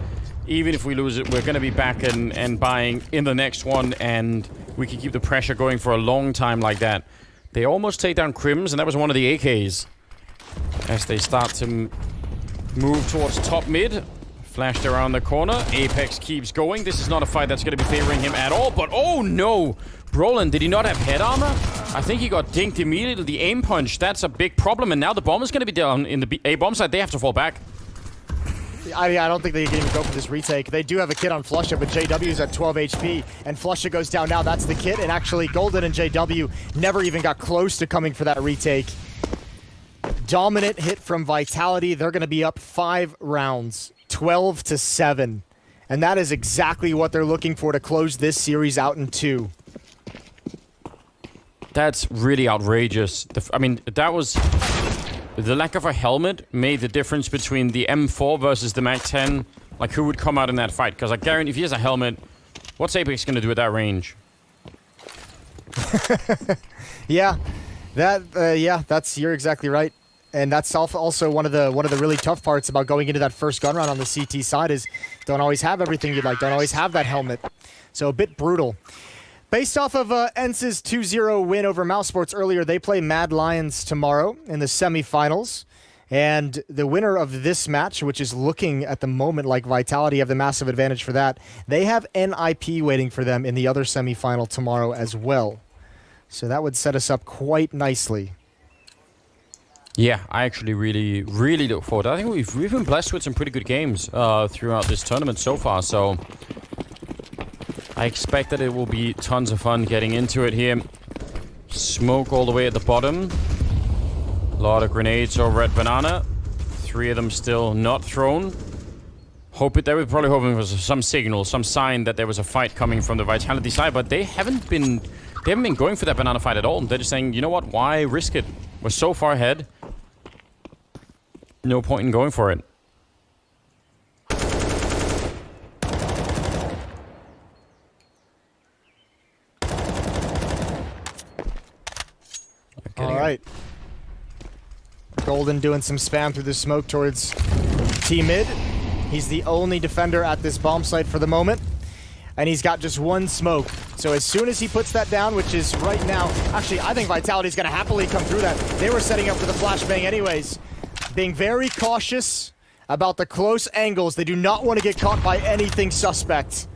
even if we lose it, we're going to be back and buying in the next one, and we can keep the pressure going for a long time like that. They almost take down Crims, and that was one of the AKs. As they start to move towards top mid. Flashed around the corner. Apex keeps going. This is not a fight that's going to be favoring him at all, but oh no! Brolin, did he not have head armor? I think he got dinked immediately. The aim punch, that's a big problem, and now the bomb is going to be down in the A bomb side. They have to fall back. I don't think they can even go for this retake. They do have a kit on Flusha, but JW's at 12 HP, and Flusha goes down now. That's the kit, and actually Golden and JW never even got close to coming for that retake. Dominant hit from Vitality. They're going to be up 5 rounds, 12-7. And that is exactly what they're looking for to close this series out in 2. That's really outrageous. I mean, that was... The lack of a helmet made the difference between the M4 versus the MAC-10. Like, who would come out in that fight? Because I guarantee if he has a helmet, what's Apex going to do at that range? Yeah, you're exactly right. And that's also one of the really tough parts about going into that first gun round on the CT side is don't always have everything you'd like, don't always have that helmet. So a bit brutal. Based off of ENCE's 2-0 win over Mousesports earlier, they play Mad Lions tomorrow in the semifinals. And the winner of this match, which is looking at the moment like Vitality have the massive advantage for that, they have NIP waiting for them in the other semifinal tomorrow as well. So that would set us up quite nicely. Yeah, I actually really, really look forward. I think we've been blessed with some pretty good games throughout this tournament so far, so I expect that it will be tons of fun getting into it here. Smoke all the way at the bottom. A lot of grenades over at Banana. 3 of them still not thrown. They were probably hoping for some signal, some sign that there was a fight coming from the Vitality side, but they haven't been going for that Banana fight at all. They're just saying, you know what, why risk it? We're so far ahead. No point in going for it. All right. Golden doing some spam through the smoke towards T mid. He's the only defender at this bomb site for the moment. And he's got just 1 smoke. So as soon as he puts that down, which is right now... Actually, I think Vitality's going to happily come through that. They were setting up for the flashbang anyways. Being very cautious about the close angles. They do not want to get caught by anything suspect.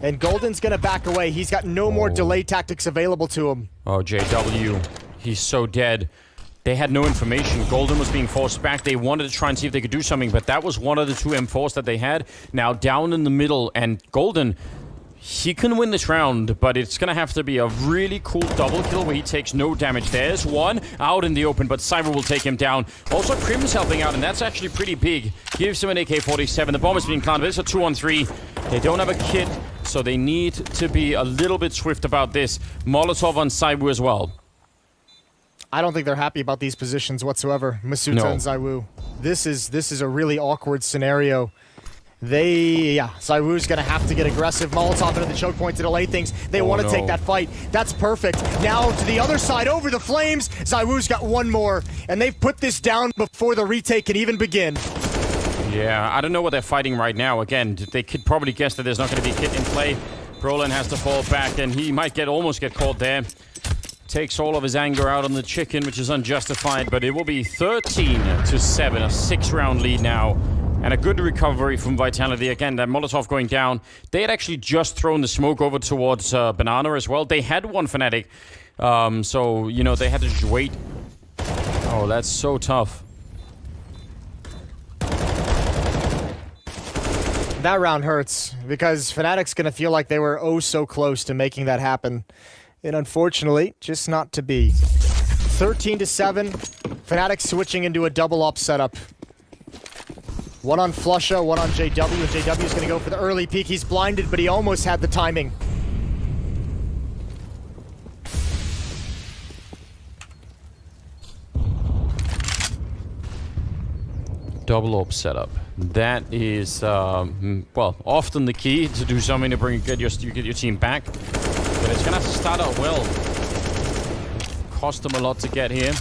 And Golden's going to back away. He's got no more delay tactics available to him. Oh, JW. He's so dead. They had no information. Golden was being forced back. They wanted to try and see if they could do something, but that was one of the 2 M4s that they had. Now down in the middle, and Golden, he can win this round, but it's going to have to be a really cool double kill where he takes no damage. There's one out in the open, but Cyber will take him down. Also, Crim's helping out, and that's actually pretty big. Gives him an AK-47. The bomb is being planted, but it's a 2-on-3. They don't have a kit, so they need to be a little bit swift about this. Molotov on Cyber as well. I don't think they're happy about these positions whatsoever, Masuta and ZywOo. This is a really awkward scenario. ZywOo's gonna have to get aggressive. Molotov into the choke point to delay things. They want to take that fight. That's perfect. Now to the other side, over the flames. ZywOo's got 1 more, and they've put this down before the retake can even begin. Yeah, I don't know what they're fighting right now. Again, they could probably guess that there's not going to be a kit in play. Brolin has to fall back, and he might almost get caught there. Takes all of his anger out on the chicken, which is unjustified, but it will be 13-7, a 6-round lead now. And a good recovery from Vitality. Again, that Molotov going down. They had actually just thrown the smoke over towards Banana as well. They had one Fnatic. So, you know, they had to just wait Oh, that's so tough. That round hurts because Fnatic's going to feel like they were oh so close to making that happen. And unfortunately, just not to be. 13-7. Fnatic switching into a double op setup. One on Flusha, one on JW. And JW's going to go for the early peek. He's blinded, but he almost had the timing. Double op setup. That is, well, often the key to do something to get your team back. But it's gonna have to start out well. Cost them a lot to get here.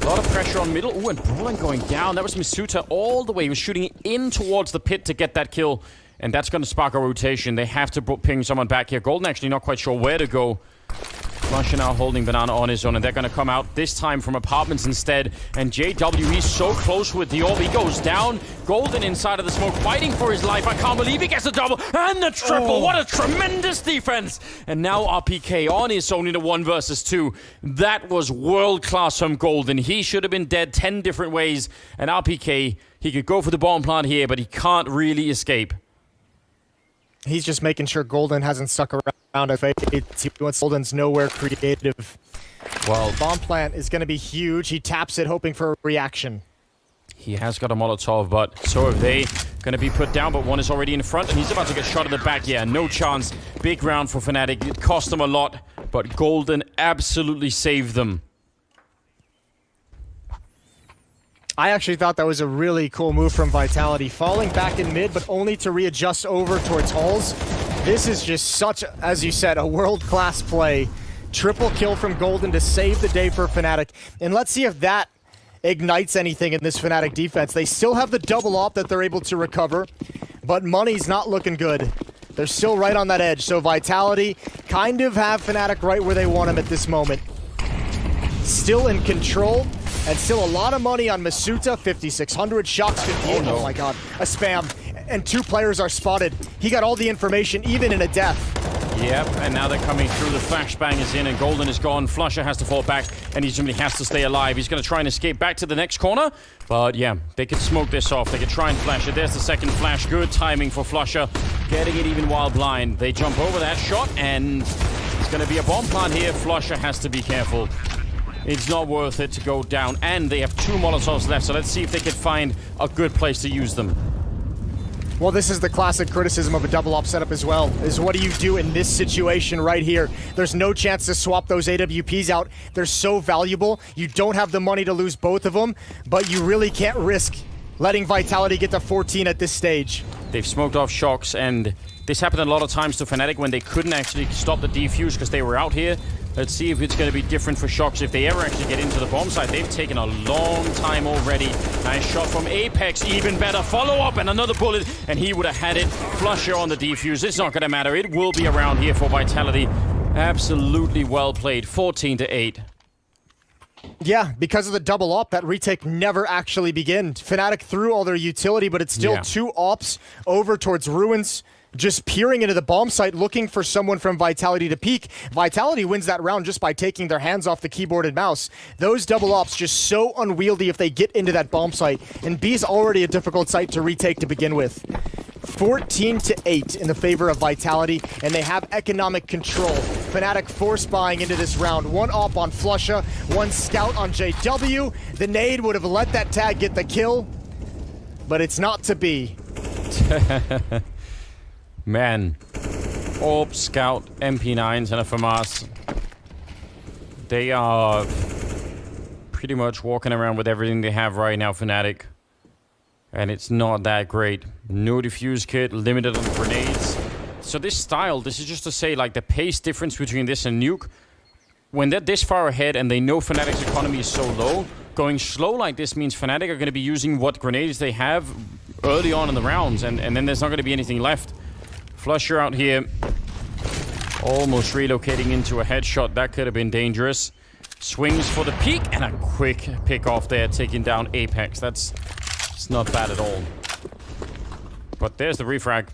A lot of pressure on middle. Ooh, and Brawling going down. That was Masuta all the way. He was shooting in towards the pit to get that kill. And that's gonna spark a rotation. They have to ping someone back here. Golden actually not quite sure where to go. Flusha now holding Banana on his own, and they're going to come out this time from apartments instead. And JW, he's so close with the orb. He goes down. Golden inside of the smoke, fighting for his life. I can't believe he gets the double and the triple. What a tremendous defense. And now RPK on his own in a 1 versus 2. That was world-class from Golden. He should have been dead 10 different ways. And RPK, he could go for the bomb plant here, but he can't really escape. He's just making sure Golden hasn't stuck around. He wants Golden's nowhere creative. Well, bomb plant is going to be huge. He taps it, hoping for a reaction. He has got a Molotov, but so have they. Going to be put down, but one is already in front, and he's about to get shot in the back. Yeah, no chance. Big round for Fnatic. It cost them a lot, but Golden absolutely saved them. I actually thought that was a really cool move from Vitality. Falling back in mid, but only to readjust over towards Halls. This is just such, as you said, a world-class play. Triple kill from Golden to save the day for Fnatic. And let's see if that ignites anything in this Fnatic defense. They still have the double op that they're able to recover, but money's not looking good. They're still right on that edge, so Vitality kind of have Fnatic right where they want them at this moment. Still in control. And still a lot of money on Masuta, 5,600, Shocks 58, oh my god, a spam. And 2 players are spotted. He got all the information, even in a death. Yep, and now they're coming through. The flashbang is in, and Golden is gone. Flusha has to fall back, and he simply has to stay alive. He's going to try and escape back to the next corner. But yeah, they could smoke this off. They could try and flash it. There's the second flash. Good timing for Flusha. Getting it even while blind. They jump over that shot, and it's going to be a bomb plant here. Flusha has to be careful. It's not worth it to go down, and they have 2 Molotovs left, so let's see if they can find a good place to use them. Well, this is the classic criticism of a double op setup as well, is what do you do in this situation right here? There's no chance to swap those AWPs out. They're so valuable. You don't have the money to lose both of them, but you really can't risk letting Vitality get to 14 at this stage. They've smoked off Shocks, and this happened a lot of times to Fnatic when they couldn't actually stop the defuse because they were out here. Let's see if it's going to be different for Shocks if they ever actually get into the bomb site. They've taken a long time already. Nice shot from Apex, even better. Follow up and another bullet, and he would have had it. Flusha on the defuse. It's not going to matter. It will be around here for Vitality. Absolutely well played. 14-8. Yeah, because of the double op, that retake never actually began. Fnatic threw all their utility, but it's still 2 ops over towards Ruins. Just peering into the bomb site, looking for someone from Vitality to peek. Vitality wins that round just by taking their hands off the keyboard and mouse. Those double ops just so unwieldy if they get into that bomb site. And B's already a difficult site to retake to begin with. 14-8 in the favor of Vitality, and they have economic control. Fnatic force buying into this round. 1 op on Flusha, 1 scout on JW. The nade would have let that tag get the kill, but it's not to be. Man, Orb, Scout, MP9s, and a FAMAS. They are pretty much walking around with everything they have right now, Fnatic. And it's not that great. No defuse kit, limited on grenades. So this style, this is just to say, like, the pace difference between this and Nuke. When they're this far ahead and they know Fnatic's economy is so low, going slow like this means Fnatic are going to be using what grenades they have early on in the rounds. And then there's not going to be anything left. Flusher out here, almost relocating into a headshot. That could have been dangerous. Swings for the peak, and a quick pick off there, taking down Apex. It's not bad at all. But there's the refrag.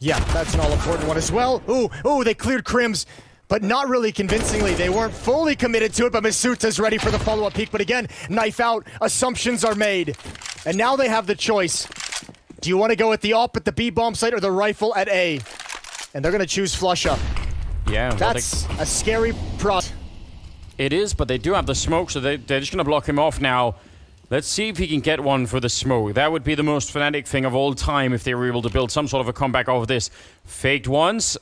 Yeah, that's an all-important one as well. Ooh, they cleared Crims. but not really convincingly. They weren't fully committed to it, but Masuta's ready for the follow-up peek. But again, knife out, assumptions are made. And now they have the choice. Do you want to go with the AWP at the B bomb site or the rifle at A? And they're going to choose flush up. Yeah. That's a scary prod. It is, but they do have the smoke, so they're just going to block him off now. Let's see if he can get one for the smoke. That would be the most Fnatic thing of all time if they were able to build some sort of a comeback off of this. Faked once.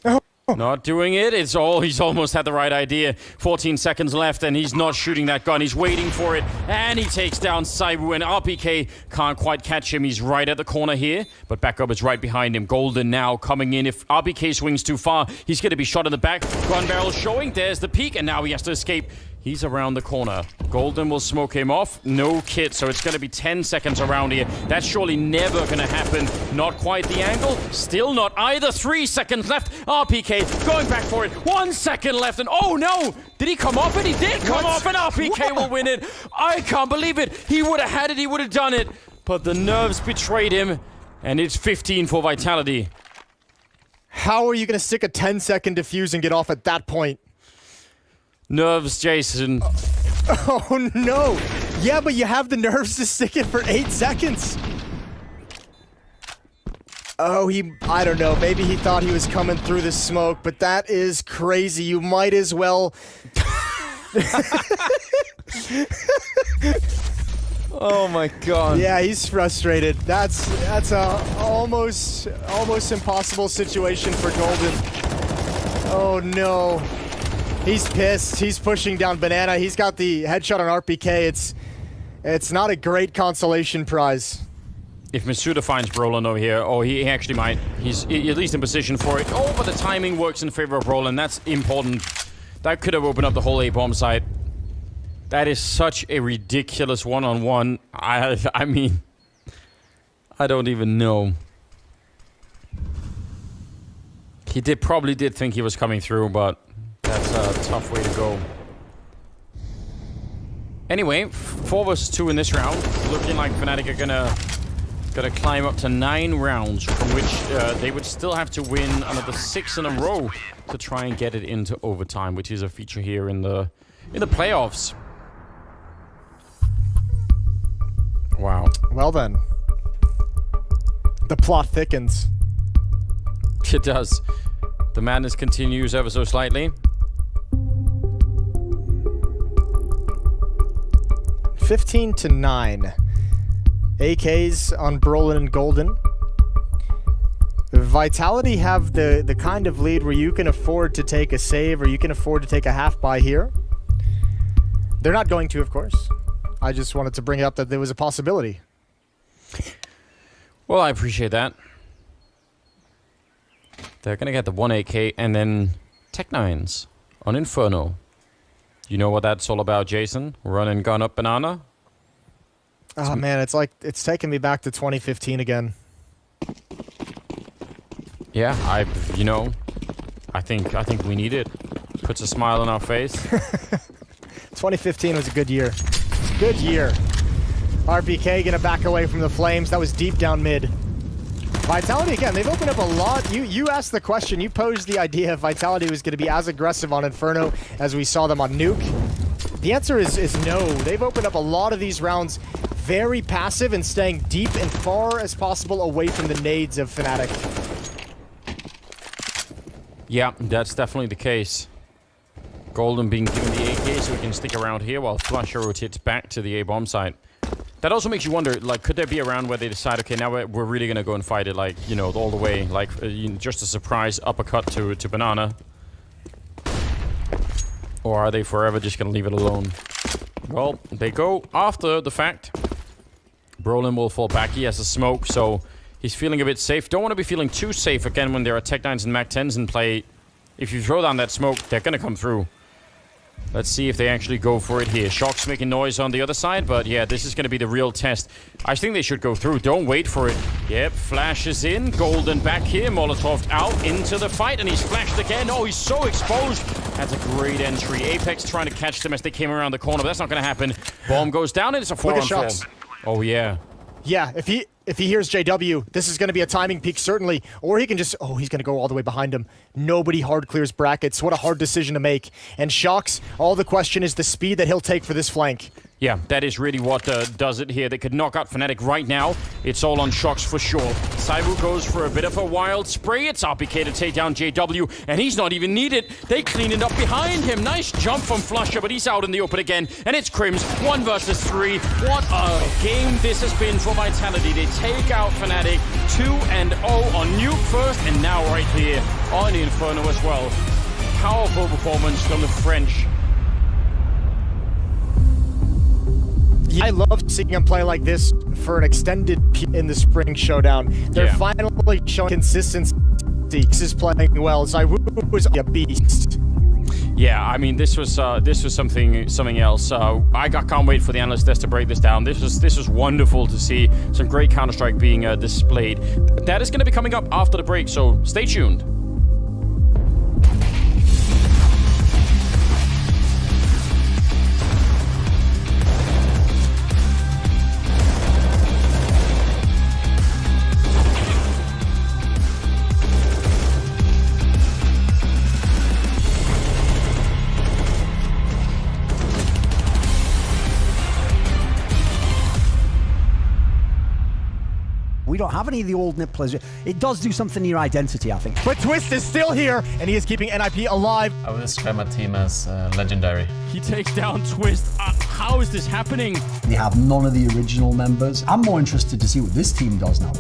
Not doing it. He's almost had the right idea. 14 seconds left, and he's not shooting that gun. He's waiting for it, and he takes down Saibu, and RPK can't quite catch him. He's right at the corner here, but backup is right behind him. Golden now coming in. If RPK swings too far, he's going to be shot in the back. Gun barrel showing. There's the peak, and now he has to escape. He's around the corner. Golden will smoke him off. No kit, so it's going to be 10 seconds around here. That's surely never going to happen. Not quite the angle. Still not either. 3 seconds left. RPK going back for it. 1 second left, and oh no! Did he come off it? He did come off, and RPK will win it. I can't believe it. He would have had it. He would have done it. But the nerves betrayed him, and it's 15 for Vitality. How are you going to stick a 10-second defuse and get off at that point? Nerves, Jason. Oh no! Yeah, but you have the nerves to stick it for 8 seconds. Oh, I don't know. Maybe he thought he was coming through the smoke, but that is crazy. You might as well. Oh my god. Yeah, he's frustrated. That's a almost impossible situation for Golden. Oh no. He's pissed. He's pushing down Banana. He's got the headshot on RPK. It's not a great consolation prize. If Masuda finds Brolin over here, he actually might. He's at least in position for it. Oh, but the timing works in favor of Brolin. That's important. That could have opened up the whole A-bomb site. That is such a ridiculous one-on-one. I mean, I don't even know. He probably did think he was coming through, but that's a tough way to go. Anyway, 4 vs 2 in this round. Looking like Fnatic are gonna climb up to 9 rounds, from which they would still have to win another 6 in a row to try and get it into overtime, which is a feature here in the playoffs. Wow. Well then, the plot thickens. It does. The madness continues ever so slightly. 15-9. AKs on Brolin and Golden. Vitality have the kind of lead where you can afford to take a save or you can afford to take a half buy here. They're not going to, of course. I just wanted to bring up that there was a possibility. Well, I appreciate that. They're going to get the 1 AK and then Tech9s on Inferno. You know what that's all about, Jason? Run and gun up Banana? Oh man, it's taking me back to 2015 again. Yeah, I think we need it. Puts a smile on our face. 2015 was a good year. Good year. RPK gonna back away from the flames. That was deep down mid. Vitality, again, they've opened up a lot. You asked the question, you posed the idea if Vitality was going to be as aggressive on Inferno as we saw them on Nuke. The answer is no. They've opened up a lot of these rounds very passive and staying deep and far as possible away from the nades of Fnatic. Yeah, that's definitely the case. Golden being given the AK so we can stick around here while Flusher rotates back to the A-bomb site. That also makes you wonder, like, could there be a round where they decide, okay, now we're really going to go and fight it, like, all the way, like, just a surprise uppercut to Banana? Or are they forever just going to leave it alone? Well, they go after the fact. Brolin will fall back. He has a smoke, so he's feeling a bit safe. Don't want to be feeling too safe again when there are Tech9s and Mac-10s in play. If you throw down that smoke, they're going to come through. Let's see if they actually go for it here. Shock's making noise on the other side, but yeah, this is going to be the real test. I think they should go through. Don't wait for it. Yep, Flash is in. Golden back here. Molotov out into the fight, and he's flashed again. Oh, he's so exposed. That's a great entry. Apex trying to catch them as they came around the corner, but that's not going to happen. Bomb goes down, and it's a 4-on-4. Oh, yeah. Yeah, if he hears JW, this is going to be a timing peak, certainly. Or he can just, he's going to go all the way behind him. Nobody hard clears brackets. What a hard decision to make. And Shox, all the question is the speed that he'll take for this flank. Yeah, that is really what does it here. They could knock out Fnatic right now. It's all on Shox for sure. Saibu goes for a bit of a wild spray. It's RPK to take down JW, and he's not even needed. They clean it up behind him. Nice jump from Flusher, but he's out in the open again. And it's Crims, 1 versus 3. What a game this has been for Vitality. They take out Fnatic 2-0 on Nuke first, and now right here on Inferno as well. Powerful performance from the French. I love seeing him play like this for an extended in the spring showdown. They're finally showing consistency. This is playing well. Saibu was a beast. Yeah, I mean, this was something else. I can't wait for the analyst desk to break this down. This was wonderful to see some great Counter-Strike being displayed. That is going to be coming up after the break, so stay tuned. We don't have any of the old NIP players. It does do something to your identity, I think. But Twist is still here, and he is keeping NIP alive. I will describe my team as legendary. He takes down Twist. How is this happening? They have none of the original members. I'm more interested to see what this team does now.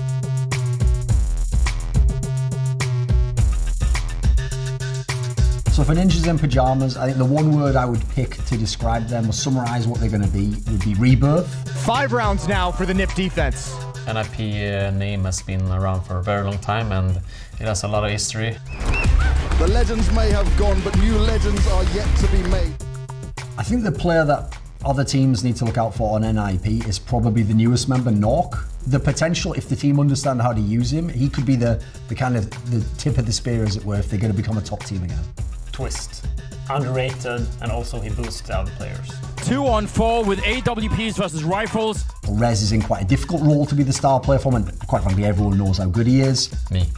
So for Ninjas in Pajamas, I think the one word I would pick to describe them or summarize what they're going to be would be rebirth. 5 rounds now for the NIP defense. NIP name has been around for a very long time, and it has a lot of history. The legends may have gone, but new legends are yet to be made. I think the player that other teams need to look out for on NIP is probably the newest member, Nork. The potential, if the team understand how to use him, he could be the kind of the tip of the spear, as it were, if they're going to become a top team again. Twist. Underrated, and also he boosts other players. 2-on-4 with AWPs versus rifles. Rez is in quite a difficult role to be the star player for him, and quite frankly, everyone knows how good he is. Me.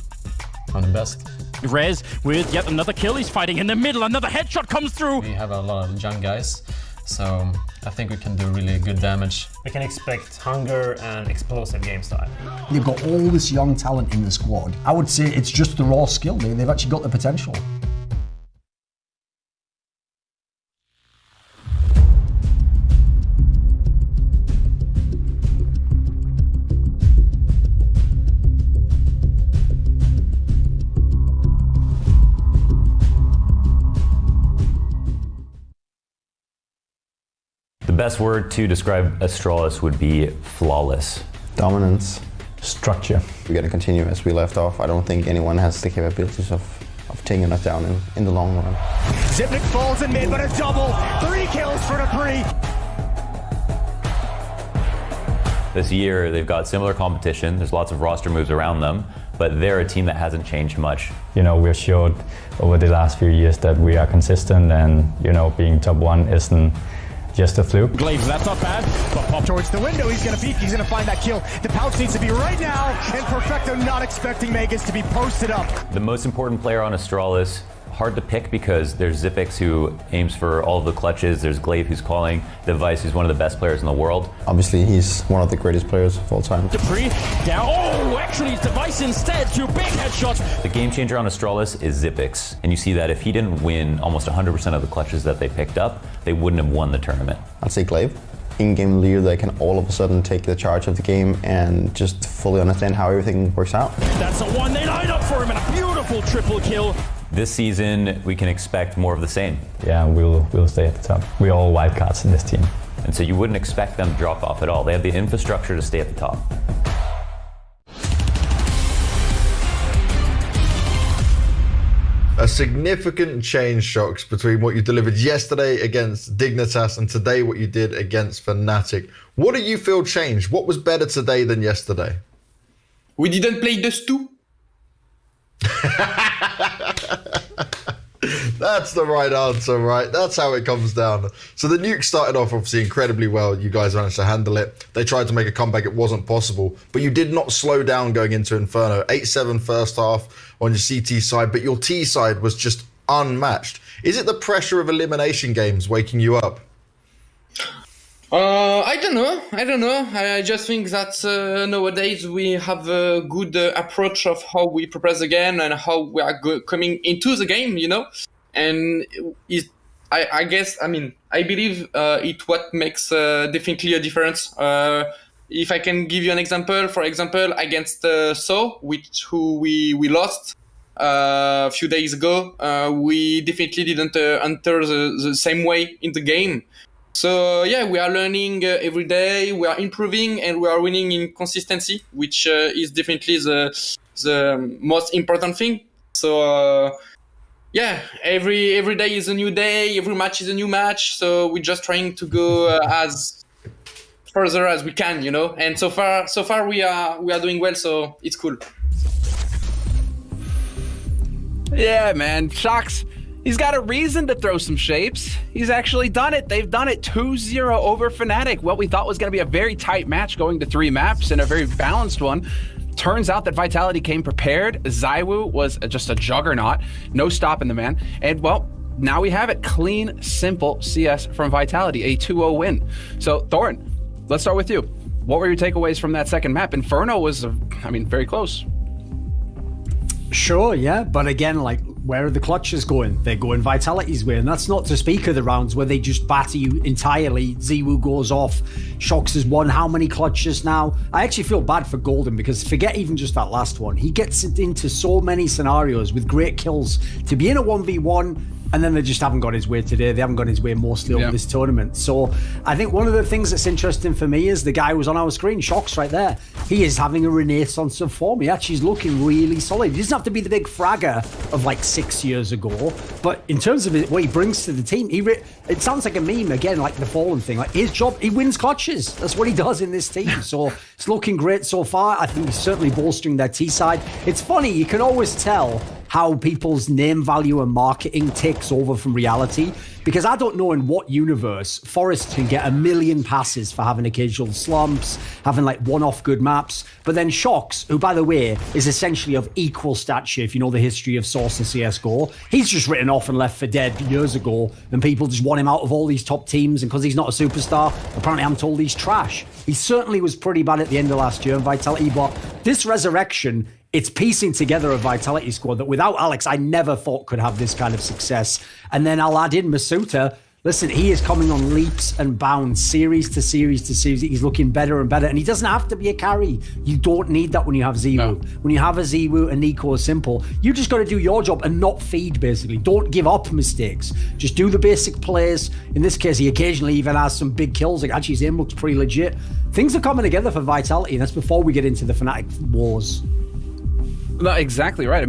I'm the best. Rez with yet another kill. He's fighting in the middle. Another headshot comes through. We have a lot of young guys, so I think we can do really good damage. We can expect hunger and explosive game style. They've got all this young talent in the squad. I would say it's just the raw skill. They've actually got the potential. The best word to describe Astralis would be flawless. Dominance. Structure. We're going to continue as we left off. I don't think anyone has the capabilities of taking us down in the long run. Zipnik falls in mid, but a double. 3 kills for Dupree. This year, they've got similar competition. There's lots of roster moves around them, but they're a team that hasn't changed much. You know, we've showed over the last few years that we are consistent, and, you know, being top 1 isn't just a fluke. Glaive, that's not bad, but pop towards the window. He's going to peek. He's going to find that kill. The pouch needs to be right now, and Perfecto not expecting Magus to be posted up. The most important player on Astralis, hard to pick because there's Xyp9x who aims for all of the clutches, there's Glaive who's calling, Device who's one of the best players in the world. Obviously, he's one of the greatest players of all time. Dupree down. Oh, actually it's Device instead. 2 big headshots. The game changer on Astralis is Xyp9x, and you see that if he didn't win almost 100% of the clutches that they picked up, they wouldn't have won the tournament. I'd say Glaive. In-game leader that can all of a sudden take the charge of the game and just fully understand how everything works out. That's the one they line up for him, and a beautiful triple kill. This season, we can expect more of the same. Yeah, we'll stay at the top. We're all wildcards in this team. And so you wouldn't expect them to drop off at all. They have the infrastructure to stay at the top. A significant change, Shox, between what you delivered yesterday against Dignitas and today what you did against Fnatic. What do you feel changed? What was better today than yesterday? We didn't play the stew. That's the right answer, right? That's how it comes down. So the nuke started off obviously incredibly well. You guys managed to handle it. They tried to make a comeback. It wasn't possible. But you did not slow down going into Inferno. 8-7 first half on your CT side, but your T side was just unmatched. Is it the pressure of elimination games waking you up? I don't know. I just think that nowadays we have a good approach of how we prepare the game and how we are coming into the game, And I guess, I believe it what makes definitely a difference. If I can give you an example, for example, against who we lost a few days ago, we definitely didn't enter the same way in the game. So yeah, we are learning every day, we are improving, and we are winning in consistency, which is definitely the most important thing. So yeah, every day is a new day, every match is a new match. So we're just trying to go as further as we can, And so far we are doing well, so it's cool. Yeah, man, Shocks. He's got a reason to throw some shapes. He's actually done it. They've done it 2-0 over Fnatic. What we thought was going to be a very tight match going to 3 maps and a very balanced one. Turns out that Vitality came prepared. ZywOo was just a juggernaut. No stopping the man. And, well, now we have it. Clean, simple CS from Vitality. A 2-0 win. So, Thorin, let's start with you. What were your takeaways from that second map? Inferno was, very close. Sure, yeah. But again, where are the clutches going? They're going Vitality's way, and that's not to speak of the rounds where they just batter you entirely. ZywOo goes off, Shox has won how many clutches now? I actually feel bad for Golden, because forget even just that last one. He gets into so many scenarios with great kills to be in a 1v1, and then they just haven't got his way today. They haven't got his way mostly over this tournament. So I think one of the things that's interesting for me is the guy who was on our screen, Shox right there. He is having a renaissance of form. He actually is looking really solid. He doesn't have to be the big fragger of 6 years ago, but in terms of what he brings to the team, it sounds like a meme again, like the Fallen thing. His job, he wins clutches. That's what he does in this team. So it's looking great so far. I think he's certainly bolstering their T side. It's funny, you can always tell how people's name value and marketing takes over from reality, because I don't know in what universe Forest can get 1 million passes for having occasional slumps, having one-off good maps, but then Shox, who by the way is essentially of equal stature if you know the history of Source and CSGO, he's just written off and left for dead years ago, and people just want him out of all these top teams, and because he's not a superstar, apparently I'm told he's trash. He certainly was pretty bad at the end of last year in Vitality, but this resurrection, it's piecing together a Vitality squad that without Alex, I never thought could have this kind of success. And then I'll add in Masuta. Listen, he is coming on leaps and bounds, series to series to series. He's looking better and better. And he doesn't have to be a carry. You don't need that when you have ZywOo. No. When you have a ZywOo and Nico is simple, you just got to do your job and not feed, basically. Don't give up mistakes. Just do the basic plays. In this case, he occasionally even has some big kills. Actually, his aim looks pretty legit. Things are coming together for Vitality, and that's before we get into the Fnatic wars. No, exactly right.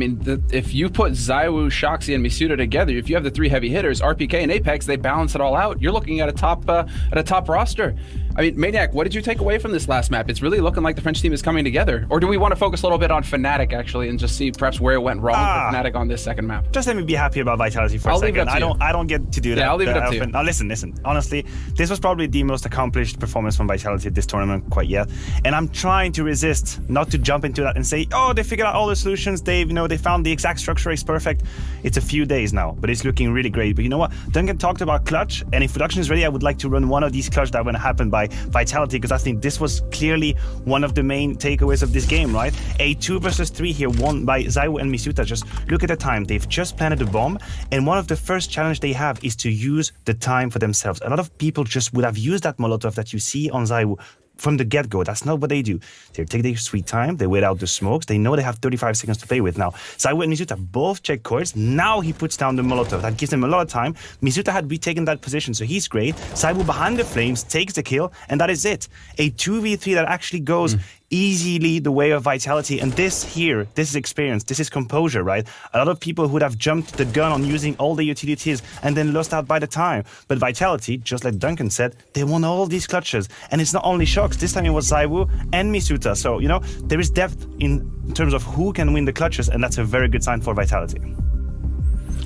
If you put ZywOo, Shoxy, and Misuta together, if you have the 3 heavy hitters, RPK and Apex, they balance it all out. You're looking at a top roster. Maniac, what did you take away from this last map? It's really looking like the French team is coming together. Or do we want to focus a little bit on Fnatic actually and just see perhaps where it went wrong for Fnatic on this second map? Just let me be happy about Vitality for a second. I don't get to do that. Yeah, I'll leave it up to you. Now listen. Honestly, this was probably the most accomplished performance from Vitality at this tournament quite yet. And I'm trying to resist not to jump into that and say, oh, they figured out all the solutions. They found the exact structure. It's perfect. It's a few days now, but it's looking really great. But you know what? Duncan talked about clutch, and if production is ready, I would like to run one of these clutch that are going to happen by Vitality, because I think this was clearly one of the main takeaways of this game, right? A 2 versus 3 here, won by ZywOo and Misuta. Just look at the time. They've just planted a bomb, and one of the first challenge they have is to use the time for themselves. A lot of people just would have used that Molotov that you see on ZywOo from the get-go. That's not what they do. They take their sweet time, they wait out the smokes, they know they have 35 seconds to play with now. ZywOo and Misuta both check courts. Now he puts down the Molotov. That gives them a lot of time. Misuta had retaken that position, so he's great. ZywOo behind the flames, takes the kill, and that is it. A 2v3 that actually goes easily the way of Vitality, and this is experience, this is composure, right? A lot of people would have jumped the gun on using all the utilities and then lost out by the time. But Vitality, just like Duncan said, they won all these clutches, and it's not only Shox. This time it was ZywOo and Misuta. So, there is depth in terms of who can win the clutches, and that's a very good sign for Vitality.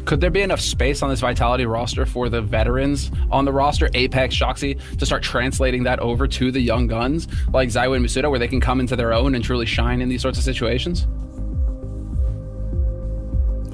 Could there be enough space on this Vitality roster for the veterans on the roster, Apex, Shoxy, to start translating that over to the young guns like ZywOo and Masuda, where they can come into their own and truly shine in these sorts of situations?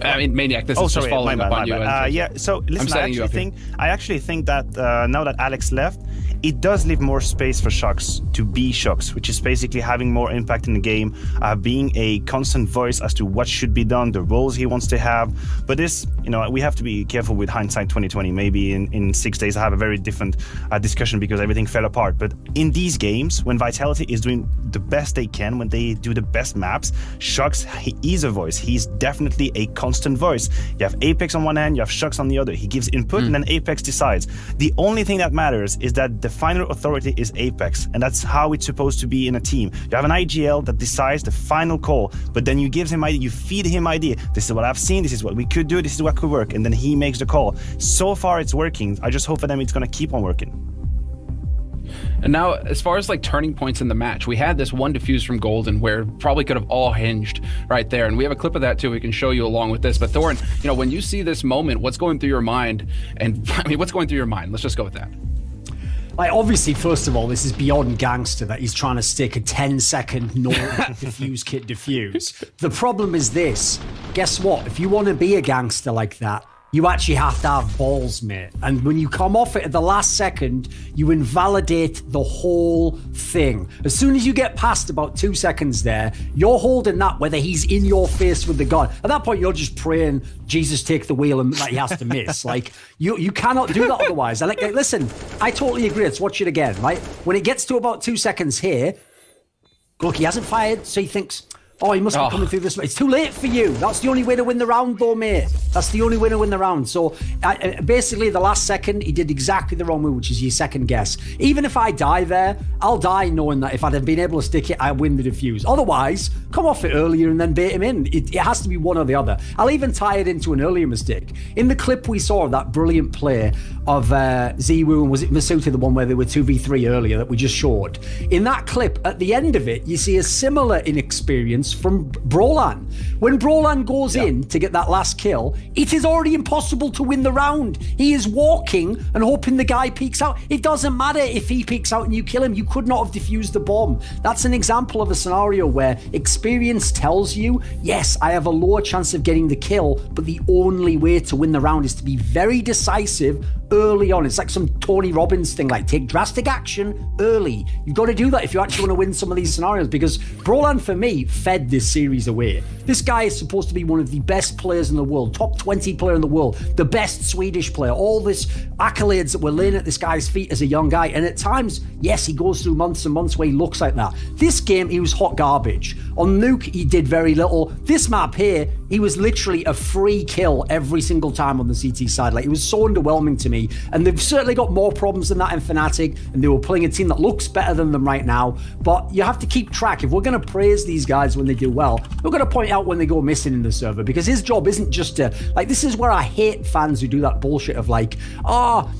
I mean, Maniac, this is just following up on you. Yeah, so listen, I actually think that now that Alex left, it does leave more space for Shox to be Shox, which is basically having more impact in the game, being a constant voice as to what should be done, the roles he wants to have. But this, we have to be careful with hindsight 2020. Maybe in 6 days I have a very different discussion because everything fell apart. But in these games, when Vitality is doing the best they can, when they do the best maps, Shox, he is a voice. He's definitely a constant voice. You have Apex on one hand, you have Shox on the other. He gives input and then Apex decides. The only thing that matters is that the final authority is Apex, and that's how it's supposed to be in a team. You have an IGL that decides the final call, but then you give him idea, you feed him idea. This is what I've seen, this is what we could do, this is what could work, and then he makes the call. So far it's working. I just hope for them it's going to keep on working. And now, as far as like turning points in the match, we had this one defuse from Golden where it probably could have all hinged right there. And we have a clip of that too we can show you along with this. But Thorin, when you see this moment, what's going through your mind? And I mean, what's going through your mind? Let's just go with that. Like, obviously, first of all, this is beyond gangster that he's trying to stick a 10-second no defuse kit defuse. The problem is this. Guess what? If you want to be a gangster like that, you actually have to have balls, mate. And when you come off it at the last second, you invalidate the whole thing. As soon as you get past about 2 seconds there, you're holding that whether he's in your face with the gun. At that point, you're just praying, Jesus, take the wheel and that he has to miss. Like, you cannot do that otherwise. And like, listen, I totally agree. Let's watch it again, right? When it gets to about 2 seconds here, look, he hasn't fired, so he thinks, oh, he must be coming through this. It's too late for you. That's the only way to win the round, though, mate. That's the only way to win the round. So, basically, the last second, he did exactly the wrong move, which is your second guess. Even if I die there, I'll die knowing that if I'd have been able to stick it, I win the defuse. Otherwise, come off it earlier and then bait him in. It has to be one or the other. I'll even tie it into an earlier mistake. In the clip we saw of that brilliant play of ZywOo, and was it Masuda, the one where they were 2v3 earlier that we just showed? In that clip, at the end of it, you see a similar inexperience from Brolan. When Brolan goes in to get that last kill, it is already impossible to win the round. He is walking and hoping the guy peeks out. It doesn't matter if he peeks out and you kill him. You could not have defused the bomb. That's an example of a scenario where experience tells you, yes, I have a lower chance of getting the kill, but the only way to win the round is to be very decisive early on. It's like some Tony Robbins thing, like take drastic action early. You've got to do that if you actually want to win some of these scenarios, because Brolan, for me, fed this series away. This guy is supposed to be one of the best players in the world, top 20 player in the world, the best Swedish player, all this accolades that we're laying at this guy's feet as a young guy. And at times, yes, he goes through months and months where he looks like that. This game, he was hot garbage. On Nuke, he did very little. This map here, he was literally a free kill every single time on the CT side. Like, it was so underwhelming to me. And they've certainly got more problems than that in Fnatic, and they were playing a team that looks better than them right now. But you have to keep track. If we're going to praise these guys when they do well, we're going to point out when they go missing in the server, because his job isn't just to, like, this is where I hate fans who do that bullshit of like, oh,